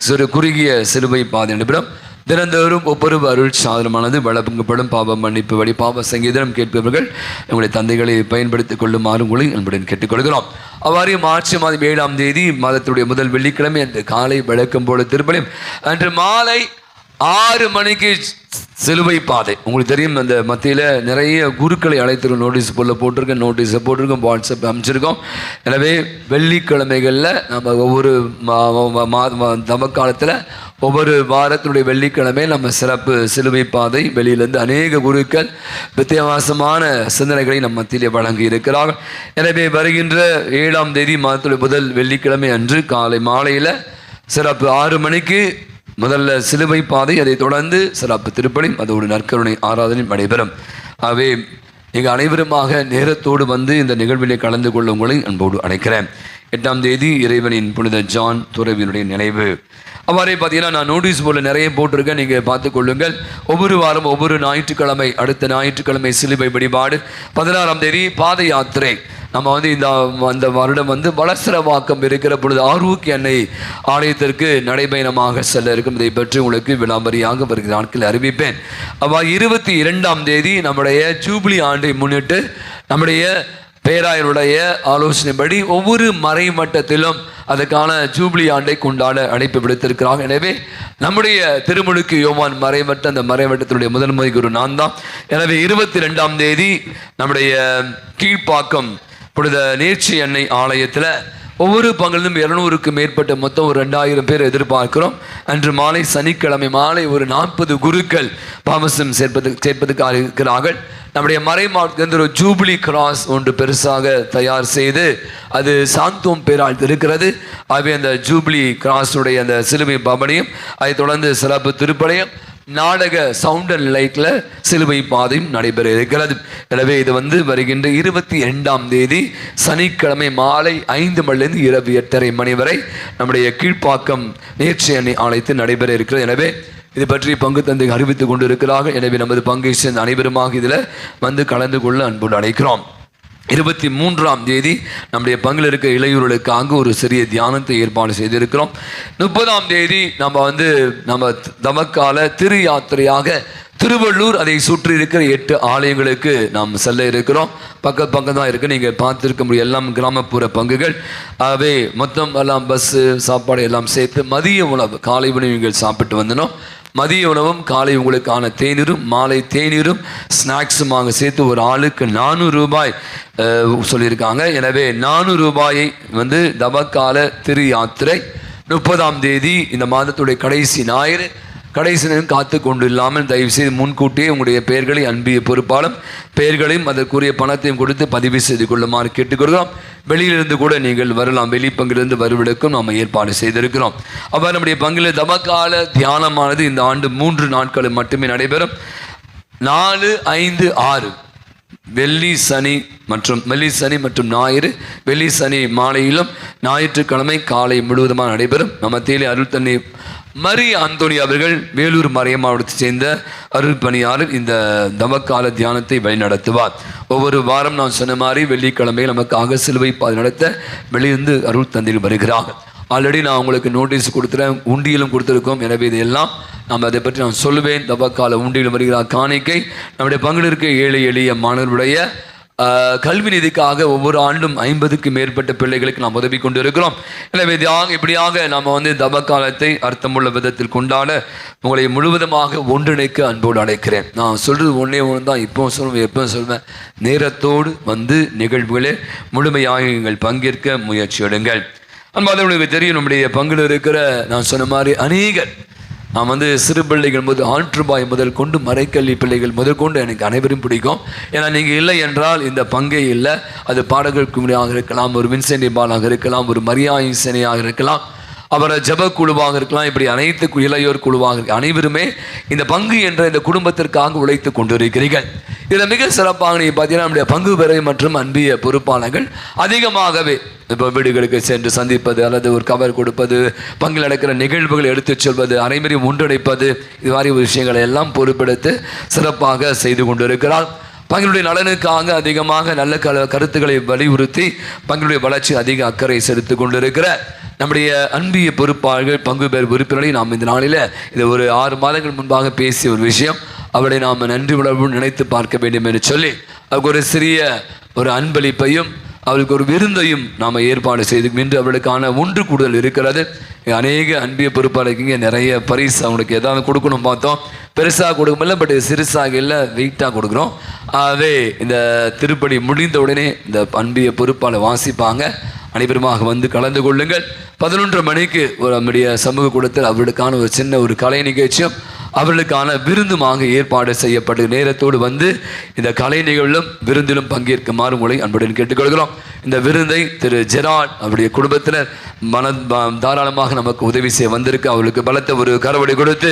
சிறு குறுகிய சிலுவை பாதை நிமிடம் தினந்தோறும் ஒவ்வொரு அருள் சாதனமானது வழங்கப்படும். பாவ மன்னிப்பு வழி பாவ சங்கீதம் கேட்பவர்கள் உங்களுடைய தந்தைகளை பயன்படுத்திக் கொள்ளுமாறு உங்களை அன்புடன் கேட்டுக்கொள்கிறோம். அவ்வாறு மார்ச் மாதம் 7ஆம் தேதி மாதத்துடைய முதல் வெள்ளிக்கிழமை அன்று காலை வழக்கம் போல திருப்பலியும், அன்று மாலை 6 மணிக்கு சிலுவை பாதை. உங்களுக்கு தெரியும், அந்த மத்தியில் நிறைய குருக்களை அழைத்திருக்கோம். நோட்டீஸ் போட்டிருக்கோம், நோட்டீஸை போட்டிருக்கோம், வாட்ஸ்அப் அமைச்சிருக்கோம். எனவே வெள்ளிக்கிழமைகளில் நம்ம ஒவ்வொரு தவக்காலத்தில் ஒவ்வொரு வாரத்தினுடைய வெள்ளிக்கிழமை நம்ம சிறப்பு சிலுவை பாதை வெளியிலிருந்து அநேக குருக்கள் வித்தியாசமான சிந்தனைகளை நம்ம மத்தியிலே வழங்கி இருக்கிறார்கள். எனவே வருகின்ற 7ஆம் தேதி மாதத்துடைய முதல் வெள்ளிக்கிழமை அன்று காலை மாலையில் சிறப்பு 6 மணிக்கு முதல்ல சிலுவை பாதை, அதை தொடர்ந்து சிறப்பு திருப்பலி, அதோடு நற்கருணை ஆராதனை நடைபெறும். ஆகவே நீங்கள் அனைவருமாக நேரத்தோடு வந்து இந்த நிகழ்விலே கலந்து கொள்ள உங்களை அன்போடு அழைக்கிறேன். 8ஆம் தேதி இறைவனின் புனித ஜான் துறவியினுடைய நினைவு. அவ்வாறே பார்த்தீங்கன்னா நான் நோட்டீஸ் போர்டில் நிறைய போட்டிருக்கேன், நீங்கள் பார்த்து கொள்ளுங்கள். ஒவ்வொரு வாரம் ஒவ்வொரு ஞாயிற்றுக்கிழமை, அடுத்த ஞாயிற்றுக்கிழமை சிலுவை வழிபாடு, 16ஆம் தேதி பாத யாத்திரை. நம்ம வந்து அந்த வருடம் வந்து வளசரவாக்கம் இருக்கிற பொழுது ஆரோக்கிய அன்னை ஆலயத்திற்கு நடைபயணமாக செல்ல இருக்கும். இதை பற்றி உங்களுக்கு விளம்பரியாக வருகிற நாட்களில் அறிவிப்பேன். அவ்வாறு 22ஆம் தேதி நம்முடைய ஜூபிலி ஆண்டை முன்னிட்டு நம்முடைய பேராயருடைய ஆலோசனைப்படி ஒவ்வொரு மறைமட்டத்திலும் அதுக்கான ஜூபிலி ஆண்டை கொண்டாட அழைப்பு விடுத்திருக்கிறாங்க. எனவே நம்முடைய திருமுழுக்கு யோவான் மறைமட்டம், அந்த மறைமட்டத்தினுடைய முதன்மை குரு நான் தான். எனவே 22ஆம் தேதி நம்முடைய கீழ்ப்பாக்கம் புனித நேர்ச்சி அன்னை ஆலயத்தில் ஒவ்வொரு பங்கிலும் 200க்கு மேற்பட்ட மொத்தம் ஒரு 2000 பேர் எதிர்பார்க்கிறோம். அன்று மாலை சனிக்கிழமை மாலை ஒரு 40 குருக்கள் பாவசம் சேர்ப்பதற்காக இருக்கிறார்கள். நம்முடைய மறைமாவட்டத்தில் ஒரு ஜூபிலி கிராஸ் ஒன்று பெருசாக தயார் செய்து அது சாந்தோம் பேரால் இருக்கிறது. ஆகவே அந்த ஜூபிலி கிராஸுடைய அந்த சிலுவை பவனியும், அதை தொடர்ந்து சிறப்பு திருப்பலையும், நாடக சவுண்ட் அண்ட் லைட்டில் சிலுவை பாதையும் நடைபெற இருக்கிறது. எனவே இது வந்து வருகின்ற 22ஆம் தேதி சனிக்கிழமை மாலை 5 மணிலிருந்து இரவு 8:30 மணி வரை நம்முடைய கீழ்ப்பாக்கம் நேர்ச்சி அன்னை ஆலயத்தில் நடைபெற இருக்கிறது. எனவே இது பற்றி பங்கு தந்தை அறிவித்துக் கொண்டு இருக்கிறார்கள். எனவே நமது பங்கை சேர்ந்த அனைவருமாக இதில் வந்து கலந்து கொள்ள அன்போடு அழைக்கிறோம். 23ஆம் தேதி நம்முடைய பங்கில் இருக்க இளையோர்களுக்காக ஒரு சிறிய தியானத்தை ஏற்பாடு செய்திருக்கிறோம். 30ஆம் தேதி நம்ம தமக்கால திரு யாத்திரையாக திருவள்ளூர், அதை சுற்றி இருக்கிற 8 ஆலயங்களுக்கு நாம் செல்ல இருக்கிறோம். பக்கம் தான் இருக்குது, நீங்கள் பார்த்துருக்க முடியும். எல்லாம் கிராமப்புற பங்குகள். ஆகவே மொத்தம் எல்லாம் பஸ்ஸு சாப்பாடு எல்லாம் சேர்த்து மதிய உணவு, காலை உணவு நீங்கள் சாப்பிட்டு வந்தனோம். மதிய உணவும் காலை உங்களுக்கான தேநீரும் மாலை தேநீரும் ஸ்நாக்ஸுமாக சேர்த்து ஒரு ஆளுக்கு 400 ரூபாய் சொல்லியிருக்காங்க. எனவே 400 ரூபாயை தவக்கால திரு யாத்திரை 30ஆம் தேதி இந்த மாதத்துடைய கடைசி ஞாயிறு, கடைசி நேரம் காத்து கொண்டு இல்லாமல் தயவுசெய்து முன்கூட்டியே உங்களுடைய பெயர்களை அன்பிய பொறுப்பாலும் பெயர்களையும் அதற்குரிய பணத்தையும் கொடுத்து பதிவு செய்து கொள்ளுமாறு கேட்டுக்கொள்கிறோம். வெளியிலிருந்து கூட நீங்கள் வரலாம், வெளிப்பங்கிலிருந்து வருவதற்கும் நாம் ஏற்பாடு செய்திருக்கிறோம். அவ்வாறு நம்முடைய பங்கில் தவக்கால தியானமானது இந்த ஆண்டு 3 நாட்கள் மட்டுமே நடைபெறும். 4, 5, 6 வெள்ளி சனி மற்றும் ஞாயிறு. வெள்ளி சனி மாலையிலும் ஞாயிற்றுக்கிழமை காலை முழுவதுமாக நடைபெறும். நம்ம தேலி அருள் தண்ணி மரி அந்தோனி அவர்கள் வேலூர் மறைய மாவட்டத்தை சேர்ந்த அருள் பணியாளர் இந்த தவக்கால தியானத்தை வழிநடத்துவார். ஒவ்வொரு வாரம் நான் சொன்ன மாதிரி வெள்ளிக்கிழமையில் நமக்காக சிலுவை பாதை நடத்த வெளியிருந்து அருள் தந்தையில் வருகிறார்கள். ஆல்ரெடி நான் உங்களுக்கு நோட்டீஸ் கொடுத்துறேன், உண்டியலும் கொடுத்துருக்கோம். எனவே இதையெல்லாம் அதை பற்றி நான் சொல்லுவேன். தவக்கால உண்டியில் வருகிறார் காணிக்கை நம்முடைய பங்கில் இருக்க ஏழை எளிய மாணவர்களுடைய கல்வி நிதிக்காக ஒவ்வொரு ஆண்டும் 50க்கு மேற்பட்ட பிள்ளைகளுக்கு நாம் உதவி கொண்டு இருக்கிறோம். எனவே இப்படியாக நாம் தவக்காலத்தை அர்த்தமுள்ள விதத்தில் கொண்டாட உங்களை முழுவதுமாக ஒன்றிணைக்க அன்போடு அழைக்கிறேன். நான் சொல்றது ஒன்றே தான், இப்போ சொல்லுவேன், எப்போ சொல்வேன், நேரத்தோடு நிகழ்வுகளே முழுமையாக நீங்கள் பங்கேற்க முயற்சி எடுங்கள். அன்பாக உங்களுக்கு தெரியும், நம்முடைய பங்கில் இருக்கிற நான் சொன்ன மாதிரி அநேகர் நான் சிறு பிள்ளைகள் முதல் 1 ரூபாய் முதல் கொண்டு மறைக்கல்வி பிள்ளைகள் முதல் கொண்டு எனக்கு அனைவரும் பிடிக்கும். ஏன்னா நீங்கள் இல்லை என்றால் இந்த பங்கே இல்லை. அது பாடகர் குழுவாக இருக்கலாம், ஒரு வின்சென்டி பாலாக இருக்கலாம், ஒரு மரியாதை சேனையாக இருக்கலாம், அவரை ஜப குழுவாக இருக்கலாம், இப்படி அனைத்து இளையோர் குழுவாக இருக்க அனைவருமே இந்த பங்கு என்ற இந்த குடும்பத்திற்காக உழைத்து கொண்டிருக்கிறீர்கள். இதில் மிக சிறப்பாக நீங்கள் பார்த்தீங்கன்னா நம்முடைய பங்கு பெறை மற்றும் அன்பிய பொறுப்பாளர்கள் அதிகமாகவே இப்போ வீடுகளுக்கு சென்று சந்திப்பது அல்லது ஒரு கவர் கொடுப்பது, பங்கில் நடக்கிற நிகழ்வுகளை எடுத்துச் சொல்வது, அனைவரையும் ஒன்றிணைப்பது, இது மாதிரி விஷயங்களை எல்லாம் பொறுப்பெடுத்து சிறப்பாக செய்து கொண்டிருக்கிறார். பங்களுடைய நலனுக்காக அதிகமாக நல்ல கருத்துக்களை வலியுறுத்தி பங்களுடைய வளர்ச்சி அதிக அக்கறை செலுத்தி கொண்டிருக்கிற நம்முடைய அன்பிய பொறுப்பாளர்கள் பங்கு பெறும் உறுப்பினரை நாம் இந்த நாளில் இது ஒரு 6 மாதங்கள் முன்பாக பேசிய ஒரு விஷயம், அவளை நாம் நன்றி உணர்வு நினைத்து பார்க்க வேண்டும் என்று சொல்லி அவருக்கு ஒரு சிறிய ஒரு அன்பளிப்பையும் அவருக்கு ஒரு விருந்தையும் நாம் ஏற்பாடு செய்து இன்று அவளுக்கான ஒன்று கூடுதல் இருக்கிறது. அநேக அன்பிய பொறுப்பாளருக்கு நிறைய பரிசு அவங்களுக்கு ஏதாவது கொடுக்கணும் பார்த்தோம், பெருசாக கொடுக்கமில்ல, பட் சிறுசாக இல்லை, வெயிட்டாக கொடுக்குறோம். ஆகவே இந்த திருப்பலி முடிந்த உடனே இந்த அன்பிய பொறுப்பாளர் வாசிப்பாங்க. அனைவருமாக வந்து கலந்து கொள்ளுங்கள். 11 மணிக்கு ஒரு நம்முடைய சமூக கூடத்தில் அவர்களுக்கான ஒரு சின்ன ஒரு கலை நிகழ்ச்சியும் அவர்களுக்கான விருந்துமாக ஏற்பாடு செய்யப்பட்டு நேரத்தோடு வந்து இந்த கலை நிகழ்விலும் விருந்திலும் பங்கேற்குமாறு உங்களை அன்புடன் கேட்டுக்கொள்கிறோம். இந்த விருந்தை திரு ஜெரால்ட் அவருடைய குடும்பத்தினர் தாராளமாக நமக்கு உதவி செய்ய வந்திருக்கு. அவர்களுக்கு பலத்த ஒரு கரவடி கொடுத்து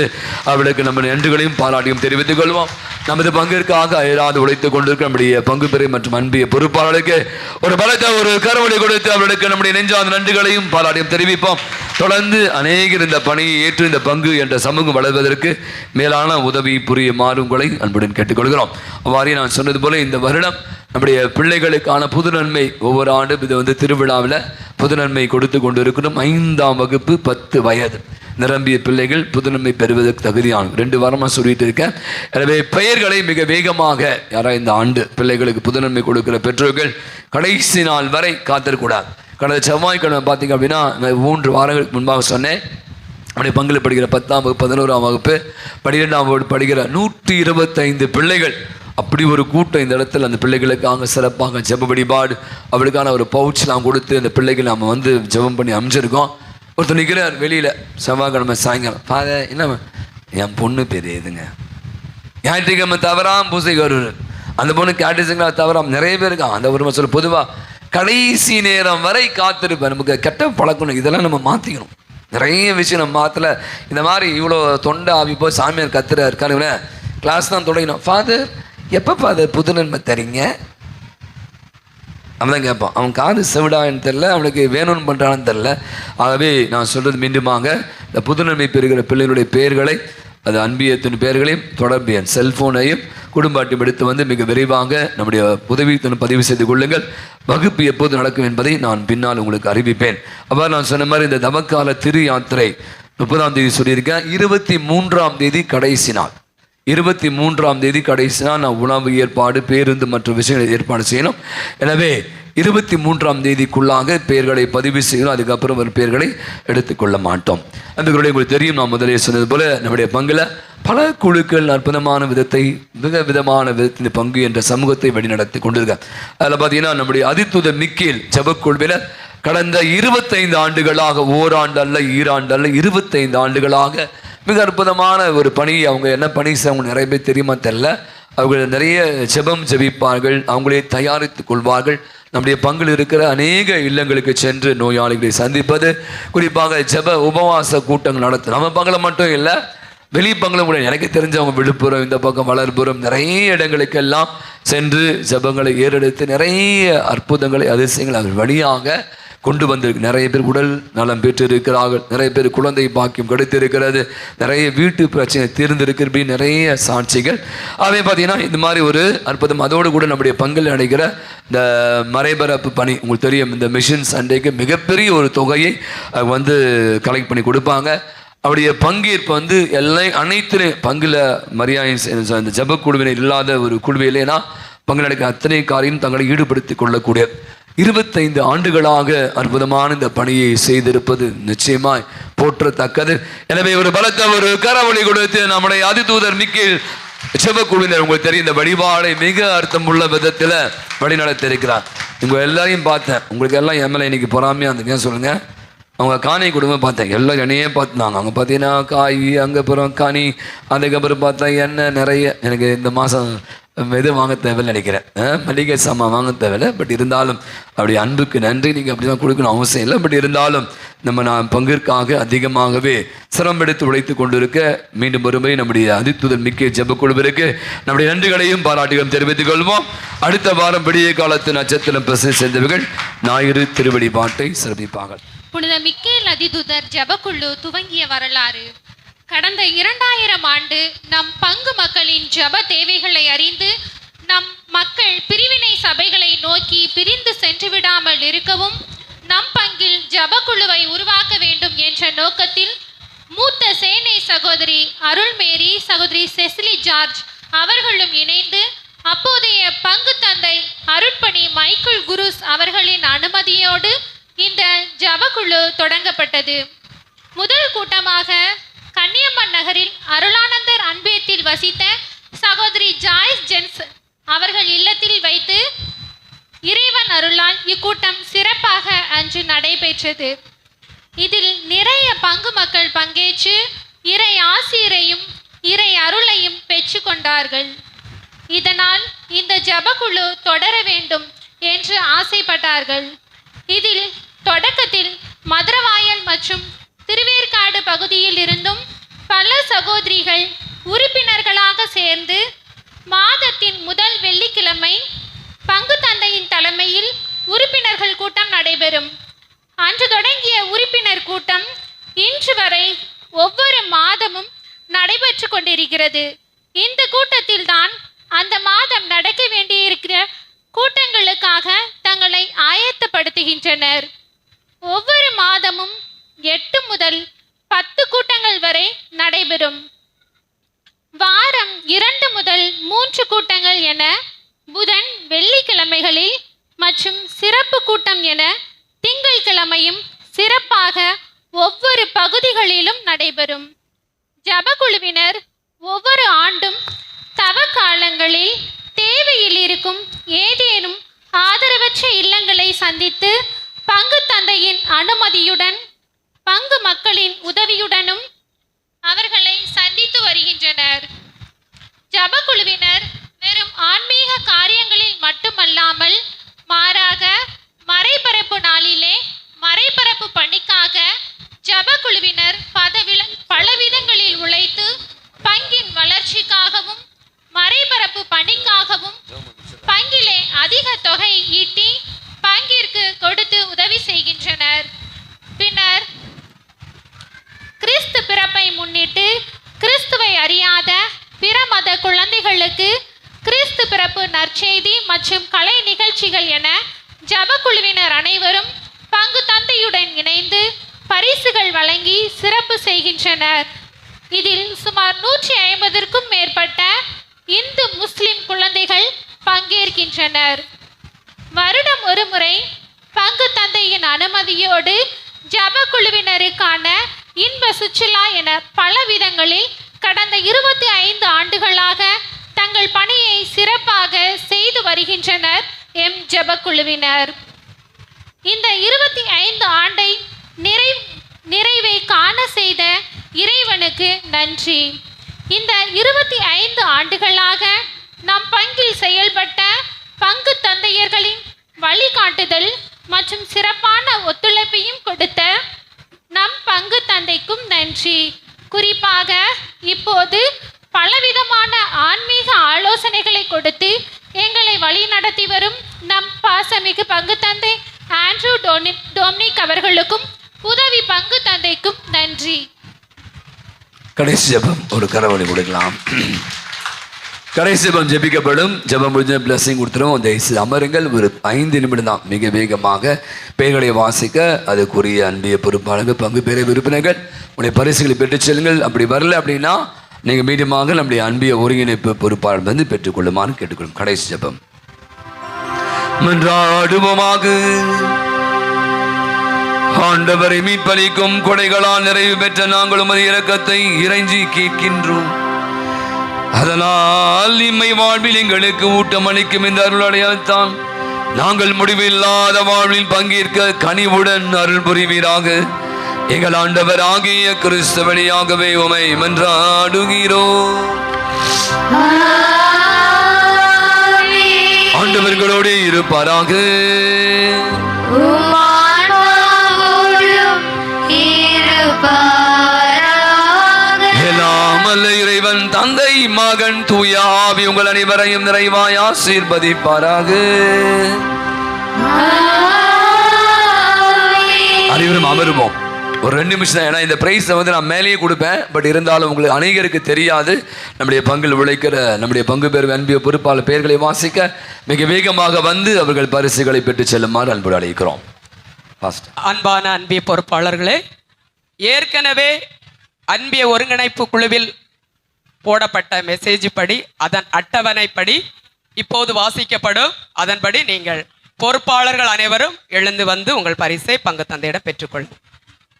அவர்களுக்கு நம்ம நன்றிகளையும் பாராட்டியும் தெரிவித்துக் கொள்வோம். நமது பங்கிற்காக அயராது உழைத்துக் கொண்டிருக்க நம்முடைய பங்கு பெறை மற்றும் அன்பிய பொறுப்பாளர்களுக்கு ஒரு பலத்த ஒரு கரவடி கொடுத்து அவர்களுக்கு நம்முடைய நெஞ்சார்ந்த நன்றிகளையும் பாராட்டியும் தெரிவிப்போம். தொடர்ந்து அநேகர் இந்த பணியை ஏற்று இந்த பங்கு என்ற சமூகம் வளர்வதற்கு மேலான உதவி புரியுமாறு உங்களை அன்புடன் கேட்டுக்கொள்கிறோம். அவ்வாறே நான் சொன்னது போல இந்த வருடம் நம்முடைய பிள்ளைகளுக்கான புது நன்மை ஒவ்வொரு ஆண்டும் இது திருவிழாவில் புது நன்மை கொடுத்து கொண்டு இருக்கிறோம். 5ஆம் வகுப்பு 10 வயது நிரம்பிய பிள்ளைகள் புதுநன்மை பெறுவதற்கு தகுதியான 2 வாரமாக சொல்லிட்டு இருக்கேன். எனவே பெயர்களை மிக வேகமாக யாராவது இந்த ஆண்டு பிள்ளைகளுக்கு புதுநன்மை கொடுக்கிற பெற்றோர்கள் கடைசி நாள் வரை காத்திருக்கூடாது. கடந்த செவ்வாய்க்கிழமை பார்த்தீங்க அப்படின்னா 3 வாரங்களுக்கு முன்பாக சொன்னேன், நம்முடைய பங்கில் படிக்கிற 10ஆம் வகுப்பு 11ஆம் வகுப்பு 12ஆம் வகுப்பு படிக்கிற 125 பிள்ளைகள் அப்படி ஒரு கூட்டம் இந்த இடத்துல அந்த பிள்ளைகளுக்காக சிறப்பாக ஜெப வழிபாடு அவளுக்கான ஒரு பவுச்லாம் கொடுத்து அந்த பிள்ளைகள் நம்ம வந்து ஜெபம் பண்ணி அமைச்சிருக்கோம். ஒருத்தர் நிற்கிறார் வெளியில் செவ்வாய்க்கிழமை சாயங்காலம், ஃபாதர் என்ன என் பொண்ணு பேர் எதுங்க, ஞாயிற்றுக்கிழமை தவறாம பூசைக்கு வருவார். அந்த பொண்ணு கேட்டிஸுங்களா தவறாம நிறைய பேர் இருக்கான். அந்த ஒரு சொல்ல பொதுவாக கடைசி நேரம் வரை காத்திருப்பேன். நமக்கு கெட்ட பழக்கணும், இதெல்லாம் நம்ம மாற்றிக்கணும். நிறைய விஷயம் நம்ம மாற்றலை. இந்த மாதிரி இவ்வளோ தொண்டை ஆவி போய் சாமியார் கத்துற இருக்காருங்களே, கிளாஸ் தான் தொடங்கினோம். ஃபாதர் எப்போ ஃபாதர் புது நன்மை தரீங்க? அவன் தான் கேட்பான். அவன் காது செவிடான்னு தெரில, அவனுக்கு வேணும்னு பண்ணுறான்னு தெரில. ஆகவே நான் சொல்கிறது மீண்டுமாக இந்த புதுநன்மை பெறுகிற பிள்ளைகளுடைய பெயர்களை, அது அன்பியத்தின் பெயர்களையும் தொடர்பு என் செல்ஃபோனையும் குடும்ப அட்டையும் எடுத்து வந்து மிக விரைவாக நம்முடைய உதவியத்தின் பதிவு செய்து கொள்ளுங்கள். வகுப்பு எப்போது நடக்கும் என்பதை நான் பின்னால் உங்களுக்கு அறிவிப்பேன். அவ்வாறு நான் சொன்ன மாதிரி இந்த தவக்கால திரு யாத்திரை 30ஆம் தேதி சொல்லியிருக்கேன். 23ஆம் தேதி கடைசி நாள். 23ஆம் தேதி கடைசி நாள் நான் உணவு ஏற்பாடு, பேருந்து மற்ற விஷயங்களை ஏற்பாடு செய்யணும். எனவே 23ஆம் தேதிக்குள்ளாக பெயர்களை பதிவு செய்யணும். அதுக்கப்புறம் ஒரு பெயர்களை எடுத்துக்கொள்ள மாட்டோம். அன்புகளுடைய உங்களுக்கு தெரியும், நான் முதலே சொன்னது போல நம்முடைய பங்கில் பல குழுக்கள் அற்புதமான விதத்தை மிக விதமான விதத்தின் பங்கு என்ற சமூகத்தை வழிநடத்தி கொண்டிருக்க. அதில் பார்த்தீங்கன்னா நம்முடைய அதிதூதர் மிக்கேல் ஜெபக்குழுவினர் கடந்த 25 ஆண்டுகளாக, ஓராண்டு அல்ல, ஈராண்டு அல்ல, 25 ஆண்டுகளாக மிக அற்புதமான ஒரு பணி. அவங்க என்ன பணி செய்ய நிறைய பேர் தெரியுமா தெரியல. அவர்கள் நிறைய ஜெபம் ஜெபிப்பார்கள், அவங்களே தயாரித்துக் கொள்வார்கள். நம்முடைய பங்கில் இருக்கிற அநேக இல்லங்களுக்கு சென்று நோயாளிகளை சந்திப்பது, குறிப்பாக ஜெப உபவாச கூட்டங்கள் நடத்தும். நம்ம பங்கில் மட்டும் இல்லை, வெளி பங்களும் கூட. எனக்கு தெரிஞ்சவங்க விழுப்புரம், இந்த பக்கம் வளர்புறம், நிறைய இடங்களுக்கெல்லாம் சென்று ஜெபங்களை ஏறெடுத்து நிறைய அற்புதங்களை அதிசயங்களை அவர் வழியாக கொண்டு வந்திருக்கு. நிறைய பேர் உடல் நலம் பெற்று இருக்கிறார்கள், நிறைய பேர் குழந்தை பாக்கியம் கிடைத்திருக்கிறது, நிறைய வீட்டு பிரச்சனை தீர்ந்திருக்கிறது, நிறைய சாட்சிகள். அவை பார்த்தீங்கன்னா இந்த மாதிரி ஒரு அற்புதம். அதோடு கூட நம்முடைய பங்கில் அடைகிற இந்த மறைபரப்பு பணி உங்களுக்கு தெரியும். இந்த மிஷன் சண்டேக்கு மிகப்பெரிய ஒரு தொகையை வந்து கலெக்ட் பண்ணி கொடுப்பாங்க. அவருடைய பங்கேற்பு வந்து அனைத்து பங்கில் மரியாதை இந்த ஜப குழுவினர் இல்லாத ஒரு குழுவிலேனா பங்கில் நடக்கிற அத்தனை காரியம் தங்களை ஈடுபடுத்திக் கொள்ளக்கூடிய 25 ஆண்டுகளாக அற்புதமான இந்த பணியை செய்திருப்பது நிச்சயமாய் போற்றத்தக்கது. எனவே ஒரு பலத்த ஒரு கரவொலி கொடுத்து நம்முடைய அதிதூதர் மிக்கேல் ஜெபக்குழுவினர் உங்களுக்கு தெரியும் இந்த வழிபாடை மிக அர்த்தமுள்ள விதத்தில் வழிநடத்திருக்கிறார். உங்க எல்லாரையும் பார்த்தேன். உங்களுக்கு எல்லாம் எம்எல்ஏ இன்னைக்கு பொறாமையா இருந்துங்க சொல்லுங்க. அவங்க காணி குடும்பம் பார்த்தேன், எல்லாம் எண்ணெயே பார்த்துனாங்க. அவங்க பார்த்தீங்கன்னா காய், அங்கே அப்புறம் காணி, அதுக்கப்புறம் பார்த்தா எண்ணெய் நிறைய. எனக்கு இந்த மாதம் எது வாங்க தேவையில்லை நினைக்கிறேன், மளிகை சாமான் வாங்க தேவையில்லை. பட் இருந்தாலும் அப்படி அன்புக்கு நன்றி, நீங்கள் அப்படி தான் கொடுக்கணும் அவசியம் இல்லை. பட் இருந்தாலும் நான் பங்கிற்காக அதிகமாகவே சிரமம் எடுத்து உழைத்து கொண்டிருக்க மீண்டும் ஒருமுறை நம்முடைய அதிதூதர் மிக்கேல் ஜெபக்குழுவிற்கு நம்முடைய நன்றிகளையும் பாராட்டுகளையும் தெரிவித்துக் கொள்வோம். அடுத்த வாரம் விடிய காலத்து நட்சத்திரம் பிரசித்தி சேர்ந்தவர்கள் ஞாயிறு திருவடி பாட்டை சிறப்பிப்பார்கள். புனித மிக்கேல் அதிதூதர் ஜெபக்குழு துவங்கிய வரலாறு. கடந்த 2000 ஆண்டு நம் பங்கு மக்களின் ஜெப தேவைகளை அறிந்து நம் மக்கள் பிரிவினை சபைகளை நோக்கி பிரிந்து சென்று விடாமல் இருக்கவும் நம் பங்கில் ஜெபக்குழுவை உருவாக்க வேண்டும் என்ற நோக்கத்தில் மூத்த சேனை சகோதரி அருள்மேரி, சகோதரி செசிலி ஜார்ஜ் அவர்களும் இணைந்து அப்போதைய பங்கு தந்தை அருட்பணி மைக்கேல் குருஸ் அவர்களின் அனுமதியோடு இந்த ஜெபக்குழு தொடங்கப்பட்டது. முதல் கூட்டமாக கன்னியம்மன் நகரில் அருளானந்தர் அன்பேத்தில் வசித்த சகோதரி ஜாய்ஸ் ஜென்ஸ் அவர்கள் இல்லத்தில் வைத்து இறைவன் அருளால் இக்கூட்டம் சிறப்பாக அன்று நடைபெற்றது. இதில் நிறைய பங்கு மக்கள் பங்கேற்று இறை ஆசிரையும் இறை அருளையும் பெற்று கொண்டார்கள். இதனால் இந்த ஜபக்குழு தொடர வேண்டும் என்று ஆசைப்பட்டார்கள். இதில் தொடக்கத்தில் மதுரவாயல் மற்றும் திருவேற்காடு பகுதியில் இருந்தும் பல சகோதரிகள் உறுப்பினர்களாக சேர்ந்து மாதத்தின் முதல் வெள்ளிக்கிழமை பங்கு தந்தையின் தலைமையில் உறுப்பினர்கள் கூட்டம் நடைபெறும். அன்று தொடங்கிய உறுப்பினர் கூட்டம் இன்று வரை ஒவ்வொரு மாதமும் நடைபெற்று கொண்டிருக்கிறது. இந்த கூட்டத்தில் தான் அந்த மாதம் நடக்க வேண்டியிருக்கிற கூட்டங்களுக்காக தங்களை ஆயத்தப்படுத்துகின்றனர். ஒவ்வொரு மாதமும் 8 முதல் 10 கூட்டங்கள் வரை நடைபெறும். வாரம் 2 முதல் 3 கூட்டங்கள் என புதன் வெள்ளிக்கிழமைகளில் மற்றும் சிறப்பு கூட்டம் என திங்கட்கிழமையும் சிறப்பாக ஒவ்வொரு பகுதிகளிலும் நடைபெறும். ஜபக்குழுவினர் ஒவ்வொரு ஆண்டும் தவ காலங்களில் தேவையில் இருக்கும் ஏதேனும் ஆதரவற்ற இல்லங்களை சந்தித்து பங்கு தந்தையின் அனுமதியுடன் பங்கு மக்களின் உதவியுடனும் அவர்களை சந்தித்து வருகின்றனர். ஜபக்குழுவினர் வெறும் ஆன்மீக காரியங்களில் மட்டுமல்லாமல் மாறாக மறைபரப்பு நாளிலே மறைபரப்பு பணிக்காக ஜபக்குழுவினர் பலவிதங்களில் உழைத்து பங்கின் வளர்ச்சிக்காகவும் மறைபரப்பு பணிக்காகவும் பங்கிலே அதிக தொகை ஈட்டி பங்கிற்கு கொடுத்து உதவி செய்கின்றனர். பின்னர் கிறிஸ்து பிறப்பை முன்னிட்டு கிறிஸ்துவை அறியாத பிற மத குழந்தைகளுக்கு கிறிஸ்து பிறப்பு நற்செய்தி மற்றும் கலை நிகழ்ச்சிகள் என ஜபக்குழுவினர் அனைவரும் பங்கு தந்தையுடன் இணைந்து பரிசுகள் வழங்கி சிறப்பு செய்கின்றனர். இதில் சுமார் 150க்கும் மேற்பட்ட இந்து முஸ்லிம் குழந்தைகள் பங்கேற்கின்றனர். வருடம் ஒரு முறை பங்கு தந்தையின் அனுமதியோடு ஜபக்குழுவினருக்கான இன்ப சுற்றுலா என பல விதங்களில் கடந்த 25 ஆண்டுகளாக தங்கள் பணியை சிறப்பாக செய்து வருகின்றனர் எம் ஜபக்குழுவினர். இந்த 25 ஆண்டை நிறைவை காண செய்த இறைவனுக்கு நன்றி. இந்த 25 ஆண்டுகளாக நம் பங்கில் செயல்பட்ட பங்கு தந்தையர்களின் வழிகாட்டுதல் மற்றும் சிறப்பான ஒத்துழைப்பையும் கொடுத்த நம் பங்கு தந்தைக்கும் நன்றி. குறிப்பாக இப்போது பலவிதமான ஆன்மீக ஆலோசனைகளை கொடுத்து எங்களை வழி நடத்தி வரும் நம் பாசமிகு பங்கு தந்தை ஆண்ட்ரூ டொமினிக் அவர்களுக்கும் உதவி பங்கு தந்தைக்கும் நன்றி. கடைசி ஜெபம் ஒரு கரவழி கொடுக்கலாம். கடைசி ஜெபம் ஜெபிக்கப்படும். ஜெபம் முடிஞ்ச பிளஸிங் கொடுத்துரும். அந்த அமருங்கள். ஒரு 5 நிமிடம் தான். மிக வேகமாக பெயர்களை வாசிக்க அதுக்குரிய அன்பிய பொறுப்பாளர்கள் பங்கு பெற விருப்பினர்கள் உடைய பரிசுகளை பெற்றுச் செல்லுங்கள். அப்படி வரல அப்படின்னா நீங்கள் மீண்டுமாக நம்முடைய அன்பிய ஒருங்கிணைப்பு பொறுப்பாளர் வந்து பெற்றுக்கொள்ளுமாறு கேட்டுக்கொள்ளும். கடைசி ஜெபம் மன்றாடுவோமாக. ஆண்டவரை மீட்பளிக்கும் கொடைகளால் நிறைவு பெற்ற நாங்கள் உமது இரக்கத்தை இறைஞ்சி கேட்கின்றோம். அதனால் இம்மை வாழ்வில் எங்களுக்கு ஊட்டம் அளிக்கும் இந்த அருளடையால்தான் நாங்கள் முடிவில்லாத வாழ்வில் பங்கேற்க கனிவுடன் அருள் புரிவீராக. எங்கள் ஆண்டவர் ஆகிய கிறிஸ்து வழியாகவே உமை மன்றாடுகிறோம். ஆண்டவர்களோடு இருப்பாராக. எல்லாமல்ல இறைவன் தந்தை மகன் தூய ஆவி உங்கள் அனைவரையும் நிறைவாய் ஆசீர்வதிப்பாராக. அனைவரும் அமருவோம். ஒரு 2 நிமிஷம் தான். ஏன்னா இந்த பிரைஸை வந்து நான் மேலேயே கொடுப்பேன். பட் இருந்தாலும் உங்களுக்கு அநேகருக்கு தெரியாது. நம்முடைய பங்கில் உழைக்கிற நம்முடைய பங்கு பெறும் அன்பிய பொறுப்பாளர் பெயர்களை வாசிக்க மிக வேகமாக வந்து அவர்கள் பரிசுகளை பெற்று செல்லுமாறு அன்போடு அழைக்கிறோம். அன்பான அன்பிய பொறுப்பாளர்களே, ஏற்கனவே அன்பிய ஒருங்கிணைப்பு குழுவில் போடப்பட்ட மெசேஜ் படி அதன் அட்டவணைப்படி இப்போது வாசிக்கப்படும். அதன்படி நீங்கள் பொறுப்பாளர்கள் அனைவரும் எழுந்து வந்து உங்கள் பரிசை பங்கு தந்தையிடம் பெற்றுக்கொள்ளும்.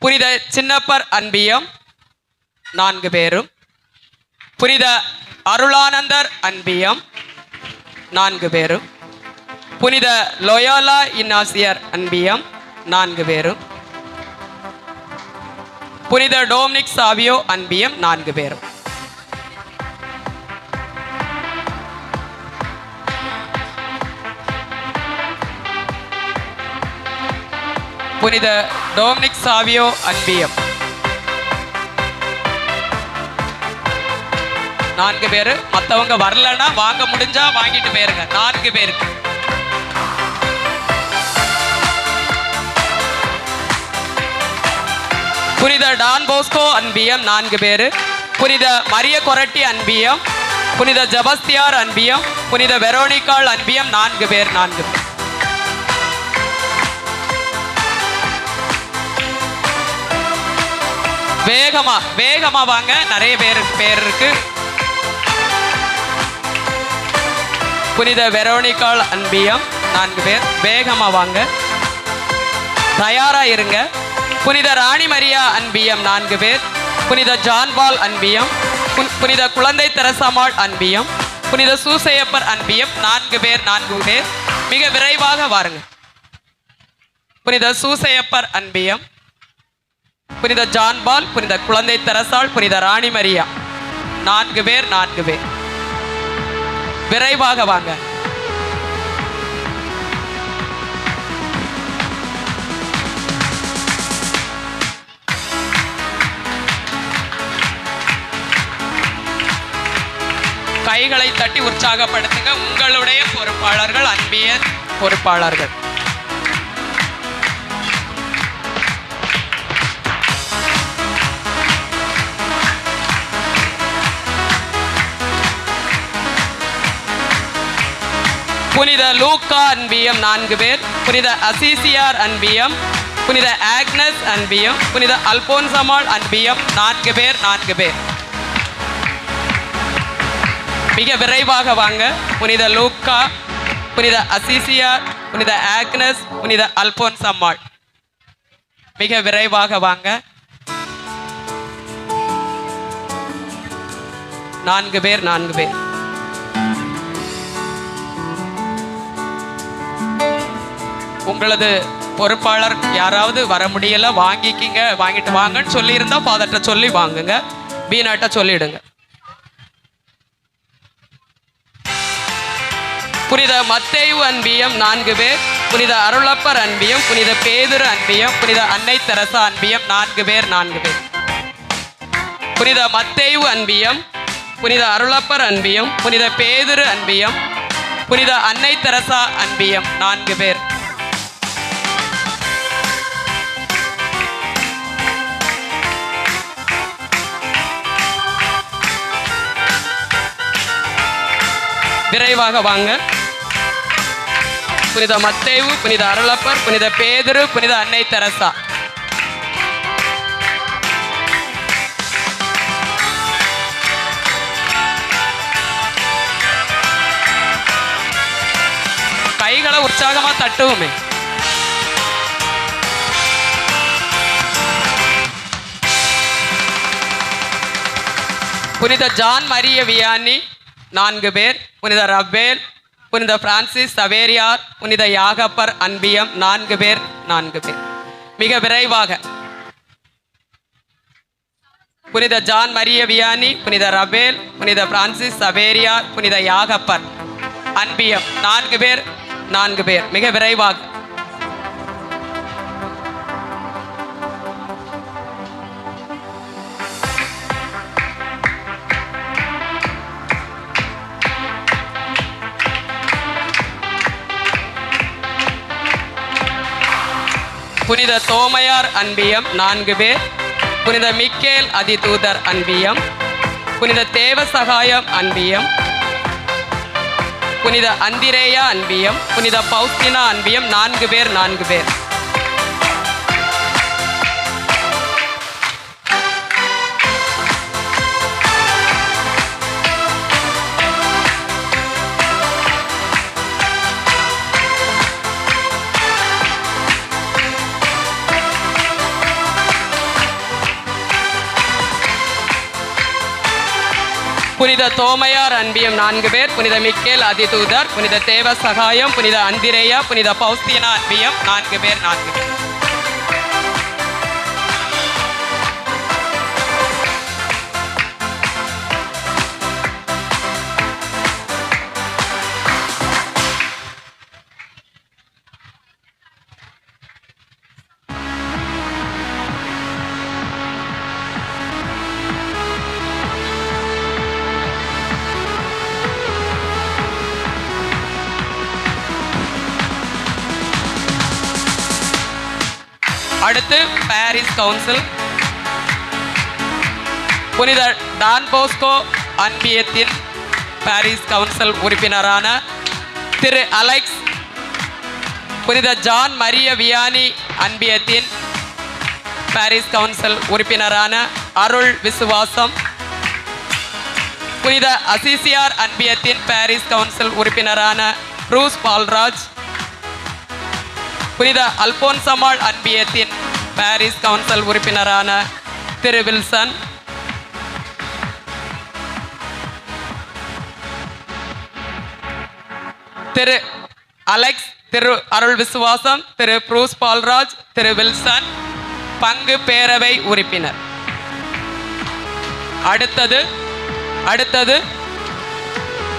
புனித சின்னப்பர் அன்பியம் 4 பேரும், புனித அருளானந்தர் அன்பியம் 4 பேரும், புனித லோயோலா இன்னாசியர் அன்பியம் 4 பேரும், புனித டோம்னிக் சாவியோ அன்பியம் 4 பேரும். புனித டோம்னிக் சாவியோ அன்பியம் 4 பேரு. மற்றவங்க வரலன்னா வாங்க முடிஞ்சா வாங்கிட்டு போயிருங்க. 4 பேருக்கு. புனித டான் போஸ்கோ அன்பியம் 4 பேரு. புனித மரிய கொரட்டி அன்பியம், புனித ஜபஸ்தியார் அன்பியம், புனித வெரோனிகாள் அன்பியம் 4 பேர். 4 பேர். வேகமா வாங்க, நிறைய பேர் இருக்கு. புனித வெரோனிகாள் அன்பியம் 4 பேர். வேகமா வாங்க, தயாரா இருங்க. புனித ராணி மரியா அன்பியம் 4 பேர். புனித ஜான்பால் அன்பியம், புனித குழந்தை தெரசாமாள் அன்பியம், புனித சூசையப்பர் அன்பியம் 4 பேர். 4 பேர். மிக விரைவாக வாருங்க. புனித சூசையப்பர் அன்பியம், புனித ஜான்பால், புனித குழந்தை தெரசாள், புனித ராணி மரியா 4 பேர். 4 பேர். விரைவாக வாங்க. கைகளை தட்டி உற்சாகப்படுத்துங்க. உங்களுடைய பொறுப்பாளர்கள், அன்பிய பொறுப்பாளர்கள். புனித லூக்கா அன்பியம் 4 பேர். புனித அசிசியார் அன்பியம், புனித ஆக்னஸ் அன்பியம், புனித அல்போன்சமாள் அன்பியம் 4 பேர். 4 பேர். மிக விரைவாக வாங்க. புனித லூக்கா, புனித அசிசியார், புனித ஆக்னஸ், புனித அல்போன்சம்மாள். மிக விரைவாக வாங்க. 4 பேர். 4 பேர். உங்களது பொறுப்பாளர் யாராவது வர முடியல, வாங்கிக்கிங்க, வாங்கிட்டு வாங்கன்னு சொல்லியிருந்தா ஃபாதர்கிட்ட சொல்லி வாங்குங்க. பீனாட்ட சொல்லிடுங்க. புனித மத்தேயு அன்பியம் 4 பேர். புனித அருளப்பர் அன்பியம், புனித பேதுரு அன்பியம், புனித அன்னை தெரசா அன்பியம் 4 பேர். 4 பேர். புனித மத்தேயு அன்பியம், புனித அருளப்பர் அன்பியம், புனித பேதுரு அன்பியம், புனித அன்னை தெரசா அன்பியம் 4 பேர். விரைவாக வாங்க. புனித மத்தேயு, புனித அருளப்பர், புனித பேதுரு, புனித அன்னை தெரசா. கைகளை உற்சாகமா தட்டுவோமே. புனித ஜான் மரிய வியானி 4 பேர். புனித ரபேல், புனித பிரான்சிஸ் சவேரியார், புனித யாகப்பர் அன்பியம் 4 பேர். 4 பேர். மிக விரைவாக. புனித ஜான் மரிய வியானி, புனித ரபேல், புனித பிரான்சிஸ் சவேரியார், புனித யாகப்பர் அன்பியம் 4 பேர். 4 பேர். மிக விரைவாக. புனித தோமையார் அன்பியம் 4 பேர். புனித மிக்கேல் அதிதூதர் அன்பியம், புனித தேவ சகாயம் அன்பியம், புனித அந்திரேயா அன்பியம், புனித பௌஸ்தினா அன்பியம் 4 பேர். 4 பேர். புனித தோமையார் அன்பியம் 4 பேர். புனித மிக்கேல் அதிதூதர், புனித தேவ சகாயம், புனித அந்திரேயா, புனித பௌஸ்தினா அன்பியம் 4 பேர். 4 பேர். அடுத்து பாரிஸ் கவுன்சில் புனித டான் போஸ்கோ அன்பியத்தின் பாரிஸ் கவுன்சில் உறுப்பினரான திரு அலெக்ஸ், புனித ஜான் மரிய வியானி அன்பியத்தின் பாரிஸ் கவுன்சில் உறுப்பினரான அருள் விசுவாசம், புனித அசிசியார் அன்பியத்தின் பாரிஸ் கவுன்சில் உறுப்பினரான ப்ரூஸ் பால்ராஜ், புனித அல்போன்சமாள் அன்பியத்தின் பாரிஸ் கவுன்சில் உறுப்பினரான திரு வில்சன், திரு அலெக்ஸ், திரு அருள் விசுவாசம், திரு ப்ரூஸ் பால்ராஜ், திரு வில்சன் பங்கு பேரவை உறுப்பினர். அடுத்தது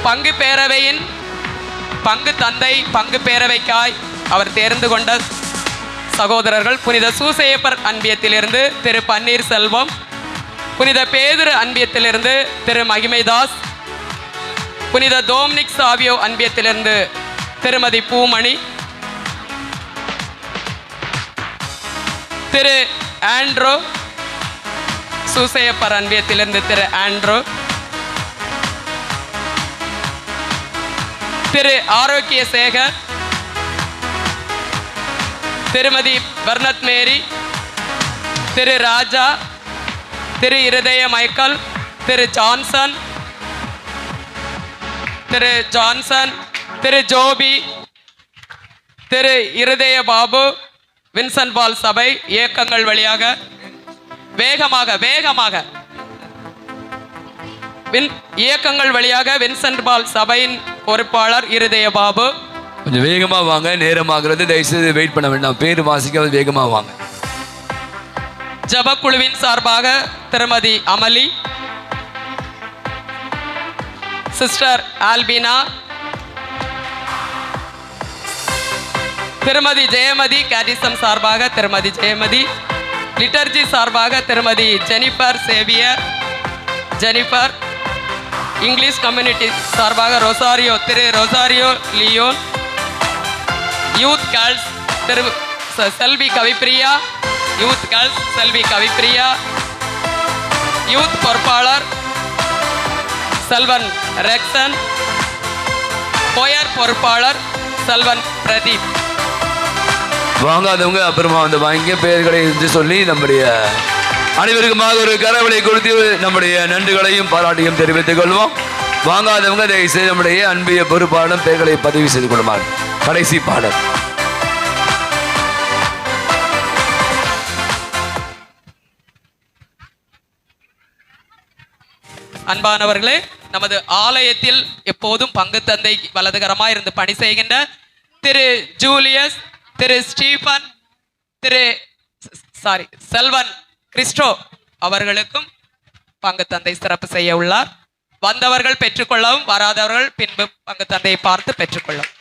பங்கு பேரவையின் பங்கு தந்தை பங்கு பேரவைக்காய் அவர் தேர்ந்து கொண்ட சகோதரர்கள் புனித சூசையப்பர் அன்பியத்திலிருந்து திரு பன்னீர் செல்வம், புனித பேதுரு அன்பியத்திலிருந்து திரு மகிமைதாஸ், புனித டோம்னிக் சாவியோ அன்பியத்திலிருந்து திருமதி பூமணி, திரு ஆண்ட்ரோ சூசையப்பர் அன்பியத்திலிருந்து திரு ஆண்ட்ரோ, திரு ஆரோக்கிய சேகர், திருமதி பர்னத் மேரி, திரு ராஜா, திரு இருதய மைக்கேல், திரு ஜான்சன், திரு ஜோபி, திரு இருதய பாபு, வின்சென்ட் பால் சபை இயக்கங்கள் வழியாக வேகமாக இயக்கங்கள் வழியாக வின்சென்ட் பால் சபையின் பொறுப்பாளர் இருதய பாபு. கொஞ்சம் வேகமா வாங்க, நேரமாகிறது, தயவுசெய்து வெயிட் பண்ண வேண்டாம், பேர் வாசிக்க வேகமா வாங்க. ஜபக்குழுவின் சார்பாக திருமதி அமலி, சிஸ்டர் ஆல்பினா, திருமதி ஜெயமதி, கேட்டிசம் சார்பாக திருமதி ஜெயமதி, லிட்டர்ஜி சார்பாக திருமதி Jennifer Xavier Jennifer, English community சார்பாக ரொசாரியோ திரு ரொசாரியோ லியோன், யூத் கேர்ள்ஸ் திரு செல்வி கவிப்பிரியா, யூத் கேர்ள்ஸ் செல்வி கவிப்பிரியா, யூத் பொறுப்பாளர் செல்வன் ரெக்சன், கோயர் பொறுப்பாளர் செல்வன் பிரதீப். வாங்காதவங்க அப்புறமா வந்து வாங்கிய பெயர்களை சொல்லி நம்முடைய அனைவருக்குமாக ஒரு கரவலை கொடுத்து நம்முடைய நன்றிகளையும் பாராட்டியும் தெரிவித்துக் கொள்வோம். வாங்காதவங்க தயவுசெய்து நம்முடைய அன்பிய பொறுப்பாளர் பெயர்களை பதிவு செய்து கொள்ளுமாறு. கடைசி பாடல். அன்பானவர்களே, நமது ஆலயத்தில் எப்போதும் பங்கு தந்தை வலதுகரமாக இருந்து பணி செய்கின்ற திரு ஜூலியஸ், திரு ஸ்டீபன், செல்வன் கிறிஸ்டோ அவர்களுக்கும் பங்கு தந்தை சிறப்பு செய்ய உள்ளார். வந்தவர்கள் பெற்றுக்கொள்ளவும், வராதவர்கள் பின்பு பங்கு தந்தையை பார்த்து பெற்றுக்கொள்ளவும்.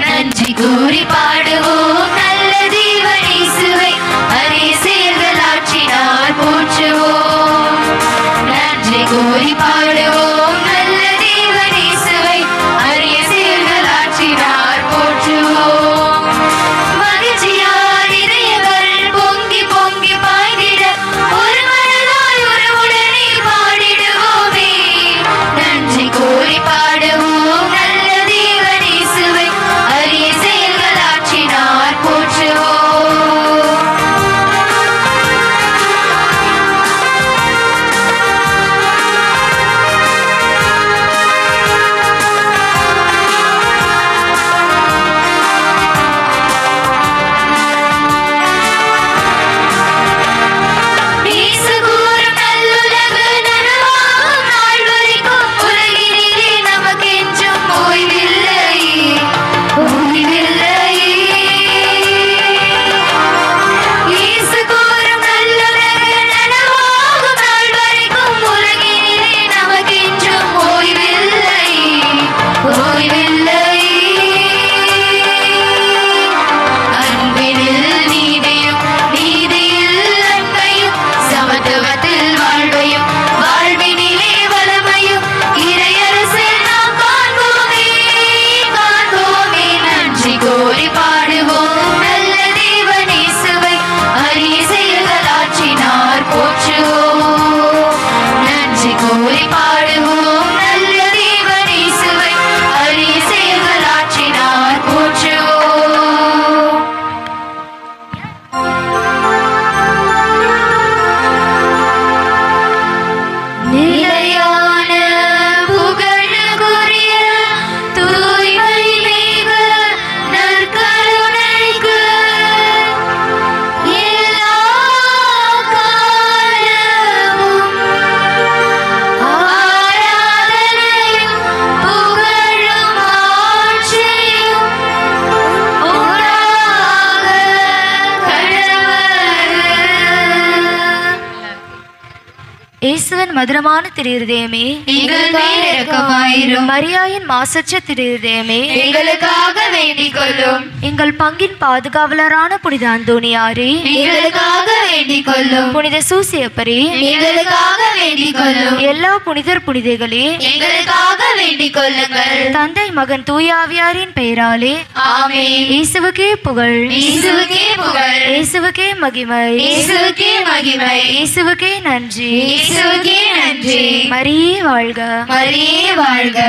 நன்றி கூறி பாடுவோம் நல்ல தேவன் இயேசுவை, அரிய செயல்கள் ஆற்றினார் போற்றுவோம். நன்றி கூறி பாடுவோம் நல்ல தேவன் இயேசுவை, அரிய செயல்கள் ஆற்றினார் போற்றுவோம். மகிழ்ச்சியார் இதயங்கள் பொங்கி பொங்கி பாய்ந்திட ஒரு மனதாய் உறவுடனே பாடிடுவோமே. நன்றி கூறி பாடுவோம் நல்ல தேவன் இயேசுவை, அரிய செயல்கள் ஆற்றினார் இயேசுவின் மதுரமான திருதயமே எங்கள் மேல் இரக்கமாயிரும். மரியாயின் மாசற்ற திருதயமே எங்களுக்காக வேண்டிக் கொள்ளும். எங்கள் பங்கின் பாதுகாவலரான புனித அந்தோணியாரே எங்களுக்காக வேண்டிக் கொள்ளும். புனித சூசியப்பரே எங்களுக்காக வேண்டிக் கொள்ளும். எல்லா புனிதர் புனிதைகளே எங்களுக்காக வேண்டிக் கொள்ளுங்கள். தந்தை மகன் தூயாவியாரின் பெயராலே ஆமென். இயேசுவுக்கே புகழ், இயேசுவுக்கே புகழ், இயேசுவுக்கே மகிமை, இயேசுவுக்கே மகிமை, இயேசுவுக்கே நன்றி, இயேசுவுக்கே நன்றி. மரியே வாழ்க, மரியே வாழ்க.